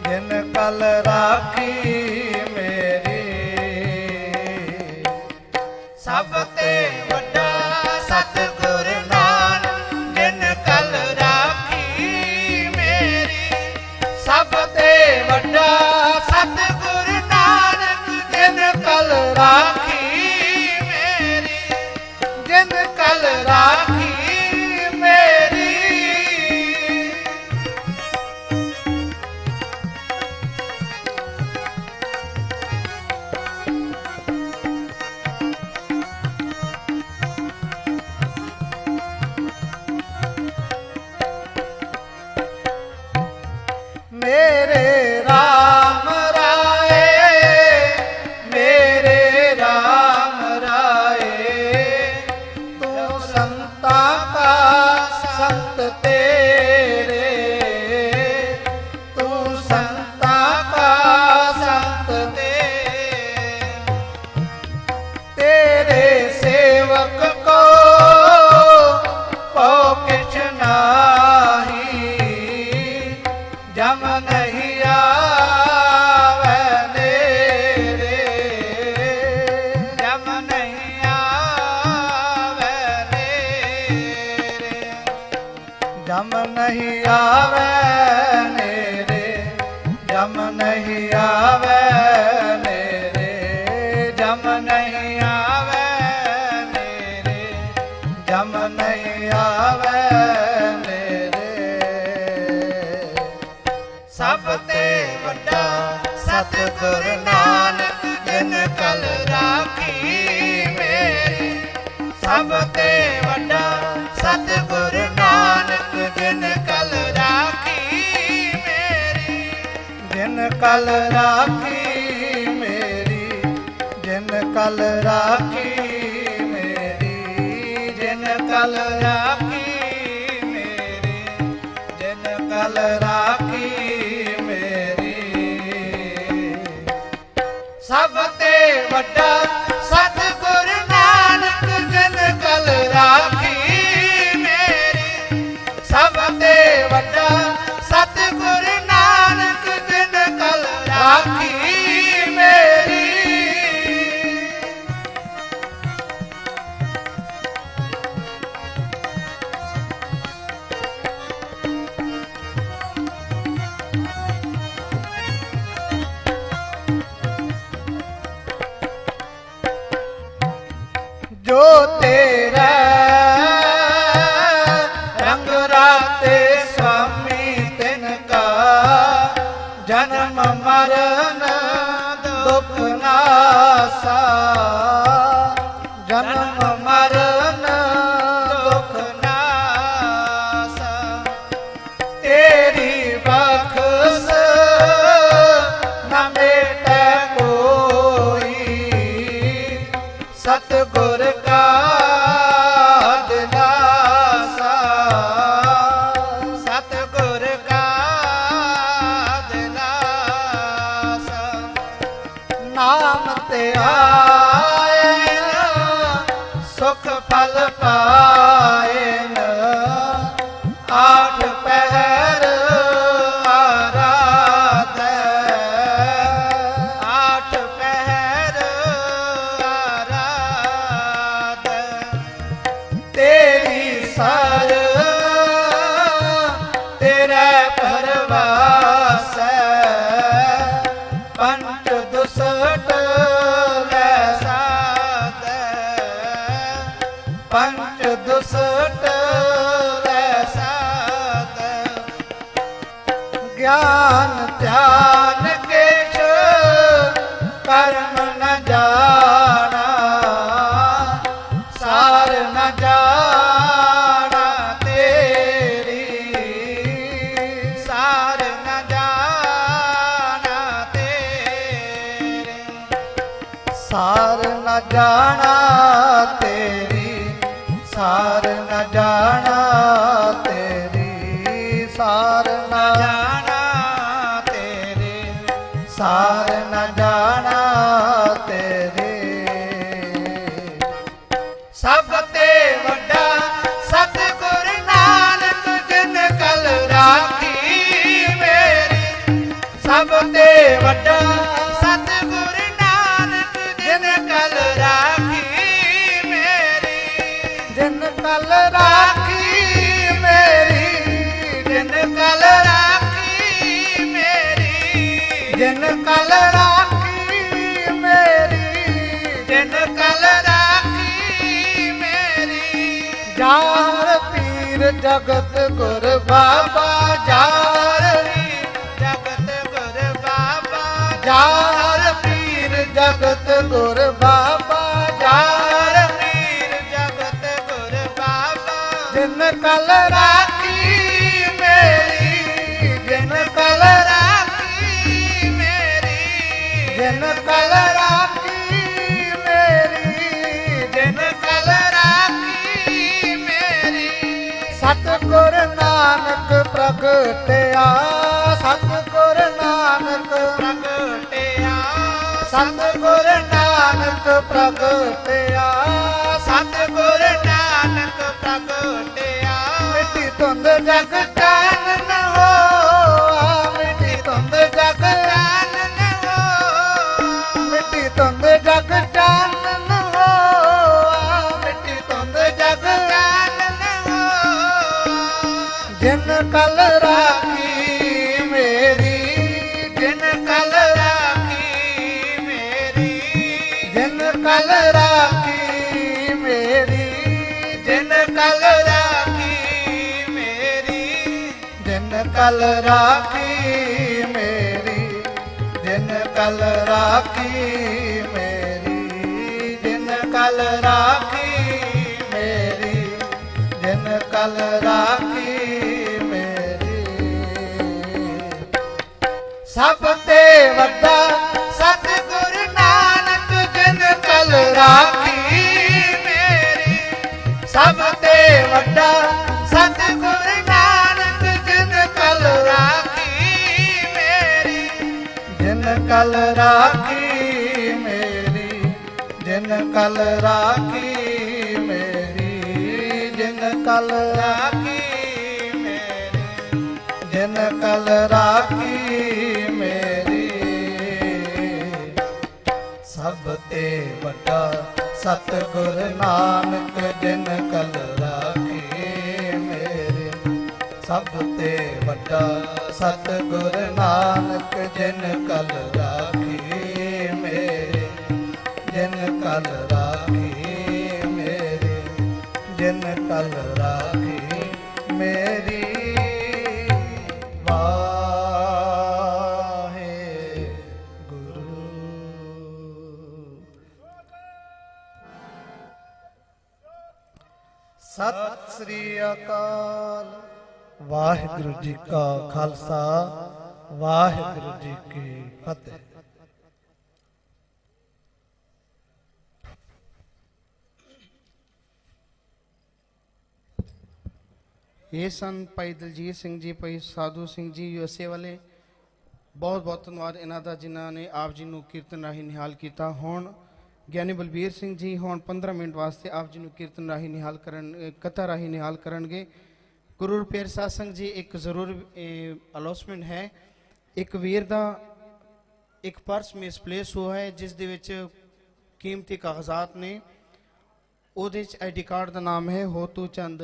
जिन कल राखी मेरी। सभ ते वड्डा सतगुर नानक, जिन कल राखी मेरी। सभ ते वड्डा सतगुर नानक, जिन कल राखी मेरी, जिन कल राखी मेरी। मेरे राम राए, मेरे राम राए, तू संता का संत तेरे, तू संता का संत तेरे। तेरे सेवक को पौ किछ नाही, जम नहीं आवे नेरे, जम नहीं आवे नेरे, जम नहीं आवे नेरे, जम नहीं आवे नेरे, जम नहीं आवे नेरे, जम नहीं आवे नेरे। सभ ते वड्डा सतगुर नानक, जिन कल राखी मेरी। सभ ते वड्डा सतगुर नानक, जिन कल राखी मेरी, जिन कल राखी मेरी, जिन कल राखी मेरी, जिन कल राखी मेरी, जिन कल राखी मेरी। सभ ते वड्डा सतगुर नानक, जिन कल राखी मेरी। सभ ते वड्डा सतगुर नानक, जिन कल राखी मेरी। जो तेरा रंग राते स्वामी, तिनका जन्म मरण दुख नासा, जन्म मरण दुख नासा। तेरी बख्श न मेटे कोई, सतगुर का दिलासा, सतगुर का दिलासा। नाम ते आए सुख फल पाए, आठ पहर आराधना, ਪਰਵਾਸੈ ਪੰਚ ਦੁਸਟ ਲੈ ਸਾਧੈ ਪੰਚ ਦੁਸਟ ਲੈ ਸਾਧੈ ਗਿਆਨ ਧਿਆਨ ਕੇਛ ਕਰਮ ਨ ਜਾਣਾ ਸਾਰ ਨ ਜਾਣਾ ਤੇਰੀ ਸਾਰ ਨ ਜਾਣਾ ਤੇਰੀ ਸਾਰ ਨ ਜਾਣਾ ਤੇਰੀ ਸਾਰ ਨ ਜਾਣਾ ਤੇਰੀ ਸਾਰ ਨ ਜਾਣਾ ਤੇਰੀ ਸਾਰ ਨ ਜਾਣਾ ਤੇਰੇ ਸਭ ਤੇ ਵੱਡਾ ਸਤਿਗੁਰ ਨਾਨਕ ਜਿਨ ਕਲ ਰਾਖੀ ਮੇਰੀ ਸਭ ਤੇ ਵੱਡਾ ਸਤਿਗੁਰ ਨਾਨਕ ਜਿਨ ਕਲ ਰਾਖੀ ਮੇਰੀ ਜਿਨ ਕਲ ਰਾਖੀ ਮੇਰੀ ਜਿਨ ਕਲ ਰਾਖੀ ਮੇਰੀ ਜਿਨ ਕਲ ਰਾਖੀ ਮੇਰੀ ਜਿਨ ਕਲ ਰਾਖੀ ਮੇਰੀ ਜਾਰ ਪੀਰ ਜਗਤ ਗੁਰ ਬਾਬਾ ਜਾਰ ਪੀਰ ਜਗਤ ਗੁਰ ਬਾਬਾ ਜਾਰ ਪੀਰ ਜਗਤ ਗੁਰ ਬਾਬਾ ਜਾਰ ਪੀਰ ਜਗਤ ਗੁਰ ਬਾਬਾ ਜਿਨ ਕਲ ਰਾਖੀ ਮੇਰੀ ਜਿਨ ਕਲ ਰਾਖੀ ਮੇਰੀ ਜਿਨ ਕਲ ਰਾਖੀ ਮੇਰੀ ਜਿਨ ਕਲ ਰਾਖੀ ਮੇਰੀ ਸਤਿਗੁਰ ਨਾਨਕ ਪ੍ਰਗਟਿਆ ਸਤਿਗੁਰ ਨਾਨਕ ਪ੍ਰਗਟਿਆ ਸਤਿਗੁਰ ਨਾਨਕ ਪ੍ਰਗਟਿਆ ਸਤਿਗੁਰ ਨਾਨਕ ਪ੍ਰਗਟਿਆ ਮਿੱਟੀ ਧੁੰਦ ਜਗ ਚਾਨਣ ਹੋਆ ਮਿੱਟੀ ਧੁੰਦ ਜਗ ਚਾਨਣ ਹੋਆ ਮਿੱਟੀ ਧੁੰਦ ਜਗ ਚਾਨਣ ਹੋਆ ਮਿੱਟੀ ਧੁੰਦ ਜਗ ਚਾਨਣ ਹੋਆ ਜਿਨ ਕਲ ਰਾਖੀ ਮੇਰੀ ਜਿਨ ਕਲ ਰਾਖੀ ਮੇਰੀ ਜਿਨ ਕਲ ਰਾਖੀ ਮੇਰੀ ਜਿਨ ਕਲ ਰਾਖੀ ਮੇਰੀ ਜਿਨ ਕਲ ਰਾਖੀ ਮੇਰੀ ਜਿਨ ਕਲ ਰਾਖੀ ਮੇਰੀ ਜਿਨ ਕਲ ਰਾਖੀ ਮੇਰੀ ਜਿਨ ਕਲ ਰਾਖੀ ਮੇਰੀ ਸਭ ਤੇ ਵੱਡਾ ਸਤਿਗੁਰ ਨਾਨਕ ਜਿਨ ਕਲ ਰਾਖੀ ਮੇਰੀ ਸਭ ਤੇ ਵੱਡਾ ਸਤਿਗੁਰ ਨਾਨਕ ਜਿਨ ਕਲ ਰਾਖੀ ਮੇਰੀ ਜਿਨ ਕਲ ਰਾਖੀ ਮੇਰੀ ਜਿਨ ਕਲ ਰਾਖੀ ਮੇਰੀ ਜਿਨ ਕਲ ਰਾਖੀ ਮੇਰੀ ਜਿਨ ਕਲ ਰਾਖੀ ਮੇਰੀ ਸਭ ਤੇ ਵੱਡਾ ਸਤਿਗੁਰ ਨਾਨਕ ਜਿਨ ਕਲ ਰਾਖੀ ਮੇਰੀ ਸਭ ਤੇ ਵੱਡਾ ਸਤਿਗੁਰ ਨਾਨਕ ਜਿਨ ਕਲ ਰਾਖੀ ਮੇਰੀ ਜਿਨ ਕਲ ਰਾਖੀ ਮੇਰੀ ਜਿਨ ਕਲ ਰਾਖੀ ਮੇਰੀ ਵਾਹਿਗੁਰੂ। ਸਤਿ ਸ੍ਰੀ ਅਕਾਲ। ਵਾਹਿਗੁਰੂ ਜੀ ਕਾ ਖਾਲਸਾ ਵਾਹਿਗੁਰੂ ਜੀ ਕੀ ਫਤਿਹ। ਇਹ ਸਨ ਭਾਈ ਦਲਜੀਤ ਸਿੰਘ ਜੀ, ਭਾਈ ਸਾਧੂ ਸਿੰਘ ਜੀ USA ਵਾਲੇ। ਬਹੁਤ ਬਹੁਤ ਧੰਨਵਾਦ ਇਹਨਾਂ ਦਾ ਜਿਨ੍ਹਾਂ ਨੇ ਆਪ ਜੀ ਨੂੰ ਕੀਰਤਨ ਰਾਹੀਂ ਨਿਹਾਲ ਕੀਤਾ। ਹੁਣ ਗਿਆਨੀ ਬਲਬੀਰ ਸਿੰਘ ਜੀ ਹੁਣ 15 ਮਿੰਟ ਵਾਸਤੇ ਆਪ ਜੀ ਨੂੰ ਕੀਰਤਨ ਰਾਹੀਂ ਨਿਹਾਲ ਕਥਾ ਰਾਹੀਂ ਨਿਹਾਲ ਕਰਨਗੇ। ਗੁਰੂ ਰੂਪੇਰ ਸਾਧ ਜੀ ਇੱਕ ਜ਼ਰੂਰ ਅਨਾਉਂਸਮੈਂਟ ਹੈ। ਇੱਕ ਵੀਰ ਦਾ ਇੱਕ ਪਰਸ ਮਿਸਪਲੇਸ ਹੋਇਆ ਹੈ ਜਿਸ ਦੇ ਵਿੱਚ ਕੀਮਤੀ ਕਾਗਜ਼ਾਤ ਨੇ। ਉਹਦੇ 'ਚ ID ਕਾਰਡ ਦਾ ਨਾਮ ਹੈ ਹੋਤੂ ਚੰਦ।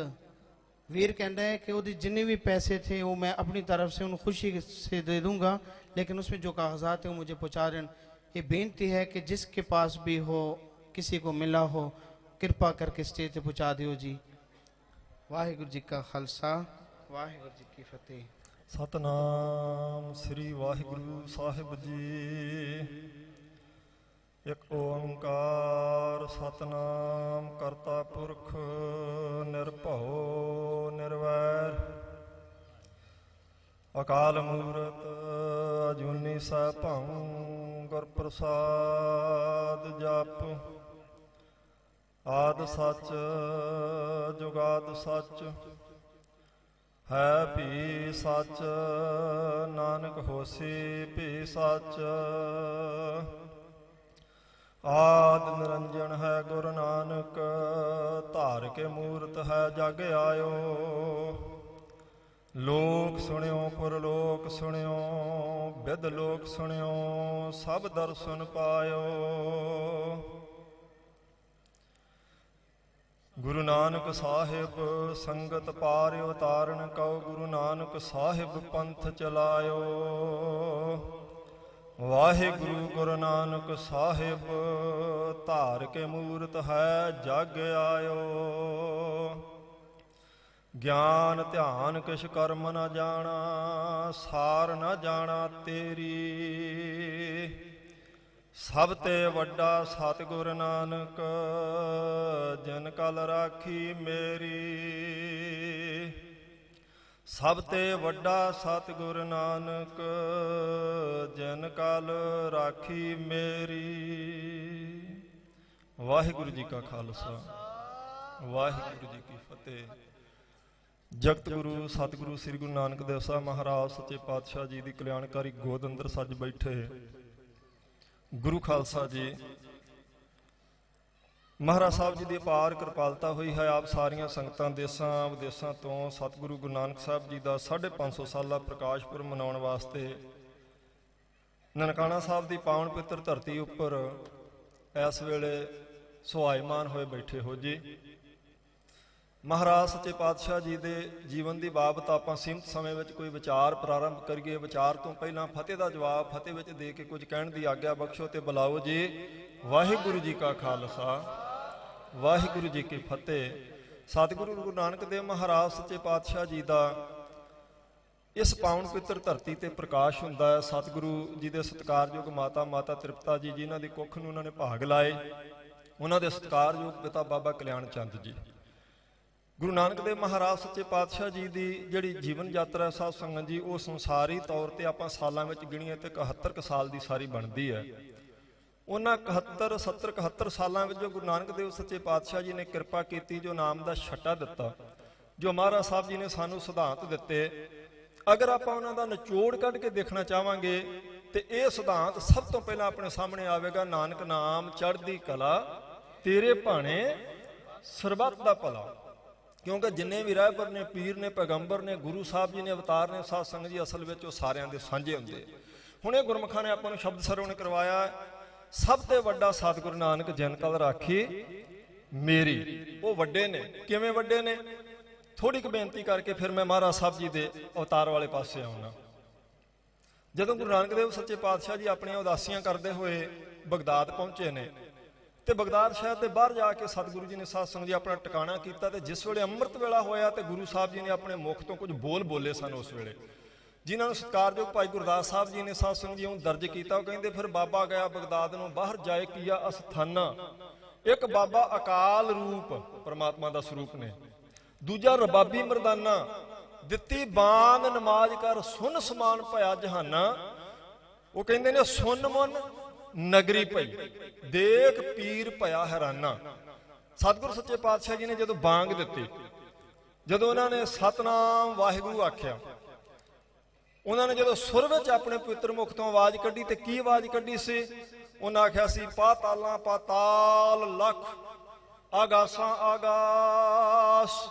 ਵੀਰ ਕਹਿੰਦਾ है कि ਉਹਦੇ जितने भी पैसे थे वो मैं अपनी तरफ से उन्हें खुशी से दे दूंगा, लेकिन उसमें जो कागजात हैं वो मुझे पहुँचा दें। ये बेनती है कि जिसके पास भी हो, किसी को मिला हो, कृपा करके स्टेज पे पहुँचा दियो जी। वाहिगुरू जी का खालसा, वाहिगुरू जी की फतेह। ਸਤਨਾਮ ਸ੍ਰੀ ਵਾਹਿਗੁਰੂ ਸਾਹਿਬ ਜੀ। ਇੱਕ ਓੰਕਾਰ ਸਤਨਾਮ ਕਰਤਾ ਪੁਰਖ ਨਿਰਭਉ ਨਿਰਵੈਰ ਅਕਾਲ ਮੂਰਤ ਅਜੂਨੀ ਸੈਭੰ ਗੁਰ ਪ੍ਰਸਾਦ ਜਪ। ਆਦਿ ਸੱਚ ਜੁਗਾਦ ਸੱਚ ਹੈ ਭੀ ਸੱਚ, ਨਾਨਕ ਹੋਸੀ ਭੀ ਸੱਚ। ਆਦਿ ਨਿਰੰਜਨ ਹੈ ਗੁਰੂ ਨਾਨਕ, ਧਾਰ ਕੇ ਮੂਰਤ ਹੈ ਜਗ ਆਇਓ। ਲੋਕ ਸੁਣਿਓ ਪੁਰਲੋਕ ਸੁਣਿਓ, ਵਿਦ ਲੋਕ ਸੁਣਿਓ, ਸਭ ਦਰਸ਼ਨ ਪਾਇਓ। ਗੁਰੂ ਨਾਨਕ ਸਾਹਿਬ ਸੰਗਤ ਪਾਰ ਉਤਾਰਨ ਕਉ, ਗੁਰੂ ਨਾਨਕ ਸਾਹਿਬ ਪੰਥ ਚਲਾਇਓ। ਵਾਹਿਗੁਰੂ ਗੁਰੂ ਨਾਨਕ ਸਾਹਿਬ ਧਾਰ ਕੇ ਮੂਰਤ ਹੈ ਜਗ ਆਇਓ। ਗਿਆਨ ਧਿਆਨ ਕਿਛ ਕਰਮ ਨ ਜਾਣਾ, ਸਾਰ ਨ ਜਾਣਾ ਤੇਰੀ। ਸਭ ਤੇ ਵੱਡਾ ਸਤਿਗੁਰ ਨਾਨਕ, ਜਿਨ ਕਲ ਰਾਖੀ ਮੇਰੀ। ਸਭ ਤੇ ਵੱਡਾ ਸਤਿਗੁਰ ਨਾਨਕ, ਜਿਨ ਕਲ ਰਾਖੀ ਮੇਰੀ। ਵਾਹਿਗੁਰੂ ਜੀ ਕਾ ਖਾਲਸਾ, ਵਾਹਿਗੁਰੂ ਜੀ ਕੀ ਫਤਿਹ। ਜਗਤ ਗੁਰੂ ਸਤਿਗੁਰੂ ਸ੍ਰੀ ਗੁਰੂ ਨਾਨਕ ਦੇਵ ਸਾਹਿਬ ਮਹਾਰਾਜ ਸੱਚੇ ਪਾਤਸ਼ਾਹ ਜੀ ਦੀ ਕਲਿਆਣਕਾਰੀ ਗੋਦ ਅੰਦਰ ਸੱਜ ਬੈਠੇ ਗੁਰੂ ਖਾਲਸਾ ਜੀ। ਮਹਾਰਾਜ ਸਾਹਿਬ ਜੀ ਦੀ ਅਪਾਰ ਕਿਰਪਾਲਤਾ ਹੋਈ ਹੈ। ਆਪ ਸਾਰੀਆਂ ਸੰਗਤਾਂ ਦੇਸਾਂ ਵਿਦੇਸਾਂ ਤੋਂ ਸਤਿਗੁਰੂ ਗੁਰੂ ਨਾਨਕ ਸਾਹਿਬ ਜੀ ਦਾ 550 ਸਾਲਾ ਪ੍ਰਕਾਸ਼ ਪੁਰਬ ਮਨਾਉਣ ਵਾਸਤੇ ਨਨਕਾਣਾ ਸਾਹਿਬ ਦੀ ਪਾਵਨ ਪਵਿੱਤਰ ਧਰਤੀ ਉੱਪਰ ਇਸ ਵੇਲੇ ਸੁਹਾਇਮਾਨ ਹੋਏ ਬੈਠੇ ਹੋ ਜੀ। ਮਹਾਰਾਜ ਸੱਚੇ ਪਾਤਸ਼ਾਹ ਜੀ ਦੇ ਜੀਵਨ ਦੀ ਬਾਬਤ ਆਪਾਂ ਸੀਮਤ ਸਮੇਂ ਵਿੱਚ ਕੋਈ ਵਿਚਾਰ ਪ੍ਰਾਰੰਭ ਕਰੀਏ। ਵਿਚਾਰ ਤੋਂ ਪਹਿਲਾਂ ਫਤਿਹ ਦਾ ਜਵਾਬ ਫਤਿਹ ਵਿੱਚ ਦੇ ਕੇ ਕੁਝ ਕਹਿਣ ਦੀ ਆਗਿਆ ਬਖਸ਼ੋ ਤੇ ਬੁਲਾਓ ਜੀ। ਵਾਹਿਗੁਰੂ ਜੀ ਕਾ ਖਾਲਸਾ, ਵਾਹਿਗੁਰੂ ਜੀ ਕੀ ਫਤਿਹ। ਸਤਿਗੁਰੂ ਗੁਰੂ ਨਾਨਕ ਦੇਵ ਮਹਾਰਾਜ ਸੱਚੇ ਪਾਤਸ਼ਾਹ ਜੀ ਦਾ ਇਸ ਪਾਵਨ ਪਵਿੱਤਰ ਧਰਤੀ ਤੇ ਪ੍ਰਕਾਸ਼ ਹੁੰਦਾ ਹੈ। ਸਤਿਗੁਰੂ ਜੀ ਦੇ ਸਤਿਕਾਰਯੋਗ ਮਾਤਾ ਤ੍ਰਿਪਤਾ ਜੀ, ਜਿਨ੍ਹਾਂ ਦੀ ਕੁੱਖ ਨੂੰ ਉਹਨਾਂ ਨੇ ਭਾਗ ਲਾਏ, ਉਹਨਾਂ ਦੇ ਸਤਿਕਾਰਯੋਗ ਪਿਤਾ ਬਾਬਾ ਕਲਿਆਣ ਚੰਦ ਜੀ। ਗੁਰੂ ਨਾਨਕ ਦੇਵ ਮਹਾਰਾਜ ਸੱਚੇ ਪਾਤਸ਼ਾਹ ਜੀ ਦੀ ਜਿਹੜੀ ਜੀਵਨ ਯਾਤਰਾ ਸਾਧ ਸੰਗਤ ਜੀ, ਉਹ ਸੰਸਾਰੀ ਤੌਰ ਤੇ ਆਪਾਂ ਸਾਲਾਂ ਵਿੱਚ ਗਿਣੀਏ ਤੇ 71 ਸਾਲ ਦੀ ਸਾਰੀ ਬਣਦੀ ਹੈ। ਉਹਨਾਂ 71 ਸਾਲਾਂ ਵਿੱਚ ਜੋ ਗੁਰੂ ਨਾਨਕ ਦੇਵ ਸੱਚੇ ਪਾਤਸ਼ਾਹ ਜੀ ਨੇ ਕਿਰਪਾ ਕੀਤੀ, ਜੋ ਨਾਮ ਦਾ ਛੱਟਾ ਦਿੱਤਾ, ਜੋ ਮਹਾਰਾਜ ਸਾਹਿਬ ਜੀ ਨੇ ਸਾਨੂੰ ਸਿਧਾਂਤ ਦਿੱਤੇ, ਅਗਰ ਆਪਾਂ ਉਹਨਾਂ ਦਾ ਨਿਚੋੜ ਕੱਢ ਕੇ ਦੇਖਣਾ ਚਾਹਾਂਗੇ ਤੇ ਇਹ ਸਿਧਾਂਤ ਸਭ ਤੋਂ ਪਹਿਲਾਂ ਆਪਣੇ ਸਾਹਮਣੇ ਆਵੇਗਾ। ਨਾਨਕ ਨਾਮ ਚੜ੍ਹਦੀ ਕਲਾ, ਤੇਰੇ ਭਾਣੇ ਸਰਬੱਤ ਦਾ ਭਲਾ। ਕਿਉਂਕਿ ਜਿੰਨੇ ਵੀ ਰਹਿਬਰ ਨੇ, ਪੀਰ ਨੇ, ਪੈਗੰਬਰ ਨੇ, ਗੁਰੂ ਸਾਹਿਬ ਜੀ ਨੇ ਅਵਤਾਰ ਨੇ, ਸਾਧ ਸੰਗਤ ਜੀ, ਅਸਲ ਵਿੱਚ ਉਹ ਸਾਰਿਆਂ ਦੇ ਸਾਂਝੇ ਹੁੰਦੇ। ਹੁਣ ਇਹ ਗੁਰਮੁਖਾਂ ਨੇ ਆਪਾਂ ਨੂੰ ਸ਼ਬਦ ਸਰਵਣ ਕਰਵਾਇਆ, ਸਭ ਤੋਂ ਵੱਡਾ ਸਤਿਗੁਰੂ ਨਾਨਕ ਜਿਨ ਕਲ ਰਾਖੀ ਮੇਰੀ। ਉਹ ਵੱਡੇ ਨੇ। ਕਿਵੇਂ ਵੱਡੇ ਨੇ? ਥੋੜੀ ਕੁ ਬੇਨਤੀ ਕਰਕੇ ਫਿਰ ਮੈਂ ਮਹਾਰਾਜ ਸਾਹਿਬ ਜੀ ਦੇ ਅਵਤਾਰ ਵਾਲੇ ਪਾਸੇ ਆਉਣਾ। ਜਦੋਂ ਗੁਰੂ ਨਾਨਕ ਦੇਵ ਸੱਚੇ ਪਾਤਸ਼ਾਹ ਜੀ ਆਪਣੀਆਂ ਉਦਾਸੀਆਂ ਕਰਦੇ ਹੋਏ ਬਗਦਾਦ ਪਹੁੰਚੇ ਨੇ ਤੇ ਬਗਦਾਦ ਸ਼ਹਿਰ ਦੇ ਬਾਹਰ ਜਾ ਕੇ ਸਤਿਗੁਰੂ ਜੀ ਨੇ ਸਾਧ ਸੰਗਤ ਜੀ ਆਪਣਾ ਟਿਕਾਣਾ ਕੀਤਾ। ਤੇ ਜਿਸ ਵੇਲੇ ਅੰਮ੍ਰਿਤ ਵੇਲਾ ਹੋਇਆ ਤੇ ਗੁਰੂ ਸਾਹਿਬ ਜੀ ਨੇ ਆਪਣੇ ਮੁਖ ਤੋਂ ਕੁਝ ਬੋਲ ਬੋਲੇ ਸਨ ਉਸ ਵੇਲੇ, ਜਿਨ੍ਹਾਂ ਨੂੰ ਸਤਿਕਾਰਯੋਗ ਭਾਈ ਗੁਰਦਾਸ ਸਾਹਿਬ ਜੀ ਨੇ ਸਾਧ ਸੰਗਤ ਜੀ ਨੂੰ ਦਰਜ ਕੀਤਾ। ਉਹ ਕਹਿੰਦੇ, ਫਿਰ ਬਾਬਾ ਗਿਆ ਬਗਦਾਦ ਨੂੰ, ਬਾਹਰ ਜਾਏ ਕੀਆ ਅਸਥਾਨਾ। ਇੱਕ ਬਾਬਾ ਅਕਾਲ ਰੂਪ ਪਰਮਾਤਮਾ ਦਾ ਸਰੂਪ ਨੇ, ਦੂਜਾ ਰਬਾਬੀ ਮਰਦਾਨਾ। ਦਿੱਤੀ ਬਾਨ ਨਮਾਜ਼ ਕਰ, ਸੁਨ ਸਮਾਨ ਭਇਆ ਜਹਾਨਾ। ਉਹ ਕਹਿੰਦੇ ਨੇ, ਸੁਨ ਮਨ ਨਗਰੀ ਪਈ, ਦੇਖ ਪੀਰ ਭਇਆ ਹੈਰਾਨਾ। ਸਤਿਗੁਰੂ ਸੱਚੇ ਪਾਤਸ਼ਾਹ ਜੀ ਨੇ ਜਦੋਂ ਬਾਂਗ ਦਿੱਤੀ, ਜਦੋਂ ਉਹਨਾਂ ਨੇ ਸਤਨਾਮ ਵਾਹਿਗੁਰੂ ਆਖਿਆ, ਉਹਨਾਂ ਨੇ ਜਦੋਂ ਸੁਰ ਵਿੱਚ ਆਪਣੇ ਪਵਿੱਤਰ ਮੁਖ ਤੋਂ ਆਵਾਜ਼ ਕੱਢੀ, ਤੇ ਕੀ ਆਵਾਜ਼ ਕੱਢੀ ਸੀ? ਉਹਨਾਂ ਆਖਿਆ ਸੀ, ਪਾਤਾਲਾਂ ਪਾਤਾਲ ਲੱਖ, ਆਗਾਸਾਂ ਆਗਾਸ।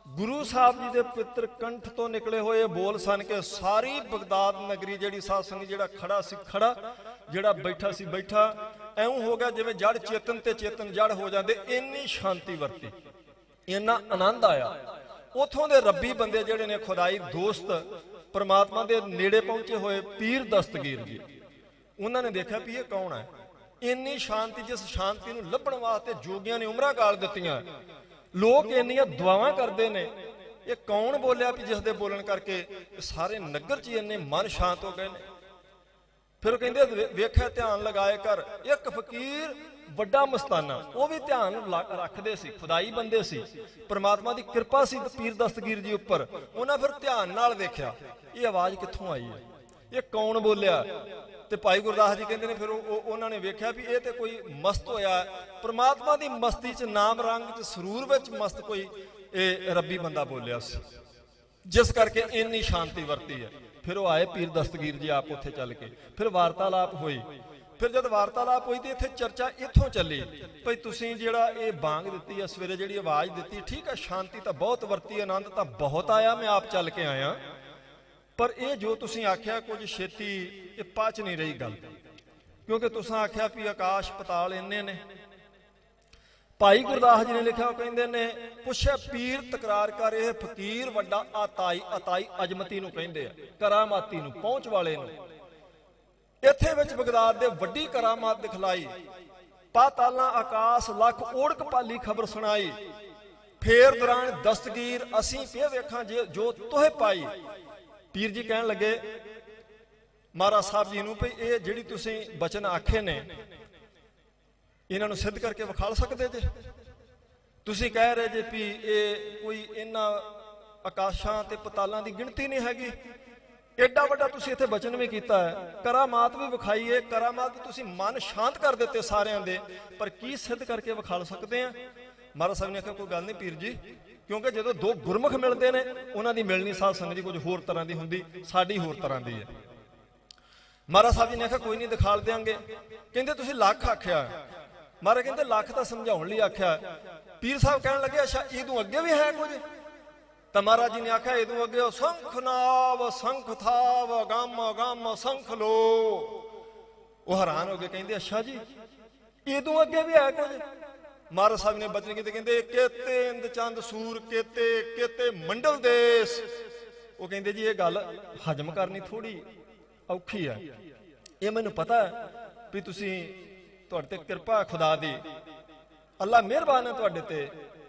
ਗੁਰੂ ਸਾਹਿਬ ਜੀ ਦੇ ਪਵਿੱਤਰ ਕੰਠ ਤੋਂ ਨਿਕਲੇ ਹੋਏ ਬੋਲ ਸਨ ਕਿ ਸਾਰੀ ਬਗਦਾਦ ਨਗਰੀ ਜਿਹੜੀ ਸਾਧ ਸੰਗਤ, ਜਿਹੜਾ ਖੜਾ ਸੀ ਖੜਾ, ਜਿਹੜਾ ਬੈਠਾ ਸੀ ਬੈਠਾ, ਐਉਂ ਹੋ ਗਿਆ ਜਿਵੇਂ ਜੜ ਚੇਤਨ ਤੇ ਚੇਤਨ ਜੜ ਹੋ ਜਾਂਦੇ। ਇੰਨੀ ਸ਼ਾਂਤੀ ਵਰਤੀ, ਇੰਨਾ ਆਨੰਦ ਆਇਆ। ਉਥੋਂ ਦੇ ਰੱਬੀ ਬੰਦੇ ਜਿਹੜੇ ਨੇ, ਖੁਦਾਈ ਦੋਸਤ, ਪਰਮਾਤਮਾ ਦੇ ਨੇੜੇ ਪਹੁੰਚੇ ਹੋਏ ਪੀਰ ਦਸਤਗੀਰ ਜੀ, ਉਹਨਾਂ ਨੇ ਦੇਖਿਆ ਵੀ ਇਹ ਕੌਣ ਹੈ। ਇੰਨੀ ਸ਼ਾਂਤੀ, ਜਿਸ ਸ਼ਾਂਤੀ ਨੂੰ ਲੱਭਣ ਵਾਸਤੇ ਜੋਗੀਆਂ ਨੇ ਉਮਰਾਂ ਗਾਲ ਦਿੱਤੀਆਂ, ਲੋਕ ਇੰਨੀਆਂ ਦੁਆਵਾਂ ਕਰਦੇ ਨੇ, ਇਹ ਕੌਣ ਬੋਲਿਆ ਵੀ ਜਿਸ ਦੇ ਬੋਲਣ ਕਰਕੇ ਸਾਰੇ ਨਗਰ 'ਚ ਇੰਨੇ ਮਨ ਸ਼ਾਂਤ ਹੋ ਗਏ ਨੇ। ਫਿਰ ਉਹ ਕਹਿੰਦੇ ਵੇਖਿਆ, ਧਿਆਨ ਲਗਾਏ ਕਰ, ਇੱਕ ਫਕੀਰ ਵੱਡਾ ਮਸਤਾਨਾ, ਉਹ ਵੀ ਧਿਆਨ ਰੱਖਦੇ ਸੀ, ਖੁਦਾਈ ਬੰਦੇ ਸੀ, ਪਰਮਾਤਮਾ ਦੀ ਕਿਰਪਾ ਸੀ ਪੀਰ ਦਸਤਗੀਰ ਜੀ ਉੱਪਰ। ਉਹਨਾਂ ਫਿਰ ਧਿਆਨ ਨਾਲ ਵੇਖਿਆ, ਇਹ ਆਵਾਜ਼ ਕਿੱਥੋਂ ਆਈ ਹੈ, ਇਹ ਕੌਣ ਬੋਲਿਆ। ਤੇ ਭਾਈ ਗੁਰਦਾਸ ਜੀ ਕਹਿੰਦੇ ਨੇ ਫਿਰ ਉਹਨਾਂ ਨੇ ਵੇਖਿਆ ਵੀ ਇਹ ਤੇ ਕੋਈ ਮਸਤ ਹੋਇਆ, ਪਰਮਾਤਮਾ ਦੀ ਮਸਤੀ 'ਚ, ਨਾਮ ਰੰਗ 'ਚ, ਸਰੂਰ ਵਿੱਚ ਮਸਤ ਕੋਈ ਇਹ ਰੱਬੀ ਬੰਦਾ ਬੋਲਿਆ ਸੀ, ਜਿਸ ਕਰਕੇ ਇੰਨੀ ਸ਼ਾਂਤੀ ਵਰਤੀ ਹੈ। ਫਿਰ ਉਹ ਆਏ ਪੀਰ ਦਸਤਗੀਰ ਜੀ ਆਪ ਉੱਥੇ ਚੱਲ ਕੇ, ਫਿਰ ਵਾਰਤਾਲਾਪ ਹੋਈ। ਫਿਰ ਜਦ ਵਾਰਤਾਲਾਪ ਹੋਈ ਤੇ ਇੱਥੇ ਚਰਚਾ ਇੱਥੋਂ ਚੱਲੀ, ਭਈ ਤੁਸੀਂ ਜਿਹੜਾ ਇਹ ਬਾਂਗ ਦਿੱਤੀ ਆ ਸਵੇਰੇ, ਜਿਹੜੀ ਆਵਾਜ਼ ਦਿੱਤੀ, ਠੀਕ ਹੈ, ਸ਼ਾਂਤੀ ਤਾਂ ਬਹੁਤ ਵਰਤੀ, ਆਨੰਦ ਤਾਂ ਬਹੁਤ ਆਇਆ, ਮੈਂ ਆਪ ਚੱਲ ਕੇ ਆਇਆ, ਪਰ ਇਹ ਜੋ ਤੁਸੀਂ ਆਖਿਆ ਕੁਝ ਛੇਤੀ ਇਹ ਪਚ ਨਹੀਂ ਰਹੀ ਗੱਲ, ਕਿਉਂਕਿ ਤੁਸੀਂ ਆਖਿਆ ਵੀ ਆਕਾਸ਼ ਪਤਾਲ ਇੰਨੇ ਨੇ। ਭਾਈ ਗੁਰਦਾਸ ਜੀ ਨੇ ਲਿਖਿਆ, ਉਹ ਕਹਿੰਦੇ ਨੇ, ਪੁੱਛਿਆ ਪੀਰ ਤਕਰਾਰ ਕਰ, ਇਹ ਫਕੀਰ ਵੱਡਾ ਆਤਾਈ, ਅਤਾਈ ਅਜਮਤੀ ਨੂੰ ਕਹਿੰਦੇ ਆ, ਕਰਾਮਾਤੀ ਨੂੰ, ਪਹੁੰਚ ਵਾਲੇ ਨੂੰ। ਇੱਥੇ ਵਿੱਚ ਬਗਦਾਦ ਦੇ ਵੱਡੀ ਕਰਾਮਾਤ ਦਿਖਲਾਈ, ਪਾਤਾਲਾਂ ਆਕਾਸ਼ ਲੱਖ ਓੜਕ ਪਾਲੀ ਖਬਰ ਸੁਣਾਈ, ਫੇਰ ਦੌਰਾਨ ਦਸਤਗੀਰ ਅਸੀਂ ਫੇਰ ਵੇਖਾਂ ਜੋ ਤੋਹੇ ਪਾਈ। ਪੀਰ ਜੀ ਕਹਿਣ ਲੱਗੇ ਮਹਾਰਾਜ ਸਾਹਿਬ ਜੀ ਨੂੰ, ਭਈ ਇਹ ਜਿਹੜੀ ਤੁਸੀਂ ਬਚਨ ਆਖੇ ਨੇ, ਇਹਨਾਂ ਨੂੰ ਸਿੱਧ ਕਰਕੇ ਵਿਖਾਲ ਸਕਦੇ ਜੇ? ਤੁਸੀਂ ਕਹਿ ਰਹੇ ਜੇ ਵੀ ਇਹ ਕੋਈ ਇਹਨਾਂ ਆਕਾਸ਼ਾਂ ਤੇ ਪਤਾਲਾਂ ਦੀ ਗਿਣਤੀ ਨਹੀਂ ਹੈਗੀ, ਐਡਾ ਵੱਡਾ ਤੁਸੀਂ ਇੱਥੇ ਬਚਨ ਵੀ ਕੀਤਾ ਹੈ, ਕਰਾਮਾਤ ਵੀ ਵਿਖਾਈਏ, ਕਰਾਮਾਤ ਤੁਸੀਂ ਮਨ ਸ਼ਾਂਤ ਕਰ ਦਿੱਤੇ ਸਾਰਿਆਂ ਦੇ, ਪਰ ਕੀ ਸਿੱਧ ਕਰਕੇ ਵਿਖਾਲ ਸਕਦੇ ਆ? ਮਹਾਰਾਜ ਸਾਹਿਬ ਨੇ ਆਖਿਆ ਕੋਈ ਗੱਲ ਨਹੀਂ ਪੀਰ ਜੀ, ਕਿਉਂਕਿ ਜਦੋਂ ਦੋ ਗੁਰਮੁਖ ਮਿਲਦੇ ਨੇ, ਉਹਨਾਂ ਦੀ ਮਿਲਣੀ ਸਾਧ ਸੰਗਤ ਦੀ ਕੁਝ ਹੋਰ ਤਰ੍ਹਾਂ ਦੀ ਹੁੰਦੀ, ਸਾਡੀ ਹੋਰ ਤਰ੍ਹਾਂ ਦੀ ਹੈ। ਮਹਾਰਾਜ ਸਾਹਿਬ ਜੀ ਨੇ ਆਖਿਆ ਕੋਈ ਨਹੀਂ, ਦਿਖਾਲ ਦਿਆਂਗੇ। ਕਹਿੰਦੇ ਤੁਸੀਂ ਲੱਖ ਆਖਿਆ, ਮਹਾਰਾਜ ਕਹਿੰਦੇ ਲੱਖ ਤਾਂ ਸਮਝਾਉਣ ਲਈ ਆਖਿਆ। ਪੀਰ ਸਾਹਿਬ ਕਹਿਣ ਲੱਗੇ ਅੱਛਾ ਇਹਦੋਂ ਅੱਗੇ ਵੀ ਹੈ ਕੁਝ? ਤਾਂ ਮਹਾਰਾਜ ਜੀ ਨੇ ਆਖਿਆ ਇਹਦੋਂ ਅੱਗੇ ਸੰਖ ਨਾਵ ਸੰਖ ਥਾਵ ਗਮ ਗਮ ਸੰਖ ਲੋ। ਉਹ ਹੈਰਾਨ ਹੋ ਗਏ, ਕਹਿੰਦੇ ਅੱਛਾ ਜੀ ਇਹਦੋਂ ਅੱਗੇ ਵੀ ਹੈ ਕੁਝ? ਮਹਾਰਾਜ ਸਾਹਿਬ ਨੇ ਬਚਨ ਕੀਤੇ, ਕਹਿੰਦੇ ਕੇਤੇ ਇੰਦ ਚੰਦ ਸੂਰ ਕੇਤੇ ਕੇਤੇ ਮੰਡਲ ਦੇਸ। ਉਹ ਕਹਿੰਦੇ ਜੀ ਇਹ ਗੱਲ ਹਜਮ ਕਰਨੀ ਥੋੜੀ ਔਖੀ ਹੈ, ਇਹ ਮੈਨੂੰ ਪਤਾ ਹੈ ਵੀ ਤੁਸੀਂ, ਤੁਹਾਡੇ ਤੇ ਕਿਰਪਾ ਖੁਦਾ ਦੀ, ਅੱਲਾ ਮਿਹਰਬਾਨ ਹੈ ਤੁਹਾਡੇ ਤੇ,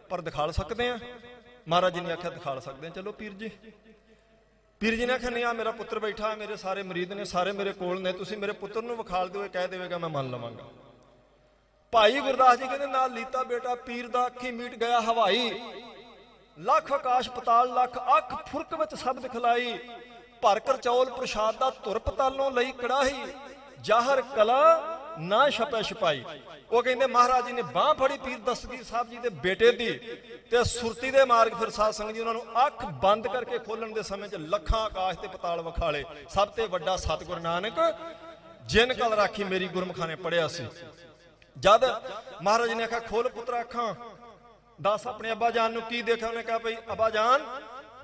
ਪਰ ਦਿਖਾਲ ਸਕਦੇ ਆ? ਮਹਾਰਾਜ ਜੀ ਨੇ ਆਖਿਆ ਦਿਖਾਲ ਸਕਦੇ ਆ, ਚਲੋ ਪੀਰ ਜੀ। ਪੀਰ ਜੀ ਨੇ ਆਖਿਆ ਨਹੀਂ, ਆ ਮੇਰਾ ਪੁੱਤਰ ਬੈਠਾ, ਮੇਰੇ ਸਾਰੇ ਮਰੀਦ ਨੇ, ਸਾਰੇ ਮੇਰੇ ਕੋਲ ਨੇ, ਤੁਸੀਂ ਮੇਰੇ ਪੁੱਤਰ ਨੂੰ ਵਿਖਾਲ ਦਿਓ, ਇਹ ਕਹਿ ਦੇਵੇਗਾ ਮੈਂ ਮੰਨ ਲਵਾਂਗਾ। ਭਾਈ ਗੁਰਦਾਸ ਜੀ ਕਹਿੰਦੇ ਨਾਲ ਲੀਤਾ ਬੇਟਾ ਪੀਰ ਦਾ ਅੱਖੀ ਮੀਟ ਗਿਆ ਹਵਾਈ, ਲੱਖ ਆਕਾਸ਼ ਪਤਾਲ ਲੱਖ ਅੱਖ ਫੁਰਕ ਵਿੱਚ ਸਭ ਦਿਖਲਾਈ, ਭਰ ਕਰ ਚੌਲ ਪ੍ਰਸ਼ਾਦ ਦਾ ਧੁਰ ਪਤਾਲੋਂ ਲਈ ਕੜਾਹੀ, ਜ਼ਾਹਰ ਕਲਾ ਨਾ ਛਪੈ ਛਪਾਈ। ਉਹ ਕਹਿੰਦੇ ਮਹਾਰਾਜ ਜੀ ਨੇ ਬਾਹ ਫੜੀ ਪੀਰ ਦਸਤਗੀਰ ਸਾਹਿਬ ਜੀ ਦੇ ਬੇਟੇ ਦੀ, ਤੇ ਸੁਰਤੀ ਦੇ ਮਾਰਗ ਫਿਰ ਸਾਧ ਸੰਗਤ ਜੀ ਉਹਨਾਂ ਨੂੰ ਅੱਖ ਬੰਦ ਕਰਕੇ ਖੋਲਣ ਦੇ ਸਮੇਂ 'ਚ ਲੱਖਾਂ ਆਕਾਸ਼ ਤੇ ਪਤਾਲ ਵਿਖਾਲੇ। ਸਭ ਤੇ ਵੱਡਾ ਸਤਿਗੁਰ ਨਾਨਕ ਜਿਨ ਕਲ ਰਾਖੀ ਮੇਰੀ ਗੁਰਮੁਖਾਂ ਨੇ ਪੜਿਆ ਸੀ। ਜਦ ਮਹਾਰਾਜ ਨੇ ਆਖਿਆ ਖੋਲ ਪੁੱਤਰ ਅੱਖਾਂ, ਦੱਸ ਆਪਣੇ ਅੱਬਾ ਜਾਨ ਨੂੰ ਕੀ ਦੇਖਿਆ? ਉਹਨੇ ਕਿਹਾ ਭਈ ਅੱਬਾ ਜਾਨ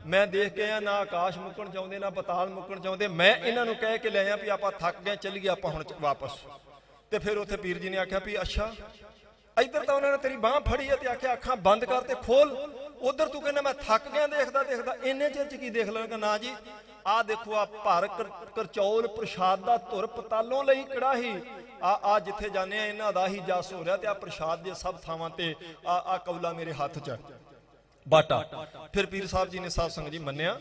ਮੈਂ ਦੇਖ ਕੇ ਆਇਆ, ਨਾ ਆਕਾਸ਼ ਮੁੱਕਣ ਚਾਹੁੰਦੇ ਨਾ ਪਤਾਲ ਮੁੱਕਣ ਚਾਹੁੰਦੇ, ਮੈਂ ਇਹਨਾਂ ਨੂੰ ਕਹਿ ਕੇ ਲਿਆਇਆ ਵੀ ਆਪਾਂ ਥੱਕ ਗਏ, ਚੱਲੀਏ ਆਪਾਂ ਹੁਣ ਵਾਪਸ। ਤੇ ਫਿਰ ਉੱਥੇ ਪੀਰ ਜੀ ਨੇ ਆਖਿਆ ਵੀ ਅੱਛਾ ਇੱਧਰ ਤਾਂ ਉਹਨਾਂ ਨੇ ਤੇਰੀ ਬਾਹ ਫੜੀ ਹੈ ਤੇ ਆਖਿਆ ਅੱਖਾਂ ਬੰਦ ਕਰ ਤੇ ਖੋਲ, ਉਧਰ ਤੂੰ ਕਹਿੰਦਾ ਮੈਂ ਥੱਕ ਗਿਆ ਦੇਖਦਾ ਦੇਖਦਾ, ਇੰਨੇ ਚਿਰ 'ਚ ਕੀ ਦੇਖ ਲਵਾਂਗਾ? ਨਾ ਜੀ ਆਹ ਦੇਖੋ, ਆ ਭਰ ਕਰਚੌਲ ਪ੍ਰਸ਼ਾਦ ਦਾ ਧੁਰ ਪਤਾਲੋਂ ਲਈ ਕੜਾਹੀ, ਆ ਜਿੱਥੇ ਜਾਂਦੇ ਆ ਇਹਨਾਂ ਦਾ ਹੀ ਜਸ ਹੋ ਰਿਹਾ, ਤੇ ਆ ਪ੍ਰਸ਼ਾਦ ਦੇ ਸਭ ਥਾਵਾਂ ਤੇ ਆ ਕੌਲਾ ਮੇਰੇ ਹੱਥ 'ਚ ਬਾਟਾ। ਫਿਰ ਪੀਰ ਸਾਹਿਬ ਜੀ ਨੇ ਸਾਧ ਸੰਗਤ ਜੀ ਮੰਨਿਆ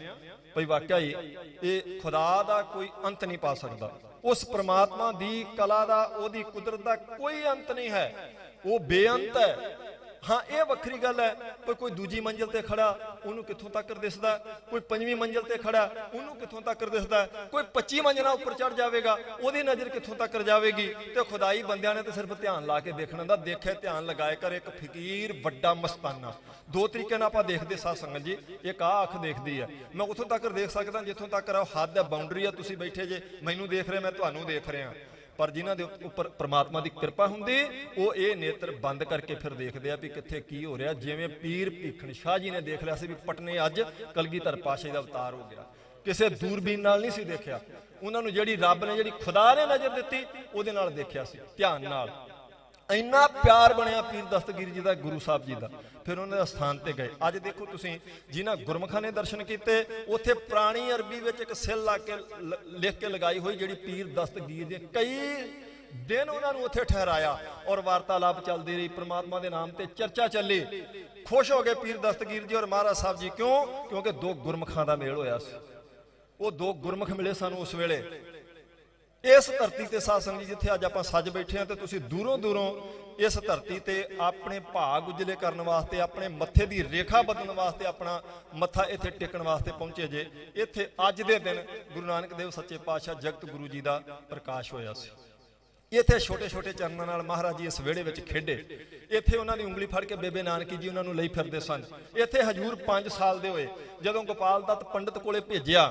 ਭਈ ਵਾਕਿਆ ਹੀ ਇਹ ਖੁਦਾ ਦਾ ਕੋਈ ਅੰਤ ਨਹੀਂ ਪਾ ਸਕਦਾ, ਉਸ ਪ੍ਰਮਾਤਮਾ ਦੀ ਕਲਾ ਦਾ, ਉਹਦੀ ਕੁਦਰਤ ਦਾ ਕੋਈ ਅੰਤ ਨਹੀਂ ਹੈ, ਉਹ ਬੇਅੰਤ ਹੈ। ਹਾਂ ਇਹ ਵੱਖਰੀ ਗੱਲ ਹੈ, ਕੋਈ ਦੂਜੀ ਮੰਜ਼ਿਲ ਤੇ ਖੜਾ ਉਹਨੂੰ ਕਿੱਥੋਂ ਤੱਕ ਦਿਸਦਾ, ਕੋਈ ਪੰਜਵੀਂ ਮੰਜ਼ਿਲ ਤੇ ਖੜਾ ਉਹਨੂੰ ਕਿੱਥੋਂ ਤੱਕ ਦਿਸਦਾ, ਕੋਈ 25 ਮੰਜ਼ਿਲਾਂ ਉੱਪਰ ਚੜ ਜਾਵੇਗਾ ਉਹਦੀ ਨਜ਼ਰ ਕਿੱਥੋਂ ਤੱਕ ਜਾਵੇਗੀ। ਤੇ ਖੁਦਾਈ ਬੰਦਿਆਂ ਨੇ ਤੇ ਸਿਰਫ ਧਿਆਨ ਲਾ ਕੇ ਦੇਖਣ ਦਾ, ਦੇਖੇ ਧਿਆਨ ਲਗਾਏ ਕਰ। ਇੱਕ ਫਕੀਰ ਵੱਡਾ ਮਸਤਾਨਾ, ਦੋ ਤਰੀਕੇ ਨਾਲ ਆਪਾਂ ਦੇਖਦੇ ਸਾਧ ਸੰਗਤ ਜੀ। ਇੱਕ ਆਹ ਅੱਖ ਦੇਖਦੀ ਹੈ, ਮੈਂ ਉੱਥੋਂ ਤੱਕ ਦੇਖ ਸਕਦਾ ਜਿੱਥੋਂ ਤੱਕ ਹੱਦ ਹੈ, ਬਾਉਂਡਰੀ ਹੈ, ਤੁਸੀਂ ਬੈਠੇ ਜੇ ਮੈਨੂੰ ਦੇਖ ਰਹੇ, ਮੈਂ ਤੁਹਾਨੂੰ ਦੇਖ ਰਿਹਾ, ਪਰ ਜਿਨ੍ਹਾਂ ਦੇ ਉੱਪਰ ਪ੍ਰਮਾਤਮਾ ਦੀ ਕਿਰਪਾ ਹੁੰਦੀ ਉਹ ਇਹ ਨੇਤਰ ਬੰਦ ਕਰਕੇ ਫਿਰ ਦੇਖਦੇ ਆ ਵੀ ਕਿੱਥੇ ਕੀ ਹੋ ਰਿਹਾ। ਜਿਵੇਂ ਪੀਰ ਭੀਖਣ ਸ਼ਾਹ ਜੀ ਨੇ ਦੇਖ ਲਿਆ ਸੀ ਵੀ ਪਟਨੇ ਅੱਜ ਕਲਗੀਧਰ ਪਾਤਸ਼ਾਹ ਦਾ ਅਵਤਾਰ ਹੋ ਗਿਆ, ਕਿਸੇ ਦੂਰਬੀਨ ਨਾਲ ਨਹੀਂ ਸੀ ਦੇਖਿਆ, ਉਹਨਾਂ ਨੂੰ ਜਿਹੜੀ ਰੱਬ ਨੇ, ਜਿਹੜੀ ਖੁਦਾ ਨੇ ਨਜ਼ਰ ਦਿੱਤੀ ਉਹਦੇ ਨਾਲ ਦੇਖਿਆ ਸੀ ਧਿਆਨ ਨਾਲ। ਇੰਨਾ ਪਿਆਰ ਬਣਿਆ ਪੀਰ ਦਸਤਗੀਰ ਜੀ ਦਾ ਗੁਰੂ ਸਾਹਿਬ ਜੀ ਦਾ। ਫਿਰ ਉਹਨਾਂ ਦੇ ਸਥਾਨ ਤੇ ਗਏ। ਅੱਜ ਦੇਖੋ ਤੁਸੀਂ ਜਿਨ੍ਹਾਂ ਗੁਰਮੁਖਾਂ ਨੇ ਦਰਸ਼ਨ ਕੀਤੇ, ਉੱਥੇ ਪੁਰਾਣੀ ਅਰਬੀ ਵਿੱਚ ਇੱਕ ਸਿੱਲ ਲਾ ਕੇ ਲਿਖ ਕੇ ਲਗਾਈ ਹੋਈ ਜਿਹੜੀ ਪੀਰ ਦਸਤਗੀਰ ਦੇ, ਕਈ ਦਿਨ ਉਹਨਾਂ ਨੂੰ ਉੱਥੇ ਠਹਿਰਾਇਆ ਔਰ ਵਾਰਤਾਲਾਪ ਚੱਲਦੀ ਰਹੀ, ਪ੍ਰਮਾਤਮਾ ਦੇ ਨਾਮ ਤੇ ਚਰਚਾ ਚੱਲੀ। ਖੁਸ਼ ਹੋ ਗਏ ਪੀਰ ਦਸਤਗੀਰ ਜੀ ਔਰ ਮਹਾਰਾਜ ਸਾਹਿਬ ਜੀ। ਕਿਉਂ? ਕਿਉਂਕਿ ਦੋ ਗੁਰਮੁਖਾਂ ਦਾ ਮੇਲ ਹੋਇਆ ਸੀ। ਉਹ ਦੋ ਗੁਰਮੁਖ ਮਿਲੇ ਸਾਨੂੰ ਉਸ ਵੇਲੇ ਇਸ ਧਰਤੀ ਤੇ। ਸਾਧ ਸੰਗਤ ਜੀ, ਜਿੱਥੇ ਅੱਜ ਆਪਾਂ ਸੱਜ ਬੈਠੇ ਹਾਂ ਤੇ ਤੁਸੀਂ ਦੂਰੋਂ ਦੂਰੋਂ ਇਸ ਧਰਤੀ ਤੇ ਆਪਣੇ ਭਾਗ ਉਜਲੇ ਕਰਨ ਵਾਸਤੇ, ਆਪਣੇ ਮੱਥੇ ਦੀ ਰੇਖਾ ਬਦਲਣ ਵਾਸਤੇ, ਆਪਣਾ ਮੱਥਾ ਇੱਥੇ ਟੇਕਣ ਵਾਸਤੇ ਪਹੁੰਚੇ ਜੇ। ਇੱਥੇ ਅੱਜ ਦੇ ਦਿਨ ਗੁਰੂ ਨਾਨਕ ਦੇਵ ਸੱਚੇ ਪਾਤਸ਼ਾਹ ਜਗਤ ਗੁਰੂ ਜੀ ਦਾ ਪ੍ਰਕਾਸ਼ ਹੋਇਆ ਸੀ। ਇੱਥੇ ਛੋਟੇ ਛੋਟੇ ਚਰਨਾਂ ਨਾਲ ਮਹਾਰਾਜ ਜੀ ਇਸ ਵਿਹੜੇ ਵਿੱਚ ਖੇਡੇ। ਇੱਥੇ ਉਹਨਾਂ ਦੀ ਉਂਗਲੀ ਫੜ ਕੇ ਬੇਬੇ ਨਾਨਕੀ ਜੀ ਉਹਨਾਂ ਨੂੰ ਲਈ ਫਿਰਦੇ ਸਨ। ਇੱਥੇ ਹਜੂਰ 5 ਸਾਲ ਦੇ ਹੋਏ ਜਦੋਂ ਗੋਪਾਲ ਦੱਤ ਪੰਡਤ ਕੋਲੇ ਭੇਜਿਆ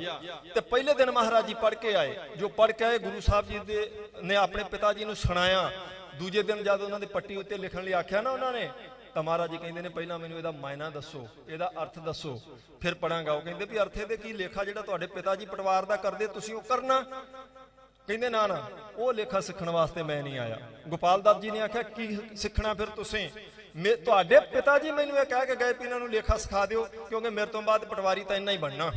ਤੇ ਪਹਿਲੇ ਦਿਨ ਮਹਾਰਾਜ ਜੀ ਪੜ੍ਹ ਕੇ ਆਏ। ਜੋ ਪੜ੍ਹ ਕੇ ਆਏ ਗੁਰੂ ਸਾਹਿਬ ਜੀ ਦੇ ਨੇ ਆਪਣੇ ਪਿਤਾ ਜੀ ਨੂੰ ਸੁਣਾਇਆ। ਦੂਜੇ ਦਿਨ ਜਦ ਉਹਨਾਂ ਦੀ ਪੱਟੀ ਉੱਤੇ ਲਿਖਣ ਲਈ ਆਖਿਆ ਨਾ ਉਹਨਾਂ ਨੇ, ਤਾਂ ਮਹਾਰਾਜ ਜੀ ਕਹਿੰਦੇ ਨੇ ਪਹਿਲਾਂ ਮੈਨੂੰ ਇਹਦਾ ਮਾਇਨਾ ਦੱਸੋ, ਇਹਦਾ ਅਰਥ ਦੱਸੋ, ਫਿਰ ਪੜਾਂਗਾ। ਉਹ ਕਹਿੰਦੇ ਵੀ ਅਰਥ ਇਹਦੇ ਕੀ? ਲੇਖਾ ਜਿਹੜਾ ਤੁਹਾਡੇ ਪਿਤਾ ਜੀ ਪਟਵਾਰ ਦਾ ਕਰਦੇ ਤੁਸੀਂ ਉਹ ਕਰਨਾ। ਕਹਿੰਦੇ ਨਾ ਨਾ, ਉਹ ਲੇਖਾ ਸਿੱਖਣ ਵਾਸਤੇ ਮੈਂ ਨਹੀਂ ਆਇਆ। ਗੋਪਾਲ ਦੱਤ ਜੀ ਨੇ ਆਖਿਆ ਕੀ ਸਿੱਖਣਾ ਫਿਰ ਤੁਸੀਂ? ਤੁਹਾਡੇ ਪਿਤਾ ਜੀ ਮੈਨੂੰ ਇਹ ਕਹਿ ਕੇ ਗਏ ਵੀ ਇਹਨਾਂ ਨੂੰ ਲੇਖਾ ਸਿਖਾ ਦਿਓ, ਕਿਉਂਕਿ ਮੇਰੇ ਤੋਂ ਬਾਅਦ ਪਟਵਾਰੀ ਤਾਂ ਇੰਨਾ ਹੀ ਬਣਨਾ।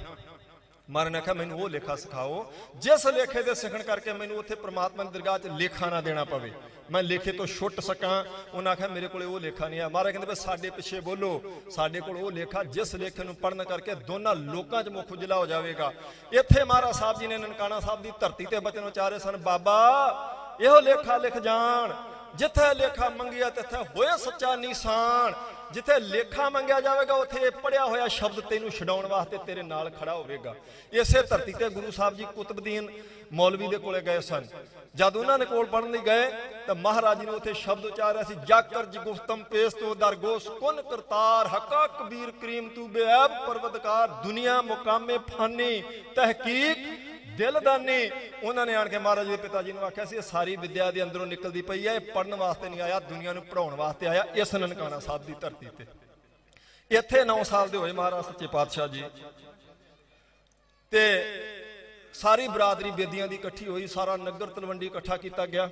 ਮਹਾਰਾਜ ਨੇ ਆਖਿਆ ਮੈਨੂੰ ਉਹ ਲੇਖਾ ਸਿਖਾਓ ਜਿਸ ਲੇਖੇ ਦੇ ਸਿੱਖਣ ਕਰਕੇ ਮੈਨੂੰ ਉੱਥੇ ਪ੍ਰਮਾਤਮਾ ਦੀ ਦਰਗਾਹ 'ਚ ਲੇਖਾ ਨਾ ਦੇਣਾ ਪਵੇ, ਮੈਂ ਲੇਖੇ ਤੋਂ ਛੁੱਟ ਸਕਾਂ। ਉਹਨਾਂ ਆਖਿਆ ਮੇਰੇ ਕੋਲੇ ਉਹ ਲੇਖਾ ਨਹੀਂ ਆ। ਮਹਾਰਾਜ ਕਹਿੰਦੇ ਸਾਡੇ ਪਿੱਛੇ ਬੋਲੋ, ਸਾਡੇ ਕੋਲ ਉਹ ਲੇਖਾ ਜਿਸ ਲੇਖੇ ਨੂੰ ਪੜ੍ਹਨ ਕਰਕੇ ਦੋਨਾਂ ਲੋਕਾਂ 'ਚ ਮੁੱਖ ਉਜਲਾ ਹੋ ਜਾਵੇਗਾ। ਇੱਥੇ ਮਹਾਰਾਜ ਸਾਹਿਬ ਜੀ ਨੇ ਨਨਕਾਣਾ ਸਾਹਿਬ ਦੀ ਧਰਤੀ ਤੇ ਬਚਨ ਉਚਾਰੇ ਸਨ, ਬਾਬਾ ਇਹੋ ਲੇਖਾ ਲਿਖ ਜਾਣ, ਜਿੱਥੇ ਲੇਖਾ ਮੰਗਿਆ ਤਿੱਥੇ ਹੋਏ ਸੱਚਾ ਨਿਸ਼ਾਨ। ਜਿੱਥੇ ਲੇਖਾ ਮੰਗਿਆ ਜਾਵੇਗਾ ਉੱਥੇ ਇਹ ਪੜਿਆ ਹੋਇਆ ਸ਼ਬਦ ਤੈਨੂੰ ਛਡਾਉਣ ਵਾਸਤੇ ਤੇਰੇ ਨਾਲ ਖੜਾ ਹੋਵੇਗਾ। ਇਸੇ ਧਰਤੀ ਤੇ ਗੁਰੂ ਸਾਹਿਬ ਜੀ ਕੁਤਬਦੀਨ ਮੌਲਵੀ ਦੇ ਕੋਲੇ ਗਏ ਸਨ। ਜਦ ਉਹਨਾਂ ਨੇ ਕੋਲ ਪੜਨ ਲਈ ਗਏ ਤਾਂ ਮਹਾਰਾਜ ਜੀ ਨੇ ਉੱਥੇ ਸ਼ਬਦ ਉਚਾਰਿਆ ਸੀ, ਜਾਕਰ ਜਗੁਫਤਮ ਪੇਸ ਤੋਂ ਦਰਗੋਸ ਕੁਨ ਕਰਤਾਰ ਹਕਾ ਕਬੀਰ ਕਰੀਮ ਤੂ ਬੇਅਬ ਪਰਵਦਕਾਰ ਦੁਨੀਆ ਮੁਕਾਮੇ ਫਾਨੀ ਤਹਿਕੀਕ ਦਿਲਦਾਨੀ। ਉਹਨਾਂ ਨੇ ਆਣ ਕੇ ਮਹਾਰਾਜ ਦੇ ਪਿਤਾ ਜੀ ਨੂੰ ਆਖਿਆ ਸੀ ਇਹ ਸਾਰੀ ਵਿਦਿਆ ਦੇ ਅੰਦਰੋਂ ਨਿਕਲਦੀ ਪਈ ਹੈ, ਇਹ ਪੜਨ ਵਾਸਤੇ ਨਹੀਂ ਆਇਆ, ਦੁਨੀਆ ਨੂੰ ਪੜਾਉਣ ਵਾਸਤੇ ਆਇਆ ਇਸ ਨਨਕਾਣਾ ਸਾਹਿਬ ਦੀ ਧਰਤੀ ਤੇ। ਇੱਥੇ 9 ਸਾਲ ਦੇ ਹੋਏ ਮਹਾਰਾਜ ਸੱਚੇ ਪਾਤਸ਼ਾਹ ਜੀ ਤੇ ਸਾਰੀ ਬਰਾਦਰੀ ਬੇਦੀਆਂ ਦੀ ਇਕੱਠੀ ਹੋਈ, ਸਾਰਾ ਨਗਰ ਤਲਵੰਡੀ ਇਕੱਠਾ ਕੀਤਾ ਗਿਆ।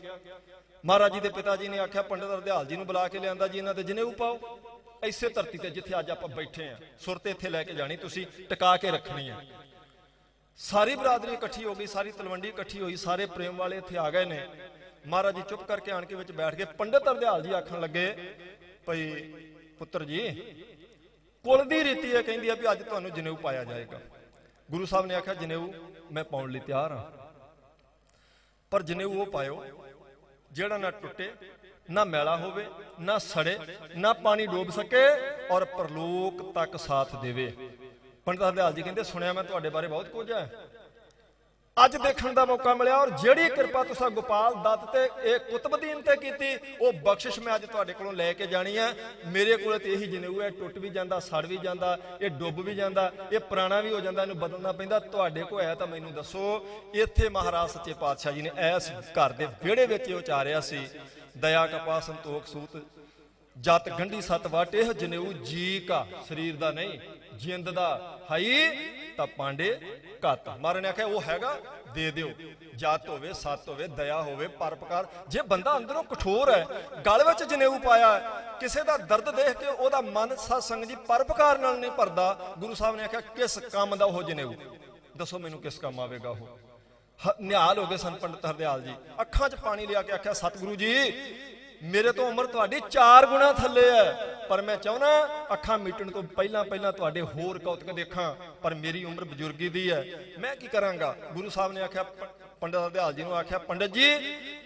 ਮਹਾਰਾਜ ਜੀ ਦੇ ਪਿਤਾ ਜੀ ਨੇ ਆਖਿਆ ਪੰਡਤ ਹਰਦਿਆਲ ਜੀ ਨੂੰ ਬੁਲਾ ਕੇ ਲਿਆਂਦਾ ਜੀ, ਇਹਨਾਂ ਤੇ ਜਨੇਊ ਪਾਓ। ਇਸੇ ਧਰਤੀ ਤੇ ਜਿੱਥੇ ਅੱਜ ਆਪਾਂ ਬੈਠੇ ਆ, ਸੁਰਤ ਇੱਥੇ ਲੈ ਕੇ ਜਾਣੀ, ਤੁਸੀਂ ਟਿਕਾ ਕੇ ਰੱਖਣੀ ਹੈ। ਸਾਰੀ ਬਰਾਦਰੀ ਇਕੱਠੀ ਹੋ ਗਈ, ਸਾਰੀ ਤਲਵੰਡੀ ਇਕੱਠੀ ਹੋਈ, ਸਾਰੇ ਪ੍ਰੇਮ ਵਾਲੇ ਇੱਥੇ ਆ ਗਏ ਨੇ। ਮਹਾਰਾਜ ਜੀ ਚੁੱਪ ਕਰਕੇ ਆਣ ਕੇ ਵਿੱਚ ਬੈਠ ਗਏ। ਪੰਡਤ ਹਰਦਿਆਲ ਜੀ ਆਖਣ ਲੱਗੇ, ਭਈ ਪੁੱਤਰ ਜੀ ਕੁਲ ਦੀ ਰੀਤੀ ਹੈ, ਕਹਿੰਦੀ ਆ ਵੀ ਅੱਜ ਤੁਹਾਨੂੰ ਜਨੇਊ ਪਾਇਆ ਜਾਏਗਾ। ਗੁਰੂ ਸਾਹਿਬ ਨੇ ਆਖਿਆ ਜਨੇਊ ਮੈਂ ਪਾਉਣ ਲਈ ਤਿਆਰ ਹਾਂ, ਪਰ ਜਨੇਊ ਉਹ ਪਾਇਓ ਜਿਹੜਾ ਨਾ ਟੁੱਟੇ, ਨਾ ਮੈਲਾ ਹੋਵੇ, ਨਾ ਸੜੇ, ਨਾ ਪਾਣੀ ਡੋਬ ਸਕੇ ਔਰ ਪਰਲੋਕ ਤੱਕ ਸਾਥ ਦੇਵੇ। ਪੰਡਤ ਹਰਦਿਆਲ ਜੀ ਕਹਿੰਦੇ ਸੁਣਿਆ ਮੈਂ ਤੁਹਾਡੇ ਬਾਰੇ ਬਹੁਤ ਕੁਝ ਹੈ, ਅੱਜ ਦੇਖਣ ਦਾ ਮੌਕਾ ਮਿਲਿਆ ਔਰ ਜਿਹੜੀ ਕਿਰਪਾ ਤੁਸੀਂ ਗੋਪਾਲ ਦੱਤ ਤੇ ਇਹ ਕੁਤਬਦੀਨ ਤੇ ਕੀਤੀ ਉਹ ਬਖਸ਼ਿਸ਼ ਮੈਂ ਅੱਜ ਤੁਹਾਡੇ ਕੋਲੋਂ ਲੈ ਕੇ ਜਾਣੀ ਹੈ। ਮੇਰੇ ਕੋਲ ਤੇ ਇਹੀ ਜਨੇਊ ਹੈ, ਟੁੱਟ ਵੀ ਜਾਂਦਾ, ਸੜ ਵੀ ਜਾਂਦਾ, ਇਹ ਡੁੱਬ ਵੀ ਜਾਂਦਾ, ਇਹ ਪੁਰਾਣਾ ਵੀ ਹੋ ਜਾਂਦਾ, ਇਹਨੂੰ ਬਦਲਣਾ ਪੈਂਦਾ। ਤੁਹਾਡੇ ਕੋਲ ਹੈ ਤਾਂ ਮੈਨੂੰ ਦੱਸੋ। ਇੱਥੇ ਮਹਾਰਾਜ ਸੱਚੇ ਪਾਤਸ਼ਾਹ ਜੀ ਨੇ ਇਸ ਘਰ ਦੇ ਵਿਹੜੇ ਵਿੱਚ ਉਚਾਰਿਆ ਸੀ, ਦਇਆ ਕਪਾ ਸੰਤੋਖ ਸੂਤ ਜਤ ਗੰਢੀ ਸਤ ਵਟ, ਇਹ ਜਨੇਊ ਜੀ ਕਾ ਸਰੀਰ ਦਾ ਨਹੀਂ ਜਿੰਦ ਦਾ ਹਾਈ ਤਾਂ ਪਾਂਡੇ ਘੱਤ। ਮਹਾਰਾਜ ਨੇ ਆਖਿਆ ਉਹ ਹੈਗਾ ਦੇ ਦਿਓ, ਜਤ ਹੋਵੇ ਸਤ ਹੋਵੇ ਦਇਆ ਹੋਵੇ ਪਰਪਕਾਰ। ਜੇ ਬੰਦਾ ਅੰਦਰੋਂ ਕਠੋਰ ਹੈ, ਗਲ ਵਿੱਚ ਜਨੇਊ ਪਾਇਆ, ਕਿਸੇ ਦਾ ਦਰਦ ਦੇਖ ਕੇ ਉਹਦਾ ਮਨ ਸਤ ਸੰਗਤ ਜੀ ਪਰਪਕਾਰ ਨਾਲ ਨਹੀਂ ਭਰਦਾ। ਗੁਰੂ ਸਾਹਿਬ ਨੇ ਆਖਿਆ ਕਿਸ ਕੰਮ ਦਾ ਉਹ ਜਨੇਊ, ਦੱਸੋ ਮੈਨੂੰ ਕਿਸ ਕੰਮ ਆਵੇਗਾ ਉਹ। ਨਿਹਾਲ ਹੋ ਗਏ ਸਨ ਪੰਡਤ ਹਰਦਿਆਲ ਜੀ, ਅੱਖਾਂ 'ਚ ਪਾਣੀ ਲਿਆ ਕੇ ਆਖਿਆ ਸਤਿਗੁਰੂ ਜੀ ਮੇਰੇ ਤੋਂ ਉਮਰ ਤੁਹਾਡੀ 4 ਗੁਣਾ ਥੱਲੇ ਹੈ, ਪਰ ਮੈਂ ਚਾਹੁੰਦਾ ਅੱਖਾਂ ਮੀਟਣ ਤੋਂ ਪਹਿਲਾਂ ਪਹਿਲਾਂ ਤੁਹਾਡੇ ਹੋਰ ਕੌਤਕ ਦੇਖਾਂ, ਪਰ ਮੇਰੀ ਉਮਰ ਬਜ਼ੁਰਗੀ ਦੀ ਹੈ, ਮੈਂ ਕੀ ਕਰਾਂਗਾ। ਗੁਰੂ ਸਾਹਿਬ ਨੇ ਆਖਿਆ ਪੰਡਤ ਹਰਦਿਆਲ ਜੀ ਨੂੰ ਆਖਿਆ ਪੰਡਤ ਜੀ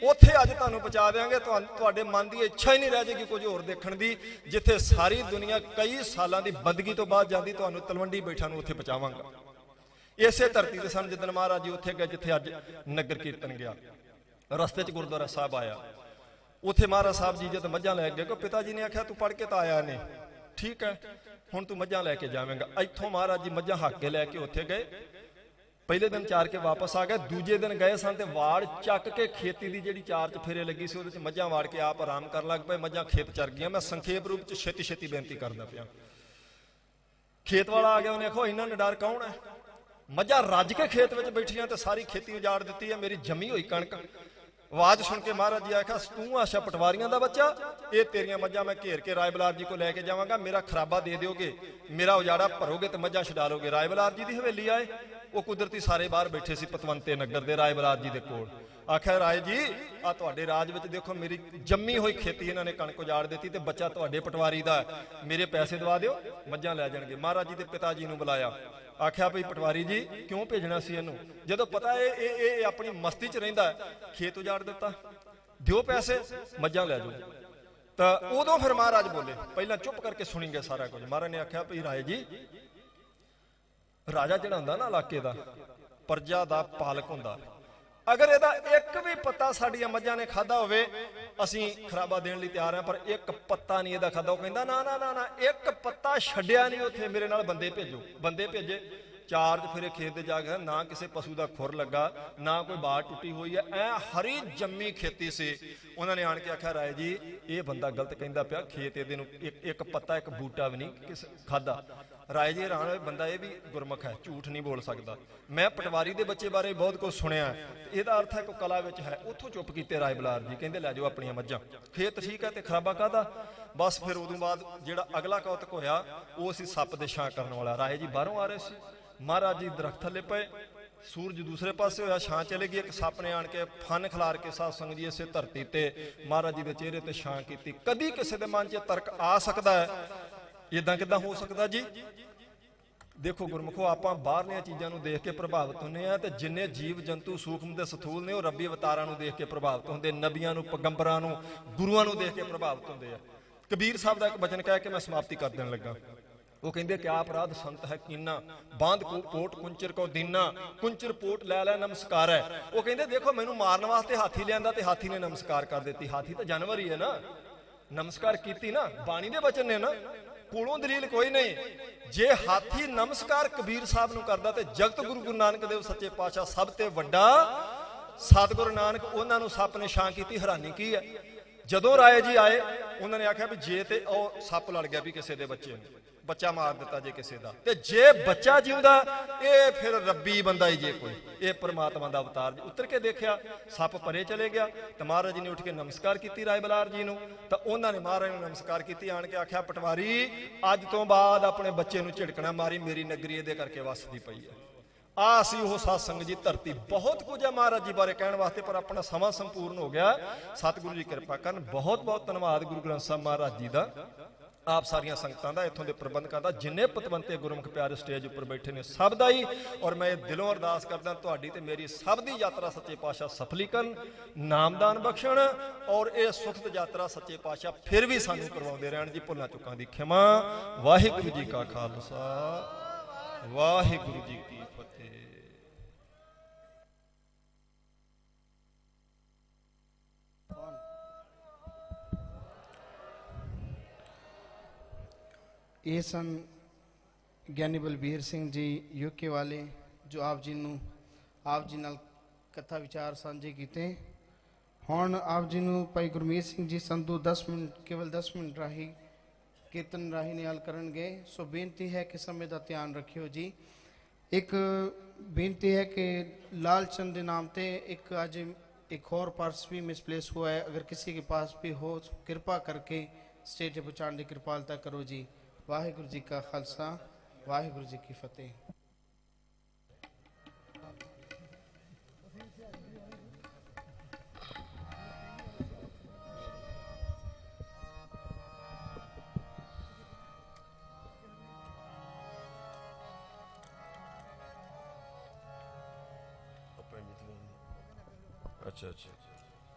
ਉੱਥੇ ਅੱਜ ਤੁਹਾਨੂੰ ਪਹੁੰਚਾ ਦੇਵਾਂਗੇ, ਤੁਹਾਡੇ ਮਨ ਦੀ ਇੱਛਾ ਹੀ ਨਹੀਂ ਰਹਿ ਜਾਏਗੀ ਕੁਝ ਹੋਰ ਦੇਖਣ ਦੀ। ਜਿੱਥੇ ਸਾਰੀ ਦੁਨੀਆ ਕਈ ਸਾਲਾਂ ਦੀ ਬੰਦਗੀ ਤੋਂ ਬਾਅਦ ਜਾਂਦੀ, ਤੁਹਾਨੂੰ ਤਲਵੰਡੀ ਬੈਠਾ ਨੂੰ ਉੱਥੇ ਪਹੁੰਚਾਵਾਂਗਾ। ਇਸੇ ਧਰਤੀ ਤੇ ਸਨ ਜਿੱਦਣ ਮਹਾਰਾਜ ਜੀ ਉੱਥੇ ਗਏ ਜਿੱਥੇ ਅੱਜ ਨਗਰ ਕੀਰਤਨ ਗਿਆ। ਰਸਤੇ 'ਚ ਗੁਰਦੁਆਰਾ ਸਾਹਿਬ ਆਇਆ, ਉੱਥੇ ਮਹਾਰਾਜ ਸਾਹਿਬ ਜੀ ਜਦ ਮੱਝਾਂ ਲੈ ਕੇ ਗਏ, ਪਿਤਾ ਜੀ ਨੇ ਆਖਿਆ ਤੂੰ ਪੜ੍ਹ ਕੇ ਤਾਂ ਆਇਆ ਨਹੀਂ, ਠੀਕ ਹੈ ਹੁਣ ਤੂੰ ਮੱਝਾਂ ਲੈ ਕੇ ਜਾਵੇਂਗਾ। ਇੱਥੋਂ ਮਹਾਰਾਜ ਜੀ ਮੱਝਾਂ ਹੱਕ ਕੇ ਲੈ ਕੇ ਉੱਥੇ ਗਏ। ਪਹਿਲੇ ਦਿਨ ਚਾਰ ਕੇ ਵਾਪਸ ਆ ਗਏ। ਦੂਜੇ ਦਿਨ ਗਏ ਸਨ ਤੇ ਵਾੜ ਚੱਕ ਕੇ ਖੇਤੀ ਦੀ ਜਿਹੜੀ 4 ਚਫੇਰੇ ਲੱਗੀ ਸੀ ਉਹਦੇ 'ਚ ਮੱਝਾਂ ਵਾੜ ਕੇ ਆਪ ਆਰਾਮ ਕਰਨ ਲੱਗ ਪਏ। ਮੱਝਾਂ ਖੇਤ ਚਰ ਗਈਆਂ। ਮੈਂ ਸੰਖੇਪ ਰੂਪ 'ਚ ਛੇਤੀ ਛੇਤੀ ਬੇਨਤੀ ਕਰਦਾ ਪਿਆ। ਖੇਤ ਵਾਲਾ ਆ ਗਿਆ, ਉਹਨੇ ਆਖੋ ਇਹਨਾਂ ਨਿਡਰ ਕੌਣ ਹੈ? ਮੱਝਾਂ ਰੱਜ ਕੇ ਖੇਤ ਵਿੱਚ ਬੈਠੀਆਂ ਤੇ ਸਾਰੀ ਖੇਤੀ ਉਜਾੜ ਦਿੱਤੀ ਹੈ, ਮੇਰੀ ਜੰਮੀ ਹੋਈ ਕਣਕ। ਆਵਾਜ਼ ਸੁਣ ਕੇ ਮਹਾਰਾਜ ਜੀ ਆਖਿਆ ਤੂੰ ਆਸ਼ਾ ਪਟਵਾਰੀਆਂ ਦਾ ਬੱਚਾ, ਇਹ ਤੇਰੀਆਂ ਮੱਝਾਂ ਮੈਂ ਘੇਰ ਕੇ ਰਾਏ ਬਲਾਰ ਜੀ ਕੋ ਲੈ ਕੇ ਜਾਵਾਂਗਾ, ਮੇਰਾ ਖਰਾਬਾ ਦੇ ਦਿਓਗੇ, ਮੇਰਾ ਉਜਾੜਾ ਭਰੋਗੇ ਤੇ ਮੱਝਾਂ ਛਡਾ ਲੋਗੇ। ਰਾਏ ਬਲਾਰ ਜੀ ਦੀ ਹਵੇਲੀ ਆਏ, ਉਹ ਕੁਦਰਤੀ ਸਾਰੇ ਬਾਹਰ ਬੈਠੇ ਸੀ ਪਤਵੰਤੇ ਨਗਰ ਦੇ ਰਾਏ ਬਲਾਰ ਜੀ ਦੇ ਕੋਲ। ਆਖਿਆ ਰਾਏ ਜੀ ਆ ਤੁਹਾਡੇ ਰਾਜ ਵਿੱਚ ਦੇਖੋ ਮੇਰੀ ਜੰਮੀ ਹੋਈ ਖੇਤੀ ਇਹਨਾਂ ਨੇ ਕਣਕ ਉਜਾੜ ਦਿੱਤੀ ਤੇ ਬੱਚਾ ਤੁਹਾਡੇ ਪਟਵਾਰੀ ਦਾ, ਮੇਰੇ ਪੈਸੇ ਦਵਾ ਦਿਓ, ਮੱਝਾਂ ਲੈ ਜਾਣਗੇ। ਮਹਾਰਾਜ ਜੀ ਦੇ ਪਿਤਾ ਜੀ ਨੂੰ ਬੁਲਾਇਆ, ਆਖਿਆ ਭਈ ਪਟਵਾਰੀ ਜੀ ਕਿਉਂ ਭੇਜਣਾ ਸੀ ਇਹਨੂੰ, ਜਦੋਂ ਪਤਾ ਇਹ ਆਪਣੀ ਮਸਤੀ 'ਚ ਰਹਿੰਦਾ, ਖੇਤ ਉਜਾੜ ਦਿੱਤਾ, ਦਿਓ ਪੈਸੇ, ਮੱਝਾਂ ਲੈ ਜਾਓ। ਤਾਂ ਉਦੋਂ ਫਿਰ ਮਹਾਰਾਜ ਬੋਲੇ, ਪਹਿਲਾਂ ਚੁੱਪ ਕਰਕੇ ਸੁਣੀ ਗਏ ਸਾਰਾ ਕੁਝ। ਮਹਾਰਾਜ ਨੇ ਆਖਿਆ ਭਈ ਰਾਏ ਜੀ ਰਾਜਾ ਜਿਹੜਾ ਹੁੰਦਾ ਨਾ ਇਲਾਕੇ ਦਾ, ਪ੍ਰਜਾ ਦਾ ਪਾਲਕ ਹੁੰਦਾ, ਅਗਰ ਇਹਦਾ ਇੱਕ ਵੀ ਪੱਤਾ ਸਾਡੀਆਂ ਮੱਝਾਂ ਨੇ ਖਾਦਾ ਹੋਵੇ ਅਸੀਂ ਖਰਾਬਾ ਦੇਣ ਲਈ ਤਿਆਰ ਹਾਂ, ਪਰ ਇੱਕ ਪੱਤਾ ਨਹੀਂ ਇਹਦਾ ਖਾਦਾ। ਉਹ ਕਹਿੰਦਾ ਨਾ ਨਾ ਨਾ ਨਾ, ਇੱਕ ਪੱਤਾ ਛੱਡਿਆ ਨਹੀਂ ਉੱਥੇ, ਮੇਰੇ ਨਾਲ ਬੰਦੇ ਭੇਜੋ। ਬੰਦੇ ਭੇਜੇ, ਚਾਰਜ ਫਿਰੇ ਖੇਤ ਦੇ ਜਾ ਕੇ, ਨਾ ਕਿਸੇ ਪਸ਼ੂ ਦਾ ਖੁਰ ਲੱਗਾ, ਨਾ ਕੋਈ ਬਾੜ ਟੁੱਟੀ ਹੋਈ ਹੈ, ਐ ਹਰੀ ਜੰਮੀ ਖੇਤੀ ਸੀ। ਉਹਨਾਂ ਨੇ ਆਣ ਕੇ ਆਖਿਆ ਰਾਏ ਜੀ ਇਹ ਬੰਦਾ ਗਲਤ ਕਹਿੰਦਾ ਪਿਆ, ਖੇਤ ਇਹਦੇ ਨੂੰ ਇੱਕ ਪੱਤਾ ਇੱਕ ਬੂਟਾ ਵੀ ਨਹੀਂ ਕਿਸ ਖਾਦਾ। ਰਾਏ ਜੀ ਹੈਰਾਨ ਹੋਏ, ਬੰਦਾ ਇਹ ਵੀ ਗੁਰਮੁਖ ਹੈ, ਝੂਠ ਨਹੀਂ ਬੋਲ ਸਕਦਾ, ਮੈਂ ਪਟਵਾਰੀ ਦੇ ਬੱਚੇ ਬਾਰੇ ਬਹੁਤ ਕੁਝ ਸੁਣਿਆ, ਇਹਦਾ ਅਰਥ ਹੈ ਕੋਈ ਕਲਾ ਵਿੱਚ ਹੈ। ਉੱਥੋਂ ਚੁੱਪ ਕੀਤੇ ਰਾਏ ਬਲਾਰ ਜੀ, ਕਹਿੰਦੇ ਲੈ ਜਾਓ ਆਪਣੀਆਂ ਮੱਝਾਂ, ਖੇਤ ਠੀਕ ਹੈ ਤੇ ਖਰਾਬਾ ਕਾਹਦਾ। ਬਸ ਫਿਰ ਉਦੋਂ ਬਾਅਦ ਜਿਹੜਾ ਅਗਲਾ ਕੌਤਕ ਹੋਇਆ ਉਹ ਸੀ ਸੱਪ ਦੇ ਛਾਂ ਕਰਨ ਵਾਲਾ। ਰਾਏ ਜੀ ਬਾਹਰੋਂ ਆ ਰਹੇ ਸੀ, ਮਹਾਰਾਜ ਜੀ ਦਰਖਤ ਥੱਲੇ ਪਏ, ਸੂਰਜ ਦੂਸਰੇ ਪਾਸੇ ਹੋਇਆ, ਛਾਂ ਚਲੇ ਗਈ। ਇੱਕ ਸੱਪ ਨੇ ਆਣ ਕੇ ਫਨ ਖਿਲਾਰ ਕੇ ਸਾਧ ਸੰਗਤ ਜੀ ਇਸੇ ਧਰਤੀ ਤੇ ਮਹਾਰਾਜ ਜੀ ਦੇ ਚਿਹਰੇ ਤੇ ਛਾਂ ਕੀਤੀ। ਕਦੀ ਕਿਸੇ ਦੇ ਮਨ 'ਚ ਤਰਕ ਆ ਸਕਦਾ ਹੈ, ਇਦਾਂ ਕਿਦਾਂ ਹੋ ਸਕਦਾ ਜੀ। ਦੇਖੋ ਗੁਰਮੁਖੋ, ਆਪਾਂ ਬਾਹਰਲੀਆਂ ਚੀਜ਼ਾਂ ਨੂੰ ਦੇਖ ਕੇ ਪ੍ਰਭਾਵਿਤ ਹੁੰਦੇ ਆ, ਤੇ ਜਿੰਨੇ ਜੀਵ ਜੰਤੂ ਸੂਖਮ ਤੇ ਸਥੂਲ ਨੇ ਉਹ ਰੱਬੀ ਅਵਤਾਰਾਂ ਨੂੰ ਦੇਖ ਕੇ ਪ੍ਰਭਾਵਿਤ ਹੁੰਦੇ, ਨਬੀਆਂ ਨੂੰ, ਪੈਗੰਬਰਾਂ ਨੂੰ, ਗੁਰੂਆਂ ਨੂੰ ਦੇਖ ਕੇ ਪ੍ਰਭਾਵਿਤ ਹੁੰਦੇ ਆ। ਕਬੀਰ ਸਾਹਿਬ ਦਾ ਇੱਕ ਬਚਨ ਕਹਿ ਕੇ ਮੈਂ ਸਮਾਪਤੀ ਕਰ ਦੇਣ ਲੱਗਾ। ਉਹ ਕਹਿੰਦੇ ਕਿ ਅਪਰਾਧ ਸੰਤ ਹੈ ਕੀਨਾ, ਬਾਂਧ ਕੋ ਪੋਟ ਕੁੰਚਰ ਕੋ ਦੀਨਾ, ਕੁੰਚਰ ਪੋਟ ਲੈ ਲੈ ਨਮਸਕਾਰ ਹੈ। ਉਹ ਕਹਿੰਦੇ ਦੇਖੋ ਮੈਨੂੰ ਮਾਰਨ ਵਾਸਤੇ ਹਾਥੀ ਲਿਆਂਦਾ ਤੇ ਹਾਥੀ ਨੇ ਨਮਸਕਾਰ ਕਰ ਦਿੱਤੀ। ਹਾਥੀ ਤਾਂ ਜਾਨਵਰ ਹੀ ਹੈ ਨਾ, ਨਮਸਕਾਰ ਕੀਤੀ ਨਾ, ਬਾਣੀ ਦੇ ਬਚਨ ਨੇ ਨਾ, ਕੋਲੋਂ ਦਲੀਲ ਕੋਈ ਨਹੀਂ। ਜੇ ਹਾਥੀ ਨਮਸਕਾਰ ਕਬੀਰ ਸਾਹਿਬ ਨੂੰ ਕਰਦਾ ਤੇ ਜਗਤ ਗੁਰੂ ਨਾਨਕ ਦੇਵ ਸੱਚੇ ਪਾਤਸ਼ਾਹ ਸਭ ਤੇ ਵੱਡਾ ਸਤਿਗੁਰੂ ਨਾਨਕ, ਉਹਨਾਂ ਨੂੰ ਸੱਪ ਨੇ ਛਾਂ ਕੀਤੀ। ਹੈਰਾਨੀ ਕੀ ਹੈ, ਜਦੋਂ ਰਾਏ ਜੀ ਆਏ ਉਹਨਾਂ ਨੇ ਆਖਿਆ ਵੀ ਜੇ ਤੇ ਉਹ ਸੱਪ ਲੜ ਗਿਆ ਵੀ ਕਿਸੇ ਦੇ ਬੱਚੇ ਨੂੰ, ਬੱਚਾ ਮਾਰ ਦਿੱਤਾ ਜੇ ਕਿਸੇ ਦਾ, ਤੇ ਜੇ ਬੱਚਾ ਜਿਉਂਦਾ ਇਹ ਫਿਰ ਰੱਬੀ ਬੰਦਾ ਹੀ ਜੇ ਕੋਈ, ਇਹ ਪਰਮਾਤਮਾ ਦਾ ਅਵਤਾਰ। ਉਤਰ ਕੇ ਦੇਖਿਆ ਸੱਪ ਪਰੇ ਚਲੇ ਗਿਆ, ਤੇ ਮਹਾਰਾਜ ਜੀ ਨੇ ਉੱਠ ਕੇ ਨਮਸਕਾਰ ਕੀਤੀ ਰਾਏ ਬਲਾਰ ਜੀ ਨੂੰ। ਤਾਂ ਉਹਨਾਂ ਨੇ ਮਹਾਰਾਜ ਨੂੰ ਨਮਸਕਾਰ ਕੀਤੀ, ਆਣ ਕੇ ਆਖਿਆ ਪਟਵਾਰੀ ਅੱਜ ਤੋਂ ਬਾਅਦ ਆਪਣੇ ਬੱਚੇ ਨੂੰ ਝਿੜਕਣਾ ਮਾਰੀ, ਮੇਰੀ ਨਗਰੀ ਇਹਦੇ ਕਰਕੇ ਵਸਦੀ ਪਈ ਹੈ। ਆ ਸੀ ਉਹ ਸਾਧ ਸੰਗਤ ਜੀ ਧਰਤੀ। ਬਹੁਤ ਕੁਝ ਹੈ ਮਹਾਰਾਜ ਜੀ ਬਾਰੇ ਕਹਿਣ ਵਾਸਤੇ, ਪਰ ਆਪਣਾ ਸਮਾਂ ਸੰਪੂਰਨ ਹੋ ਗਿਆ। ਸਤਿਗੁਰੂ ਜੀ ਕਿਰਪਾ ਕਰਨ। ਬਹੁਤ ਬਹੁਤ ਧੰਨਵਾਦ ਗੁਰੂ ਗ੍ਰੰਥ ਸਾਹਿਬ ਮਹਾਰਾਜ ਜੀ ਦਾ, ਆਪ ਸਾਰੀਆਂ ਸੰਗਤਾਂ ਦਾ, ਇੱਥੋਂ ਦੇ ਪ੍ਰਬੰਧਕਾਂ ਦਾ, ਜਿੰਨੇ ਪਤਵੰਤੇ ਗੁਰਮੁਖ ਪਿਆਰੇ ਸਟੇਜ ਉੱਪਰ ਬੈਠੇ ਨੇ ਸਭ ਦਾ ਹੀ। ਔਰ ਮੈਂ ਦਿਲੋਂ ਅਰਦਾਸ ਕਰਦਾ ਤੁਹਾਡੀ ਤੇ ਮੇਰੀ ਸਭ ਦੀ ਯਾਤਰਾ ਸੱਚੇ ਪਾਤਸ਼ਾਹ ਸਫਲੀ ਕਰਨ, ਨਾਮਦਾਨ ਬਖਸ਼ਣ, ਔਰ ਇਹ ਸੁਖਦ ਯਾਤਰਾ ਸੱਚੇ ਪਾਤਸ਼ਾਹ ਫਿਰ ਵੀ ਸਾਨੂੰ ਕਰਵਾਉਂਦੇ ਰਹਿਣ ਜੀ। ਭੁੱਲਾਂ ਚੁੱਕਾਂ ਦੀ ਖਿਮਾ। ਵਾਹਿਗੁਰੂ ਜੀ ਕਾ ਖਾਲਸਾ, ਵਾਹਿਗੁਰੂ ਜੀ ਕੀ ਫਤਿਹ। ਇਹ ਸਨ ਗਿਆਨੀ ਬਲਬੀਰ ਸਿੰਘ ਜੀ ਯੂਕੇ ਵਾਲੇ, ਜੋ ਆਪ ਜੀ ਨਾਲ ਕਥਾ ਵਿਚਾਰ ਸਾਂਝੇ ਕੀਤੇ। ਹੁਣ ਆਪ ਜੀ ਨੂੰ ਭਾਈ ਗੁਰਮੀਤ ਸਿੰਘ ਜੀ ਸੰਧੂ 10 ਮਿੰਟ, ਕੇਵਲ 10 ਮਿੰਟ ਰਾਹੀਂ ਕੀਰਤਨ ਰਾਹੀਂ ਨਿਹਾਲ ਕਰਨਗੇ। ਸੋ ਬੇਨਤੀ ਹੈ ਕਿ ਸਮੇਂ ਦਾ ਧਿਆਨ ਰੱਖਿਓ ਜੀ। ਇੱਕ ਬੇਨਤੀ ਹੈ ਕਿ लाल चंद के नाम पे एक और पर्स भी मिसप्लेस हुआ है, अगर किसी के पास भी हो कृपा करके स्टेज पे पहुँचाने की कृपालता करो जी। वाहिगुरु जी का खालसा, वाहिगुरु जी की फतेह। अच्छा अच्छा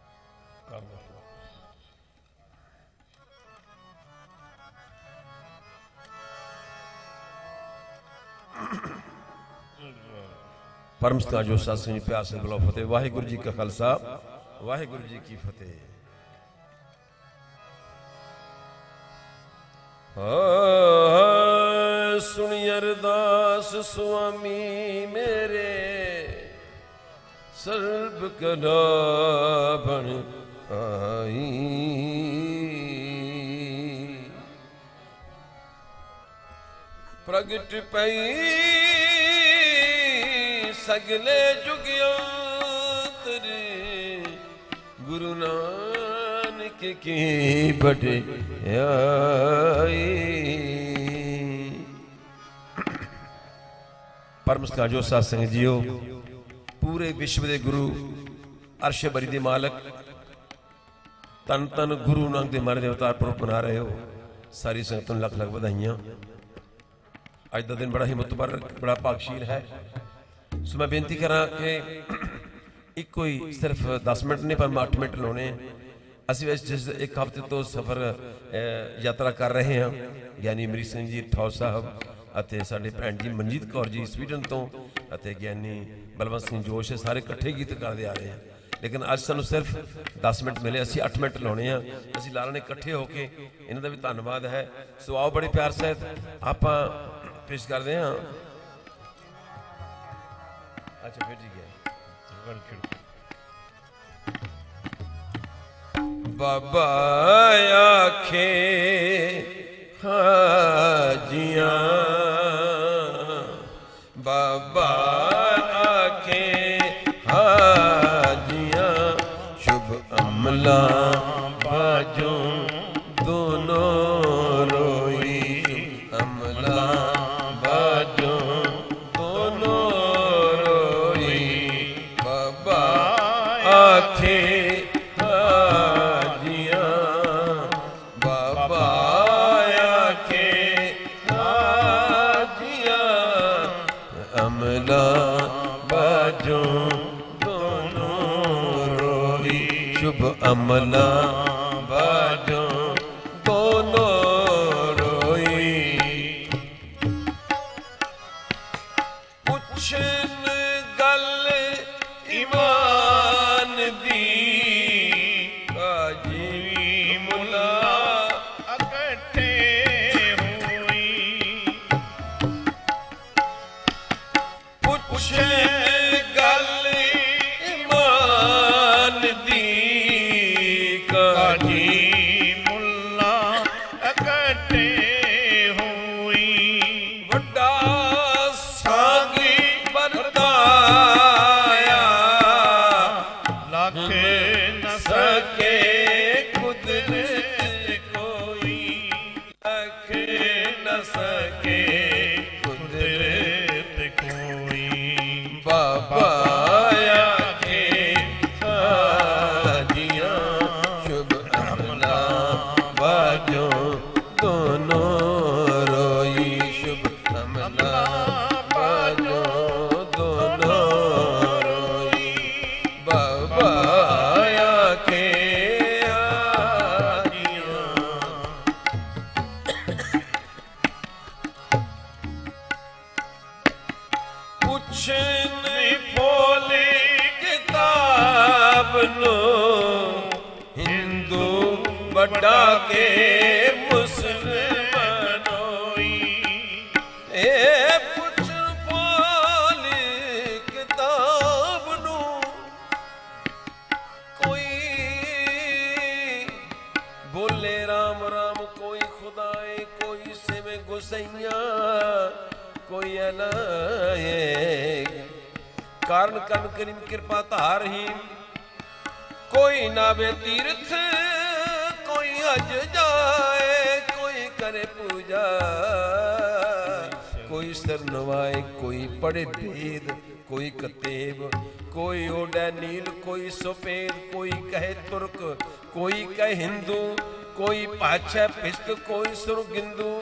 कर लो। परम सत्कार जो सत्संग प्यार से बुलाओ फतेह। वाहिगुरु जी का खालसा, वाहिगुरु जी की फतेह। सुनी अरदास स्वामी मेरे, सर्ब कला बन आई। प्रगट पई सगले जुगियांतर, गुरु नानक की बड़ाई। परम सत्कार जो साध संगत जीओ, पूरे विश्व के गुरु अर्श बरी के मालक तन तन गुरु नानक देव महाराज अवतार पुरब मना रहे हो। सारी संगत नूं लख लख बधाइयां। अज का दिन बड़ा ही मुतबर, बड़ा भागशील है। सो मैं बेनती करा कि एक कोई सिर्फ 10 मिनट नहीं पर 8 मिनट लाने। ਅਸੀਂ ਵੈਸੇ ਜਿਸ ਇੱਕ ਹਫ਼ਤੇ ਤੋਂ ਸਫ਼ਰ ਯਾਤਰਾ ਕਰ ਰਹੇ ਹਾਂ, ਗਿਆਨੀ ਅਮਰੀਕ ਸਿੰਘ ਜੀ ਠੌਰ ਸਾਹਿਬ ਅਤੇ ਸਾਡੇ ਭੈਣ ਜੀ ਮਨਜੀਤ ਕੌਰ ਜੀ ਸਵੀਡਨ ਤੋਂ ਅਤੇ ਗਿਆਨੀ ਬਲਵੰਤ ਸਿੰਘ ਜੋਸ਼, ਸਾਰੇ ਇਕੱਠੇ ਗੀਤ ਕਰਦੇ ਆ ਰਹੇ ਹਾਂ। ਲੇਕਿਨ ਅੱਜ ਸਾਨੂੰ ਸਿਰਫ 10 ਮਿੰਟ ਮਿਲੇ, ਅਸੀਂ 8 ਮਿੰਟ ਲਾਉਣੇ ਆ। ਅਸੀਂ ਲਾ ਲੈਣੇ ਇਕੱਠੇ ਹੋ ਕੇ, ਇਹਨਾਂ ਦਾ ਵੀ ਧੰਨਵਾਦ ਹੈ। ਸੋ ਆਓ ਬੜੇ ਪਿਆਰ ਸਹਿਤ ਆਪਾਂ ਪੇਸ਼ ਕਰਦੇ ਹਾਂ। ਅੱਛਾ ਫਿਰ ਠੀਕ ਹੈ। बाबा आखे हाजियां, बाबा आखे हाजियां, शुभ अमला बाजों दोनों रोई, अमला बाजों दोनों रोई। बाबा आखे अमला बाजों दोनों रोई। पुछन गल ईमान दी, काजी मुला इकट्ठे हुई। पुछन गल ईमान दी, के मुसलमानोई। ए पुछ बोल किताब नू, कोई बोले राम राम, कोई खुदाए, कोई सिवे गुसैया, कोई अलाए कारण कन करीम कृपा धारहीन। कोई नावे तीर्थ, कोई हज जाए, कोई करे पूजा, कोई सिर नवाए, कोई पढ़े वेद, कोई कतेब, कोई ओढ़े नील, कोई सफेद, कोई कहे तुर्क, कोई कहे हिंदू, कोई पाछे पिस्त, कोई सुरगिंदू।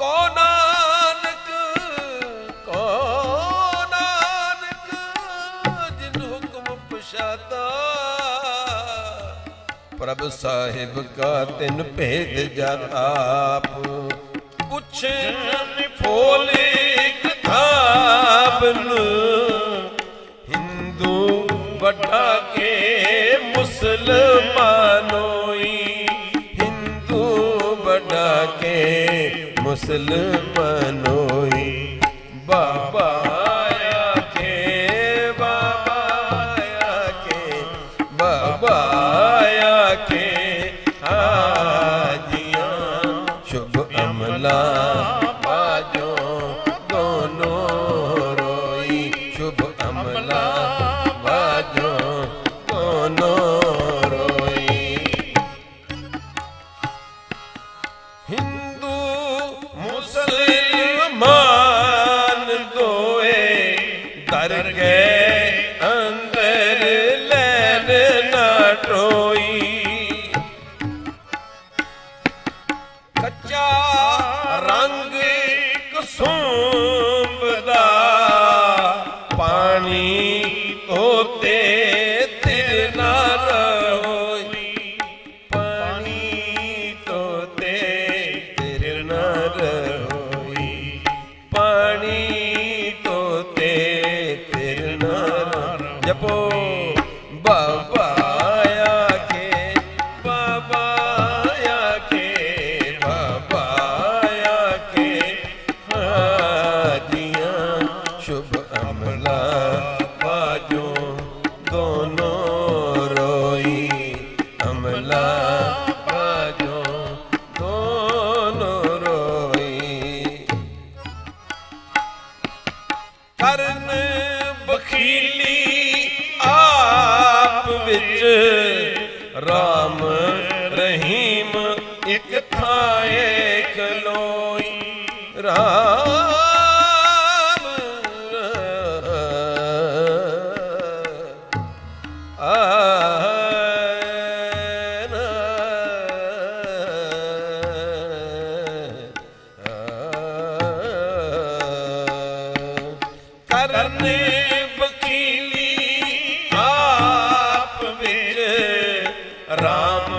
को नानक जिन हुक्म पशाता, प्रभ साहिब का तिन भेद जाप। पुछन फोले किताब नू, हिंदू बढ़ा के मुसलमानोई, हिंदू बढ़ा के मुसलमानोई। बाबा आके, बाबा आके, बाबा आके हाजियां, शुभ अमला बाजों दोनों रोई, शुभ अमला बाजों दोनों ਤੇ ਤਿਰ ਨਾ ਰੋਈ ਪਾਣੀ ਤੋਂ ਤੇ ਤਿਰ ਨਾ ਰੋਈ ਪਾਣੀ ਤੋਂ ਤੇ ਤਿਰ ਨਾ ਰੋਈ ਜਪੋ ਬਾਬਾ ਆਖੇ ਬਾਬਾ ਆਖੇ ਬਾਬਾ ਆਖੇ ਹਾਦੀਆਂ ਸ਼ੁਭ ਅਮਲਾ ਬਾਜੋ ਦੋਨੋਂ ਰੋਈ ਅਮਲਾ ਬਾਜੋ ਦੋਨੋਂ ਰੋਈ ਕਰਨ ਬਖੀਲੀ ਆਪ ਵਿੱਚ ਰਾਮ ਰਹੀਮ ਇੱਕ ਥਾਏ ਖਲੋਈ ਰਾਮ ਕਰਨੇ ਬਖੀਲੀ ਆਪ ਵਿੱਚ ਰਾਮ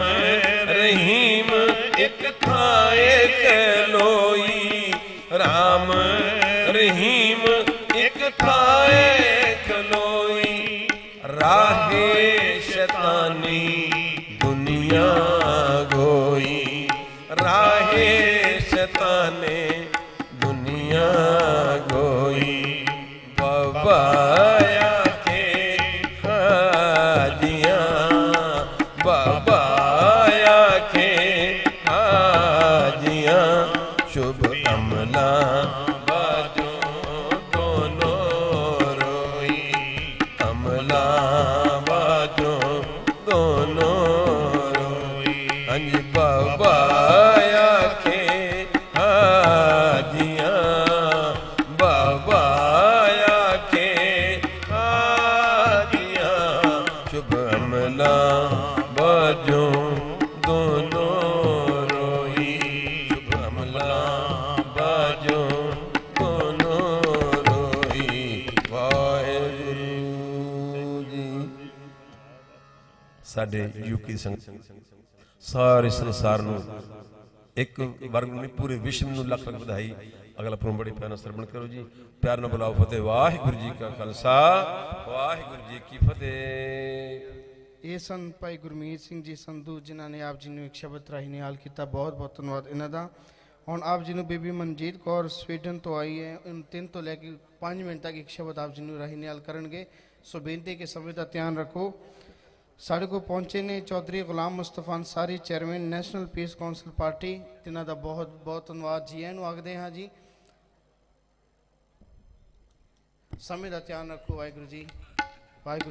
ਰਹੀਮ ਇੱਕ ਥਾਏ ਖਲੋਈ ਰਾਮ ਰਹੀਮ ਇੱਕ ਥਾਏ ਖਲੋਈ ਰਾਹੇ ਸ਼ੈਤਾਨੀ ਦੁਨੀਆ ਗੋਈ ਰਾਹੇ ਸ਼ੈਤਾਨੇ ਦੁਨੀਆ ਗੋਈ ਬਾਬਾ ਆਖੇ ਹਾਦੀਆਂ ਬਾਬਾ ਆਖੇ ਹਾਦੀਆਂ ਸ਼ੁਭ ਅਮਲਾ ਬਾਜੋ ਦੋਨੋਂ ਰੋਈ ਅਮਲਾ ਬਾਜੋ ਦੋਨੋਂ ਰੋਈ ਹਾਂਜੀ ਬਾਬਾ ਆਖੇ ਹਾਦੀਆਂ ਬਾਬਾ ਆਖੇ ਹਾਦੀਆਂ ਸ਼ੁਭ ਅਮਲਾ ਬਾਜੋ ਦੋਨੋਂ ਰੋਈ ਸ਼ੁਭ ਅਮਲਾ ਬਾਜੋ ਦੋਨੋਂ ਰੋਈ ਵਾਹਿਗੁਰੂ ਜੀ ਸਾਡੇ ਯੂਕੇ ਸੰਗਤ ਸਾਰੇ ਸੰਸਾਰ ਨੂੰ ਇੱਕ ਵਰਗ ਨੂੰ ਨਹੀਂ ਪੂਰੇ ਵਿਸ਼ਵ ਨੂੰ ਲੱਖ ਲੱਖ ਵਧਾਈ ਅਗਲਾ ਪ੍ਰੋਗਰਾਮ ਬੜੇ ਪਿਆਰ ਨਾਲ ਸਰਵਣ ਕਰੋ ਜੀ ਪਿਆਰ ਨਾਲ ਬੁਲਾਓ ਫਤਿਹ ਵਾਹਿਗੁਰੂ ਜੀ ਕਾ ਖਾਲਸਾ ਵਾਹਿਗੁਰੂ ਜੀ ਕੀ ਫਤਿਹ ਇਹ ਸਨ ਭਾਈ ਗੁਰਮੀਤ ਸਿੰਘ ਜੀ ਸੰਧੂ ਜਿਨ੍ਹਾਂ ਨੇ ਆਪ ਜੀ ਨੂੰ ਇੱਕ ਸ਼ਬਦ ਰਾਹੀਂ ਨਿਹਾਲ ਕੀਤਾ ਬਹੁਤ ਬਹੁਤ ਧੰਨਵਾਦ ਇਹਨਾਂ ਦਾ ਹੁਣ ਆਪ ਜੀ ਨੂੰ ਬੀਬੀ ਮਨਜੀਤ ਕੌਰ ਸਵੀਡਨ ਤੋਂ ਆਈ ਹੈ 3 ਤੋਂ ਲੈ ਕੇ 5 ਮਿੰਟ ਤੱਕ ਇੱਕ ਸ਼ਬਦ ਆਪ ਜੀ ਨੂੰ ਰਾਹੀਂ ਨਿਹਾਲ ਕਰਨਗੇ ਸੋ ਬੇਨਤੀ ਕਿ ਸਮੇਂ ਦਾ ਧਿਆਨ ਰੱਖੋ ਸਾਡੇ ਕੋਲ ਪਹੁੰਚੇ ਨੇ Chaudhary Ghulam Mustafa Ansari chairman National Peace Council Party ਇਹਨਾਂ ਦਾ ਬਹੁਤ ਬਹੁਤ ਧੰਨਵਾਦ ਜੀ ਇਹਨੂੰ ਆਖਦੇ ਹਾਂ ਜੀ ਸਮੇਂ ਦਾ ਧਿਆਨ ਰੱਖੋ ਵਾਹਿਗੁਰੂ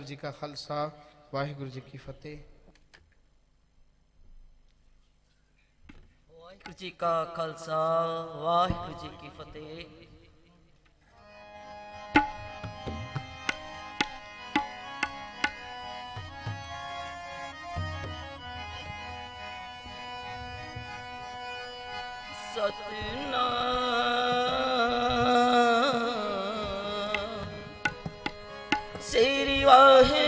ਜੀ ਕਾ ਖਾਲਸਾ ਵਾਹਿਗੁਰੂ ਜੀ ਕੀ ਫਤਿਹ ਵਾਹਿਗੁਰੂ ਜੀ ਕਾ ਖਾਲਸਾ ਵਾਹਿਗੁਰੂ ਜੀ ਕੀ ਫਤਿਹ ਸਤਨਾਮ ਸ੍ਰੀ ਵਾਹਿਗੁਰੂ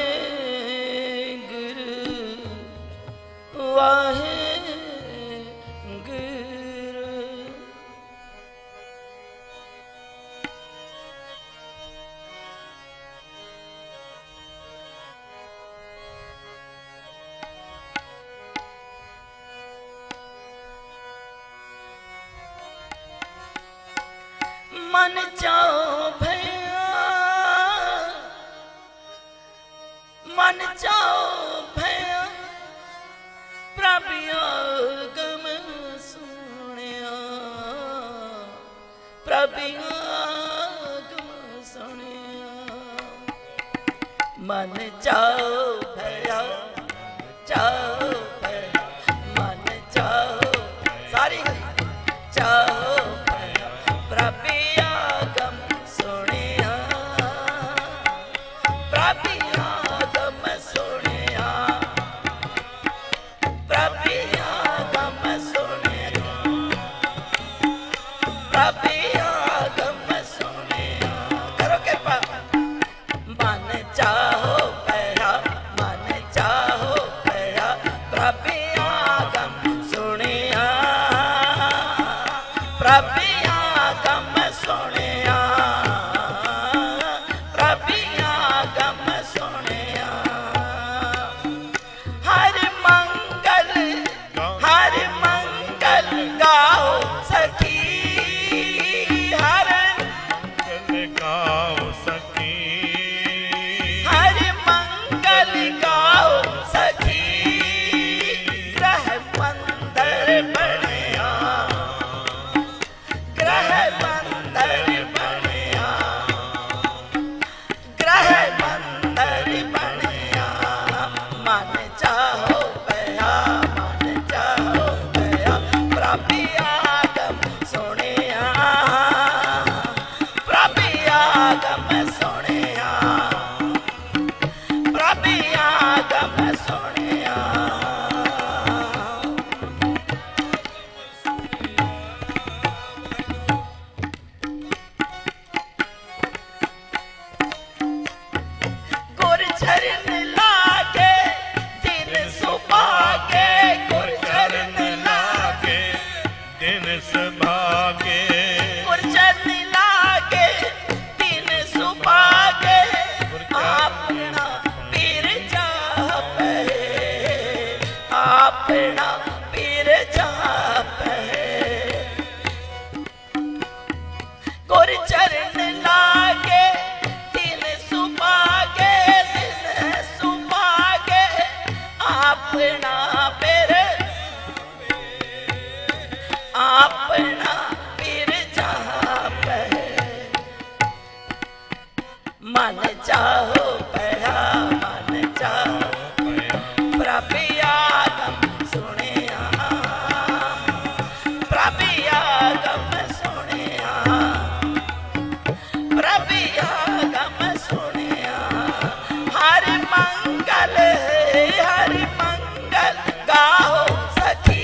ਵਾਹਿਗੁਰੂ मन चाओ भैया मन चाओ भैया प्रभु आगम सुनिया प्रभु आगम सुनिया मन चाओ भैया चाओ भैया मन चाओ सारी चाओ प्रभु आगम सुनिया प्रभु आगम सुनिया प्रभु आगम सुनिया प्रभु आगम सुनिया करो कृपा मन चाहो अपना पीर जापै गुर चरण लागे दिन सुभागे अपना पीर जापै मन चाहो पया मन चाहो प्रभु आगम सुनिया प्रभु आगम सुनिया प्रभु आगम सुनिया हर मंगल गाओ सखी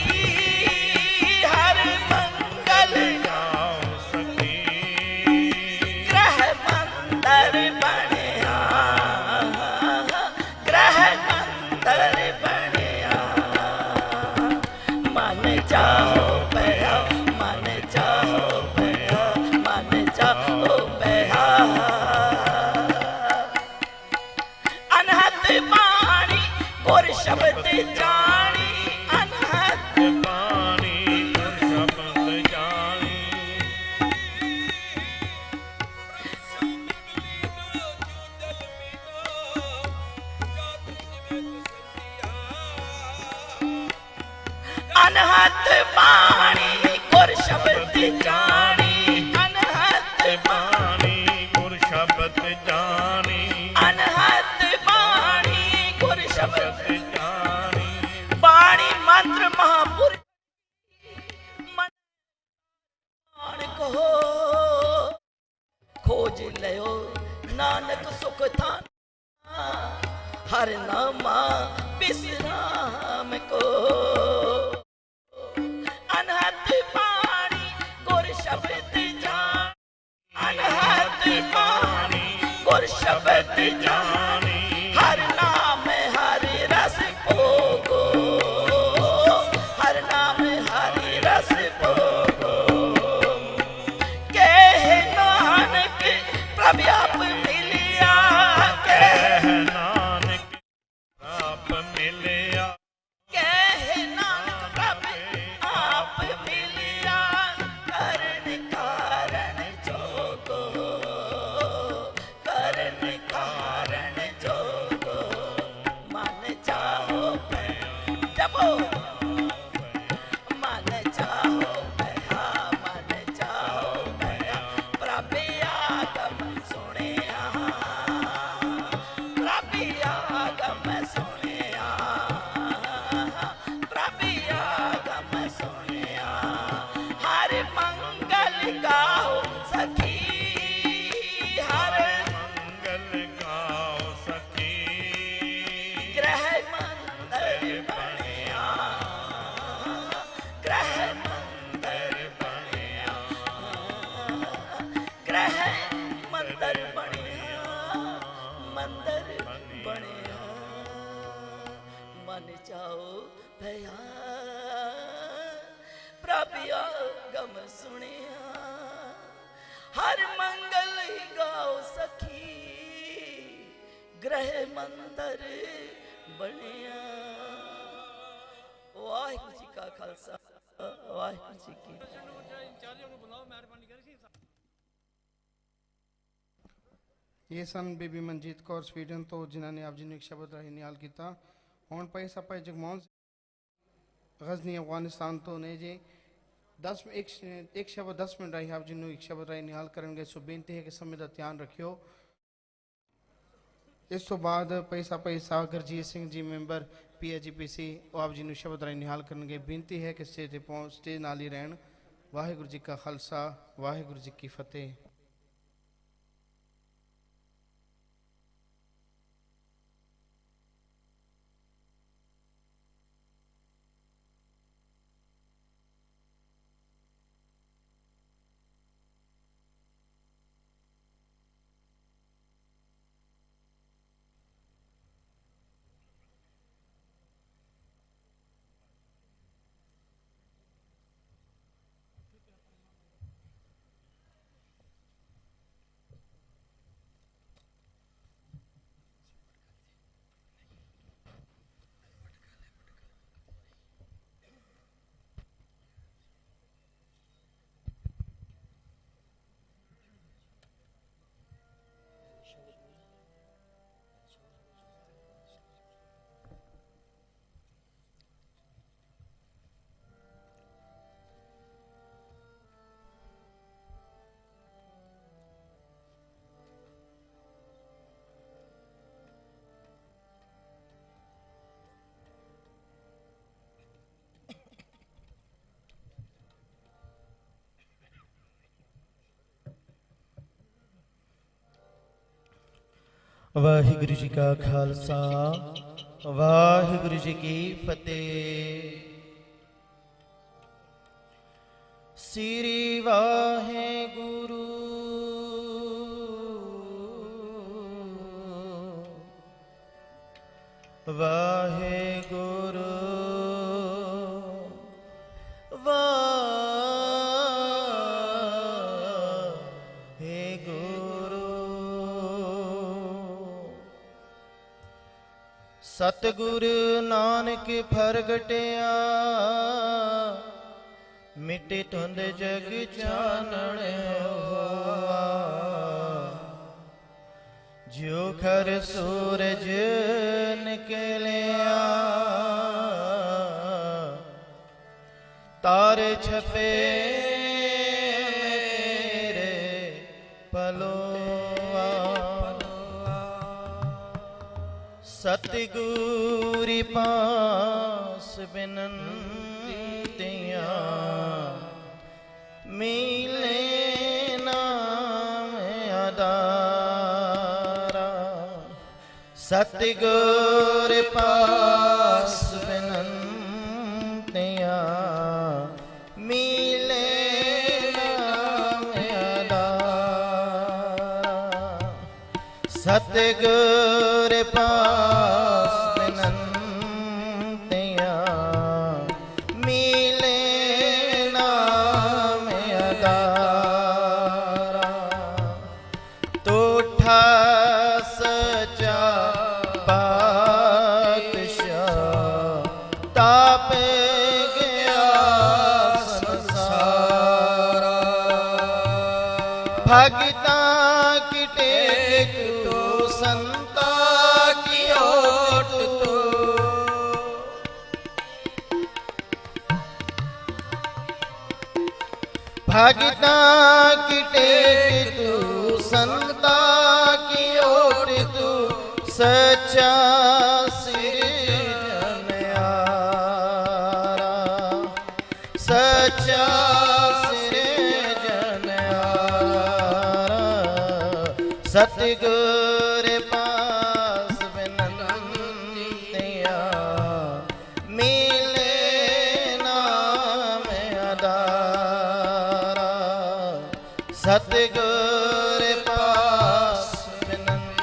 हर मंगल गाओ सखी ग्रह मंदिर बनिया ग्रह मंदिर बनिया मन चाहो पया मन चाहो पया मन चाहो पया अनहद बाणी गुर शब्द जानी अनहद बाणी गुर शब्द जानी अनहद बाणी गुर शब्द जानी अनहद बाणी गुर शब्द जानी अनहद बाणी गुर शब्द जानी बाणी मंत्र महापुर को खोज लियो नानक सुख थान हर नामा विश्राम को अनहद बाणी गुर शब्द जान अनहद बाणी गुर शब्द जानी हर नाम हरि रस भोगो हर नाम हरि रस भोगो कह नानक प्रभु आप मिलिया कह नानक आप मिलिया कह नानक प्रभु आप मिलिया करण कारण जोगो करण कारण जोगो मन चाहो जपो मन चाहो पया मन चाहो पया प्रभु आगम सुनिया प्रभु आगम सुनिया प्रभु आगम सुनिया हर मंगल गाओ सखी हर मंगल गाओ सखी ग्रह मंदिर बनिया ग्रह मंदिर बनिया ग्रह मंदिर बनिया मंदिर बनिया मन जाओ भया प्रभु आगम सुनिया हर मंगल गाओ सखी ग्रह मंदिर बनिया वाहिगुरू जी का खालसा वाहिगुरू जी की ਇਹ ਸਨ ਬੀਬੀ ਮਨਜੀਤ ਕੌਰ ਸਵੀਡਨ ਤੋਂ ਜਿਨ੍ਹਾਂ ਨੇ ਆਪ ਜੀ ਨੂੰ ਇੱਕ ਸ਼ਬਦ ਰਾਹੀਂ ਨਿਹਾਲ ਕੀਤਾ। ਹੁਣ ਭਾਈ ਸਾਹਿਬ ਭਾਈ ਜਗਮੋਹਨ ਗਜ਼ਨੀ ਅਫਗਾਨਿਸਤਾਨ ਤੋਂ ਨੇ ਜੀ 10 ਇੱਕ ਸ਼ਬਦ 10 ਮਿੰਟ ਰਾਹੀਂ ਆਪ ਜੀ ਨੂੰ ਇੱਕ ਸ਼ਬਦ ਰਾਹੀਂ ਨਿਹਾਲ ਕਰਨਗੇ। ਸੋ ਬੇਨਤੀ ਹੈ ਕਿ ਸਮੇਂ ਦਾ ਧਿਆਨ ਰੱਖਿਓ। ਇਸ ਤੋਂ ਬਾਅਦ ਭਾਈ ਸਾਹਿਬ ਗੁਰਜੀਤ ਸਿੰਘ ਜੀ ਮੈਂਬਰ PAGPC ਉਹ ਆਪ ਜੀ ਨੂੰ ਸ਼ਬਦ ਰਾਹੀਂ ਨਿਹਾਲ ਕਰਨਗੇ। ਬੇਨਤੀ ਹੈ ਕਿ ਸਟੇਜ ਤੇ ਪਹੁੰਚ ਸਟੇਜ ਨਾਲ ਹੀ ਰਹਿਣ। ਵਾਹਿਗੁਰੂ ਜੀ ਕਾ ਖਾਲਸਾ ਵਾਹਿਗੁਰੂ ਜੀ ਕੀ ਫਤਿਹ। ਵਾਹਿਗੁਰੂ ਜੀ ਕਾ ਖਾਲਸਾ ਵਾਹਿਗੁਰੂ ਜੀ ਕੀ ਫਤਿਹ। ਸ੍ਰੀ ਵਾਹਿਗੁਰੂ ਵਾਹਿਗੁਰੂ ਸਤਿਗੁਰ ਨਾਨਕ ਪ੍ਰਗਟਿਆ ਮਿਟੇ ਧੁੰਦ ਜਗ ਚਾਨਣ ਹੋਆ। ਜਿਉ ਖਰ ਸੂਰਜ ਨਿਕਲਿਆ ਤਾਰੇ ਛਪੇ ਮੇਰੇ ਪਲੋਆ। ਸਤਿਗੁਰੀ ਪਾਸ ਬਿਨੰਤੀਆਂ ਮਿਲੇ ਨਾਮ ਆਧਾਰਾ। ਸਤਿਗੁਰ ਪਾਸ ਬਿਨੰਤੀਆਂ ਮਿਲੇ ਨਾਮ ਆਧਾਰਾ। ਸਤਿਗੁਰ ਪਾਸ ਬਿਨੰਤੀਆਂ ਮਿਲੇ ਨਾਮ ਆਧਾਰਾ। ਤੋਠਾ ਸਚਾ ਪਾਤਸ਼ਾਹ ਤਾਪ ਗਿਆ ਸੰਸਾਰਾ। ਭਗਤਾਂ ਕੀ ਟੇਕ ਤੋ ਸੰਤਾ ਕੀ ਓਟ ਤੋ। भगतां की टेक तू संता की ओट तू। सच्चा सिरजनहारा सच्चा सिरजनहारा। सतगुर पास बिनंतियाँ मिले नाम आधारा। सतगुर पास बिनंतियाँ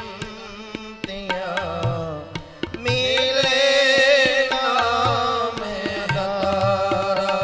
मिले नाम आधारा।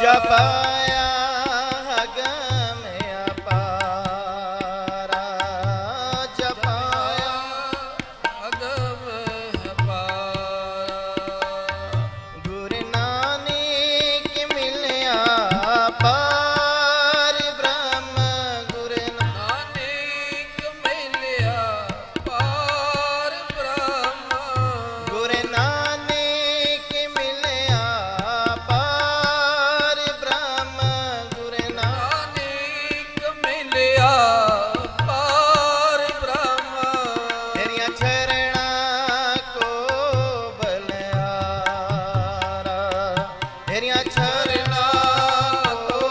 ਜਪਾਇਆ ਹਗਮ ਅਪਾਰਾ, ਜਪਾਇਆ ਅਗਮ ਅਪਾਰਾ। ਗੁਰੂ ਨਾਨਕ ਮਿਲਿਆ ਪਾਰ ਬ੍ਰਹਮ, ਗੁਰੂ ਨਾਨਕ ਮਿਲਿਆ ਪਾਰ ਬ੍ਰਹਮ, ਗੁਰੂ ਨਾਨਕ ਮਿਲਿਆ ਪਾਰ ਬ੍ਰਹਮ, ਗੁਰੂ ਨਾਨਕ ਮਿਲਿਆ ਪਾਰ ਬ੍ਰਹਮ। ਤੇਰੀਆਂ ਚਰਣਾਂ ਕੋ ਬਲਿਆਰਾ, ਤੇਰੀਆਂ ਚਰਣਾਂ ਕੋ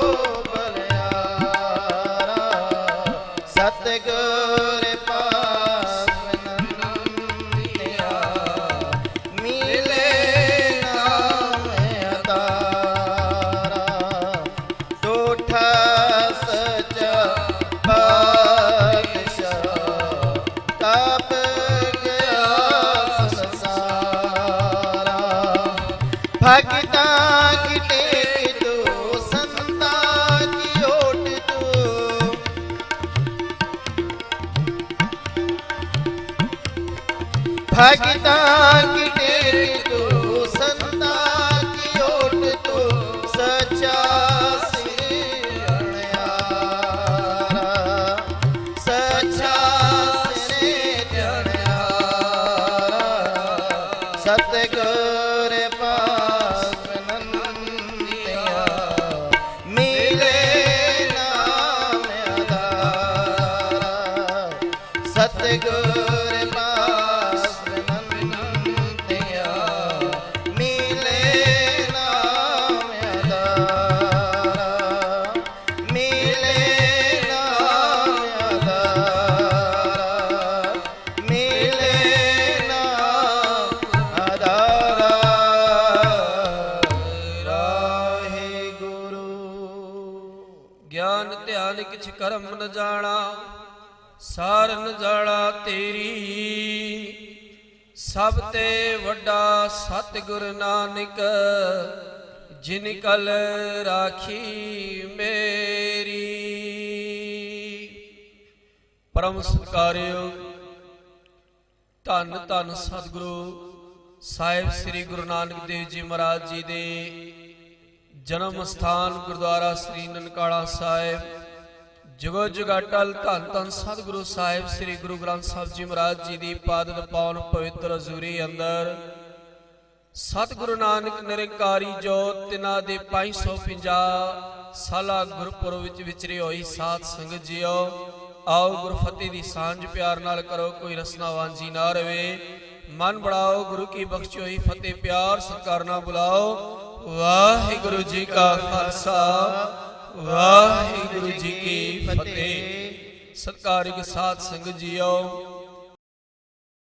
ਬਲਿਆਰਾ, ਸਤਿਗੁਰ ਪਾਸ ਨੰਦਿਆ, ਮਿਲੇ ਨਾਮ ਅਦਾਰਾ, ਟੋਠਾ ਸਚਾ ਪਾਤਸ਼ਾਹ, ਤਪ ਗਿਆ ਸੰਸਾਰਾ, ਭਗਤਾਂ ਕੀ ਟੇਕ ਤੂੰ, ਸੰਤਾਂ ਕੀ ਓਟ ਤੂੰ, ਭਗਤਾਂ ਕੀ ਟੇਕ ਤੂੰ, ਸੰਤਾਂ ਕੀ ਓਟ ਤੂੰ, ਸੱਚਾ ਸਿਰਜਣਹਾਰਾ, ਸੱਚਾ ਸਿਰਜਣਹਾਰਾ, ਸਤਿਗੁਰ ਪਾਸ ਨੰਦਿਆ, ਮਿਲੇ ਨਾਮ ਅਦਾਰਾ, ਸਤਿਗੁਰ ਪਾਸ ਨੰਦਿਆ, ਮਿਲੇ ਨਾਮ ਅਦਾਰਾ, ਮਿਲੇ ਨਾਮ ਅਦਾਰਾ, ਮਿਲੇ ਨਾਮ ਅਦਾਰਾ। ਵਾਹਿਗੁਰੂ। ਗਿਆਨ ਧਿਆਨ ਕਿਛ ਕਰਮ ਨ ਜਾਣਾ, ਸਾਰ ਨ ਜਾਣਾ ਤੇਰੀ, ਸਭ ਤੇ ਵੱਡਾ ਸਤਿਗੁਰ ਨਾਨਕ, ਜਿਨ ਕਲ ਰਾਖੀ ਮੇਰੀ। ਪਰਮ ਸਤਿਕਾਰਯੋਗ ਧੰਨ ਧੰਨ ਸਤਿਗੁਰੂ ਸਾਹਿਬ ਸ੍ਰੀ ਗੁਰੂ ਨਾਨਕ ਦੇਵ ਜੀ ਮਹਾਰਾਜ ਜੀ ਦੇ ਜਨਮ ਸਥਾਨ ਗੁਰਦੁਆਰਾ ਸ੍ਰੀ ਨਨਕਾਣਾ ਸਾਹਿਬ, ਜੁਗੋ ਜੁਗਾਟਲ ਧੰਨ ਧੰਨ ਸਤਿਗੁਰੂ ਸਾਹਿਬ ਸ੍ਰੀ ਗੁਰੂ ਗ੍ਰੰਥ ਸਾਹਿਬ ਜੀ ਮਹਾਰਾਜ ਜੀ ਦੀ ਪਾਦਤ ਪਾਵਨ ਪਵਿੱਤਰ ਹਜ਼ੂਰੀ ਅੰਦਰ ਸਤਿਗੁਰੂ ਨਾਨਕ ਨਿਰੰਕਾਰੀ ਜੋਤ ਤਿਨਾਂ ਦੇ 550 ਸਾਲਾ ਗੁਰਪੁਰਬ ਵਿੱਚ ਵਿਚਰੀ ਹੋਈ ਸਾਧ ਸੰਗਤ ਜੀਓ, ਆਓ ਗੁਰਫਤਿਹ ਦੀ ਸਾਂਝ ਪਿਆਰ ਨਾਲ ਕਰੋ, ਕੋਈ ਰਸਨਾ ਵਾਂਝੀ ਨਾ ਰਵੇ। ਮਨ ਬਣਾਓ ਗੁਰੂ ਕੀ ਬਖਸ਼ੀ ਹੋਈ ਫਤਿਹ, ਪਿਆਰ ਸਤਿਕਾਰ ਨਾਲ ਬੁਲਾਓ। ਵਾਹਿਗੁਰੂ ਜੀ ਕਾ ਖਾਲਸਾ, ਵਾਹਿਗੁਰੂ ਜੀ ਕੀ ਫਤਿਹ। ਸਤਿਕਾਰਯੋਗ ਸਾਧ ਸੰਗਤ ਜੀਓ,